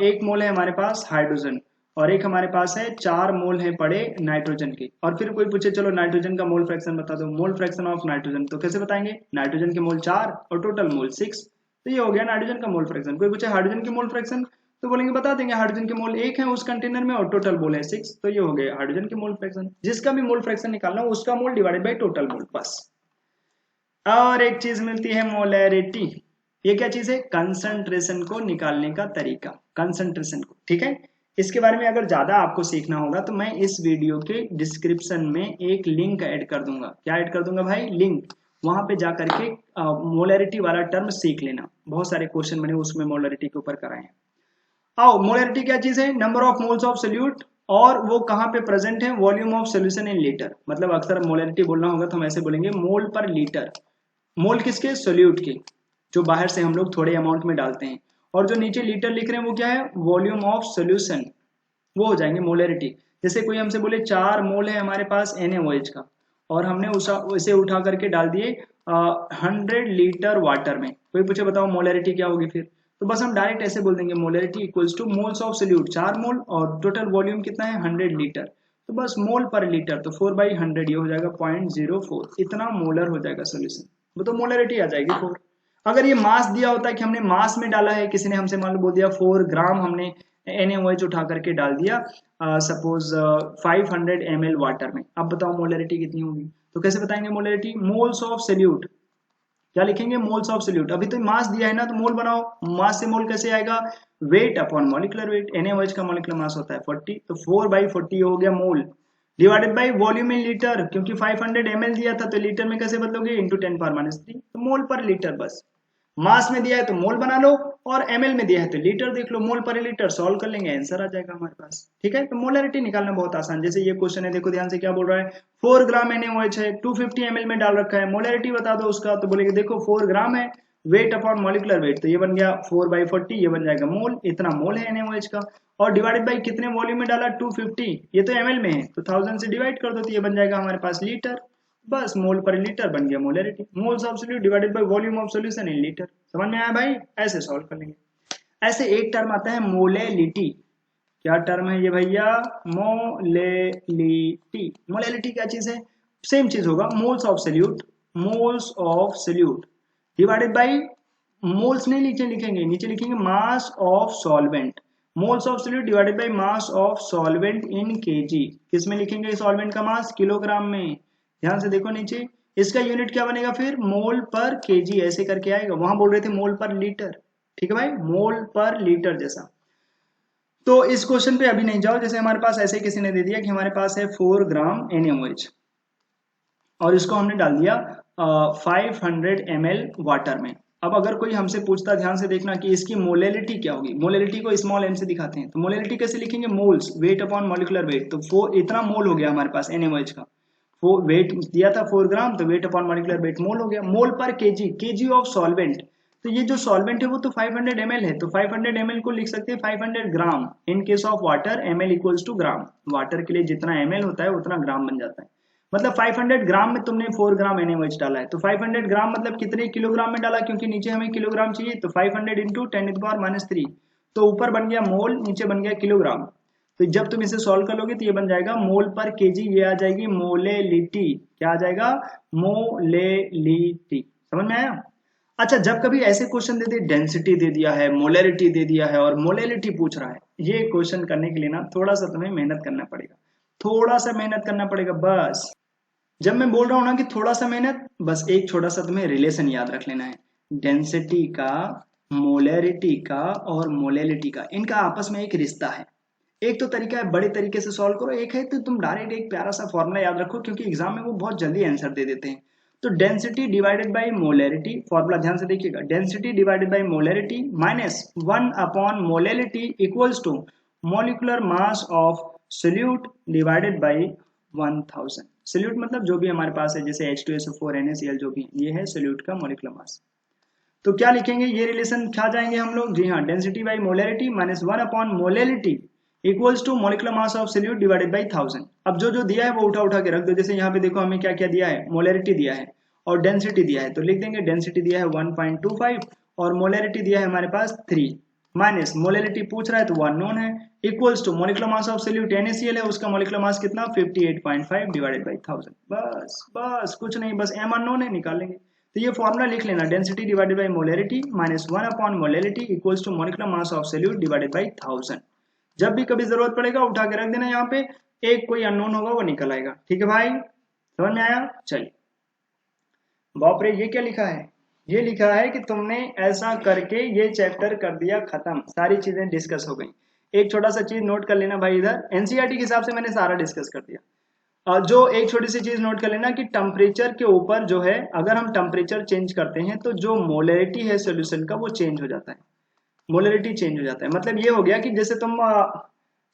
1 मोल है हमारे पास हाइड्रोजन, और एक हमारे पास है 4 मोल है पड़े नाइट्रोजन के। और फिर कोई पूछे चलो नाइट्रोजन का मोल फ्रैक्शन बता दो, मोल फ्रैक्शन ऑफ नाइट्रोजन, तो कैसे बताएंगे, नाइट्रोजन के मोल 4 और टोटल मोल 6, तो ये हो गया नाइट्रोजन का मोल फ्रैक्शन। कोई पूछे हाइड्रोजन के मोल फ्रैक्शन, तो बोलेंगे बता देंगे हाइड्रोजन के मोल 1 है उस कंटेनर में और टोटल मोल है 6, तो ये हो गया हाइड्रोजन के मोल फ्रैक्शन। जिसका भी मोल फ्रैक्शन निकालना हो उसका मोल डिवाइडेड बाई टोटल मोल, बस। और एक चीज मिलती है मोलैरिटी, ये क्या चीज है, कंसंट्रेशन को निकालने का तरीका, कंसंट्रेशन को। ठीक है, इसके बारे में अगर ज्यादा आपको सीखना होगा तो मैं इस वीडियो के डिस्क्रिप्शन में एक लिंक ऐड कर दूंगा। क्या ऐड कर दूंगा भाई? लिंक। वहां पे जा करके मोलरिटी वाला टर्म सीख लेना। बहुत सारे क्वेश्चन मैंने उसमें मोलरिटी के ऊपर कराए हैं। आओ, मोलरिटी क्या चीज है? Number of moles of solute, और वो कहाँ पे प्रेजेंट है? Volume of solution in litre. मतलब अक्सर मोलरिटी बोलना होगा तो हम ऐसे बोलेंगे मोल पर लीटर। मोल किसके? सोल्यूट के, जो बाहर से हम लोग थोड़े अमाउंट में डालते हैं। और जो नीचे लीटर लिख रहे हैं वो क्या है? Volume of solution. वो हो जाएंगे मोलरिटी। जैसे कोई हमसे बोले 4 मोल है हमारे पास NaOH का, और हमने उसे उठा करके डाल दिए 100 लीटर वाटर में। कोई पूछे बताओ मोलरिटी क्या होगी फिर, तो बस हम डायरेक्ट ऐसे बोल देंगे molarity equals two moles of solute 4 मोल, और टोटल वॉल्यूम कितना है? 100 लीटर। तो बस मोल पर लीटर, तो 4/100 ये हो जाएगा 0.04। इतना मोलर हो जाएगा सोल्यूशन, वो तो मोलरिटी आ जाएगी 4। अगर ये मास दिया होता है कि हमने मास में डाला है, किसी ने हमसे मान लो बोल दिया 4 ग्राम हमने NaOH उठा करके डाल दिया सपोज 500 ml वाटर में, अब बताओ मोलरिटी कितनी होगी? तो कैसे बताएंगे मोलरिटी? Moles of solute. क्या लिखेंगे? Moles of solute. अभी तो मास दिया है ना, तो मोल बनाओ। मास से मोल कैसे आएगा? Weight upon molecular weight. NaOH का मॉलिक्यूलर मास होता है 40, तो 4/40 हो गया mole, divided by volume in litre, क्योंकि 500 ml दिया था तो लीटर में कैसे बदलोगे? इंटू 10⁻³ तो मोल पर लीटर। बस मास में दिया है तो मोल बना लो, और ml में दिया है तो लीटर देख लो, मोल पर लीटर सॉल्व कर लेंगे, आंसर आ जाएगा हमारे पास। ठीक है, तो मोलरिटी निकालना बहुत आसान। जैसे ये क्वेश्चन है, देखो ध्यान से क्या बोल रहा है, 4 ग्राम NaOH है, 250 ml में डाल रखा है, मोलरिटी बता दो उसका। तो बोलेंगे देखो 4 ग्राम है, वेट अपॉन मॉलिक्यूलर वेट, तो ये बन गया 4/40, ये बन जाएगा मोल, इतना मोल है NaOH का। और डिवाइडेड बाई कितने वॉल्यूम में डाला? 250, ये तो ml में है तो 1000 से डिवाइड कर दो, तो ये बन जाएगा हमारे पास लीटर। बस मोल पर लीटर बन गया molarity. Moles of solute divided by volume of solution in litre. समझ में आया भाई? ऐसे सॉल्व कर लेंगे। ऐसे एक टर्म आता है मोलेलिटी। क्या टर्म है ये भैया? मोलेलिटी। मोलेलिटी क्या चीज है? सेम चीज होगा, moles of solute, moles of solute divided bye, moles नहीं नीचे लिखेंगे, नीचे लिखेंगे mass of solvent. Moles of solute divided by mass of solvent in KG. किस में लिखेंगे सॉल्वेंट का मास? किलोग्राम में। ध्यान से देखो नीचे, इसका यूनिट क्या बनेगा फिर? मोल पर केजी, ऐसे करके आएगा। वहां बोल रहे थे मोल पर लीटर, ठीक है भाई, मोल पर लीटर जैसा। तो इस क्वेश्चन पे अभी नहीं जाओ। जैसे हमारे पास ऐसे किसी ने दे दिया कि हमारे पास है 4 ग्राम NaOH, और इसको हमने डाल दिया 500 ml वाटर में। अब अगर कोई हमसे पूछता, ध्यान से देखना कि इसकी मोलेलिटी क्या होगी। मोलेलिटी को स्मॉल m से दिखाते हैं, तो मोलेलिटी कैसे लिखेंगे? Moles, wait upon molecular wait. तो 4 इतना मोल हो गया हमारे पास NaOH का, वो वेट दिया था 4 ग्राम, तो वेट अपॉन मॉलिक्यूलर वेट मोल हो गया। मोल पर केजी, केजी ऑफ सॉल्वेंट, तो ये जो सॉल्वेंट है वो तो 500 ml है, तो 500 ml को लिख सकते हैं 500 gram. In case of water ml equals to gram, water के लिए जितना ml होता है उतना ग्राम बन जाता है। मतलब 500 ग्राम में तुमने 4 ग्राम NaOH डाला है, तो 500 ग्राम मतलब कितने किलोग्राम में डाला, क्योंकि नीचे हमें किलोग्राम चाहिए, तो 500 इंटू 10⁻³ तो ऊपर बन गया मोल, नीचे बन गया किलोग्राम। तो जब तुम इसे सॉल्व कर लोगे तो ये बन जाएगा मोल पर केजी, ये आ जाएगी मोलेलिटी। क्या आ जाएगा? मोलेलिटी। समझ में आया? अच्छा, जब कभी ऐसे क्वेश्चन दे दे, डेंसिटी दे दिया है, मोलरिटी दे दिया है, और मोलेलिटी पूछ रहा है, ये क्वेश्चन करने के लिए ना थोड़ा सा तुम्हें मेहनत करना पड़ेगा, थोड़ा सा मेहनत करना पड़ेगा बस। जब मैं बोल रहा हूं ना कि थोड़ा सा मेहनत, बस एक छोटा सा तुम्हें रिलेशन याद रख लेना है, डेंसिटी का, मोलरिटी का और मोलेलिटी का, इनका आपस में एक रिश्ता है। एक तो तरीका है बड़े तरीके से सॉल्व करो, एक है तो तुम डायरेक्ट एक प्यारा सा फॉर्मूला याद रखो, क्योंकि एग्जाम में वो बहुत जल्दी आंसर दे देते हैं। तो density divided by molarity, formula ध्यान से देखिएगा, density divided by molarity minus 1 upon molarity equals to molecular mass of solute divided by 1000। Solute मतलब जो भी हमारे पास है, जैसे H2SO4 NaCl जो भी, ये है सोल्यूट का मॉलिक्यूलर मास। तो क्या लिखेंगे? ये रिलेशन खा जाएंगे हम लोग, जी हाँ, density by molarity minus 1 upon molarity equals to molecular mass of solute divided by 1000। अब जो जो दिया है वो उठा उठा के रख दो। जैसे यहाँ पे देखो हमें क्या क्या दिया है, मोलरिटी दिया है और डेंसिटी दिया है, तो लिख देंगे डेंसिटी दिया है 1.25 और मोलरिटी दिया है हमारे पास 3, माइनस मोलरिटी पूछ रहा है तो वो अननोन है, equals to molecular mass of solute NaCl है, उसका मॉलिक्यूलर मास कितना 58.5 डिवाइडेड बाई 1000। बस बस कुछ नहीं, बस m अननोन है, निकाल लेंगे। तो ये फॉर्मूला लिख लेना, density divided by molarity minus 1 upon molarity equals to molecular mass of solute divided by 1000। जब भी कभी जरूरत पड़ेगा उठा के रख देना, यहाँ पे एक कोई अननोन होगा वो निकल आएगा। ठीक है भाई, समझ में आया? चलिए, बाप रे ये क्या लिखा है? ये लिखा है कि तुमने ऐसा करके ये चैप्टर कर दिया खत्म, सारी चीजें डिस्कस हो गई। एक छोटा सा चीज नोट कर लेना भाई, इधर एनसीईआरटी के हिसाब से मैंने सारा डिस्कस कर दिया। जो एक छोटी सी चीज नोट कर लेना कि टेम्परेचर के ऊपर जो है, अगर हम टेम्परेचर चेंज करते हैं तो जो मोलरिटी है सोल्यूशन का वो चेंज हो जाता है, मोलरिटी चेंज हो जाता है। मतलब ये हो गया कि जैसे तुम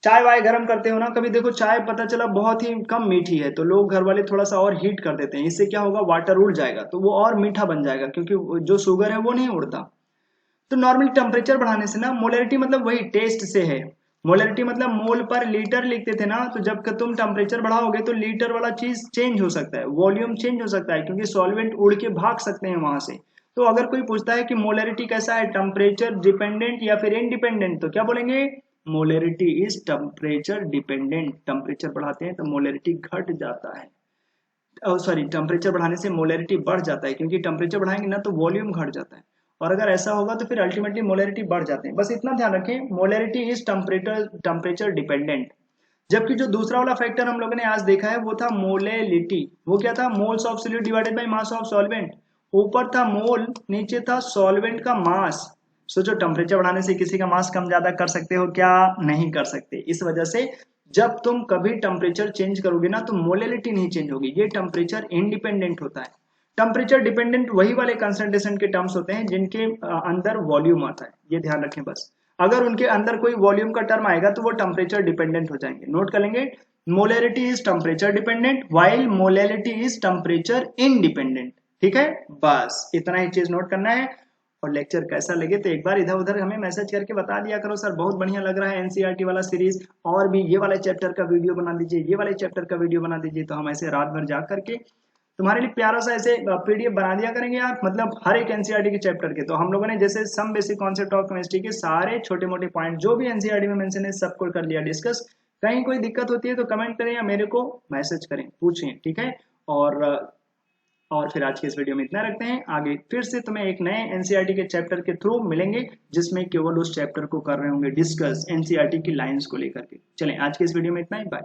चाय वाय गर्म करते हो ना, कभी देखो चाय पता चला बहुत ही कम मीठी है तो लोग घर वाले थोड़ा सा और हीट कर देते हैं, इससे क्या होगा, वाटर उड़ जाएगा तो वो और मीठा बन जाएगा, क्योंकि जो शुगर है वो नहीं उड़ता। तो नॉर्मली टेम्परेचर बढ़ाने से ना, मोलरिटी मतलब वही टेस्ट से है, मोलरिटी मतलब मोल पर लीटर लिखते थे ना, तो जब तुम टेम्परेचर बढ़ाओगे तो लीटर वाला चीज चेंज हो सकता है, वॉल्यूम चेंज हो सकता है, क्योंकि सॉल्वेंट उड़ के भाग सकते हैं वहां से। तो अगर कोई पूछता है कि मोलरिटी कैसा है, टेम्परेचर डिपेंडेंट या फिर इनडिपेंडेंट, तो क्या बोलेंगे, molarity is temperature dependent. Temperature बढ़ाते हैं तो मोलरिटी घट जाता है, सॉरी टेम्परेचर बढ़ाने से मोलरिटी बढ़ जाता है, क्योंकि टेम्परेचर बढ़ाएंगे ना तो वॉल्यूम घट जाता है, और अगर ऐसा होगा तो फिर अल्टीमेटली मोलरिटी बढ़ जाते हैं। बस इतना ध्यान रखें, मोलरिटी इज टेम्परेचर डिपेंडेंट। जबकि जो दूसरा वाला फैक्टर हम लोगों ने आज देखा है वो था मोलेलिटी। वो क्या था, moles of solute divided by mass of solvent. ऊपर था मोल, नीचे था सॉल्वेंट का मास। सोचो टेम्परेचर बढ़ाने से किसी का मास कम ज्यादा कर सकते हो क्या, नहीं कर सकते। इस वजह से जब तुम कभी टेम्परेचर चेंज करोगे ना तो मोलेलिटी नहीं चेंज होगी, ये टेम्परेचर इंडिपेंडेंट होता है। टेम्परेचर डिपेंडेंट वही वाले कंसंट्रेशन के टर्म्स होते हैं जिनके अंदर वॉल्यूम आता है, ये ध्यान रखें बस। अगर उनके अंदर कोई वॉल्यूम का टर्म आएगा तो वो टेम्परेचर डिपेंडेंट हो जाएंगे। नोट कर लेंगे, molarity is temperature dependent while molarity is temperature independent. ठीक है, बस इतना ही चीज नोट करना है। और लेक्चर कैसा लगे तो एक बार इधर उधर हमें मैसेज करके बता दिया करो, सर बहुत बढ़िया लग रहा है एनसीईआरटी वाला सीरीज, और भी ये वाले चैप्टर का वीडियो बना दीजिए, ये वाले चैप्टर का वीडियो बना दीजिए। तो हम ऐसे रात भर जाग करके तुम्हारे लिए प्यारा सा ऐसे पीडीएफ बना दिया करेंगे यार, मतलब हर एक एनसीईआरटी के चैप्टर के। तो हम लोगों ने जैसे some basic concept of chemistry के सारे छोटे मोटे पॉइंट जो भी एनसीईआरटी में मेंशन है सबको कर लिया डिस्कस। कहीं कोई दिक्कत होती है तो कमेंट करें या मेरे को मैसेज करें, पूछें, ठीक है। और फिर आज के इस वीडियो में इतना रखते हैं, आगे फिर से तुम्हें एक नए एनसीईआरटी के चैप्टर के थ्रू मिलेंगे जिसमें केवल उस चैप्टर को कर रहे होंगे डिस्कस, एनसीईआरटी की लाइंस को लेकर के। चलें आज के इस वीडियो में इतना ही, बाय।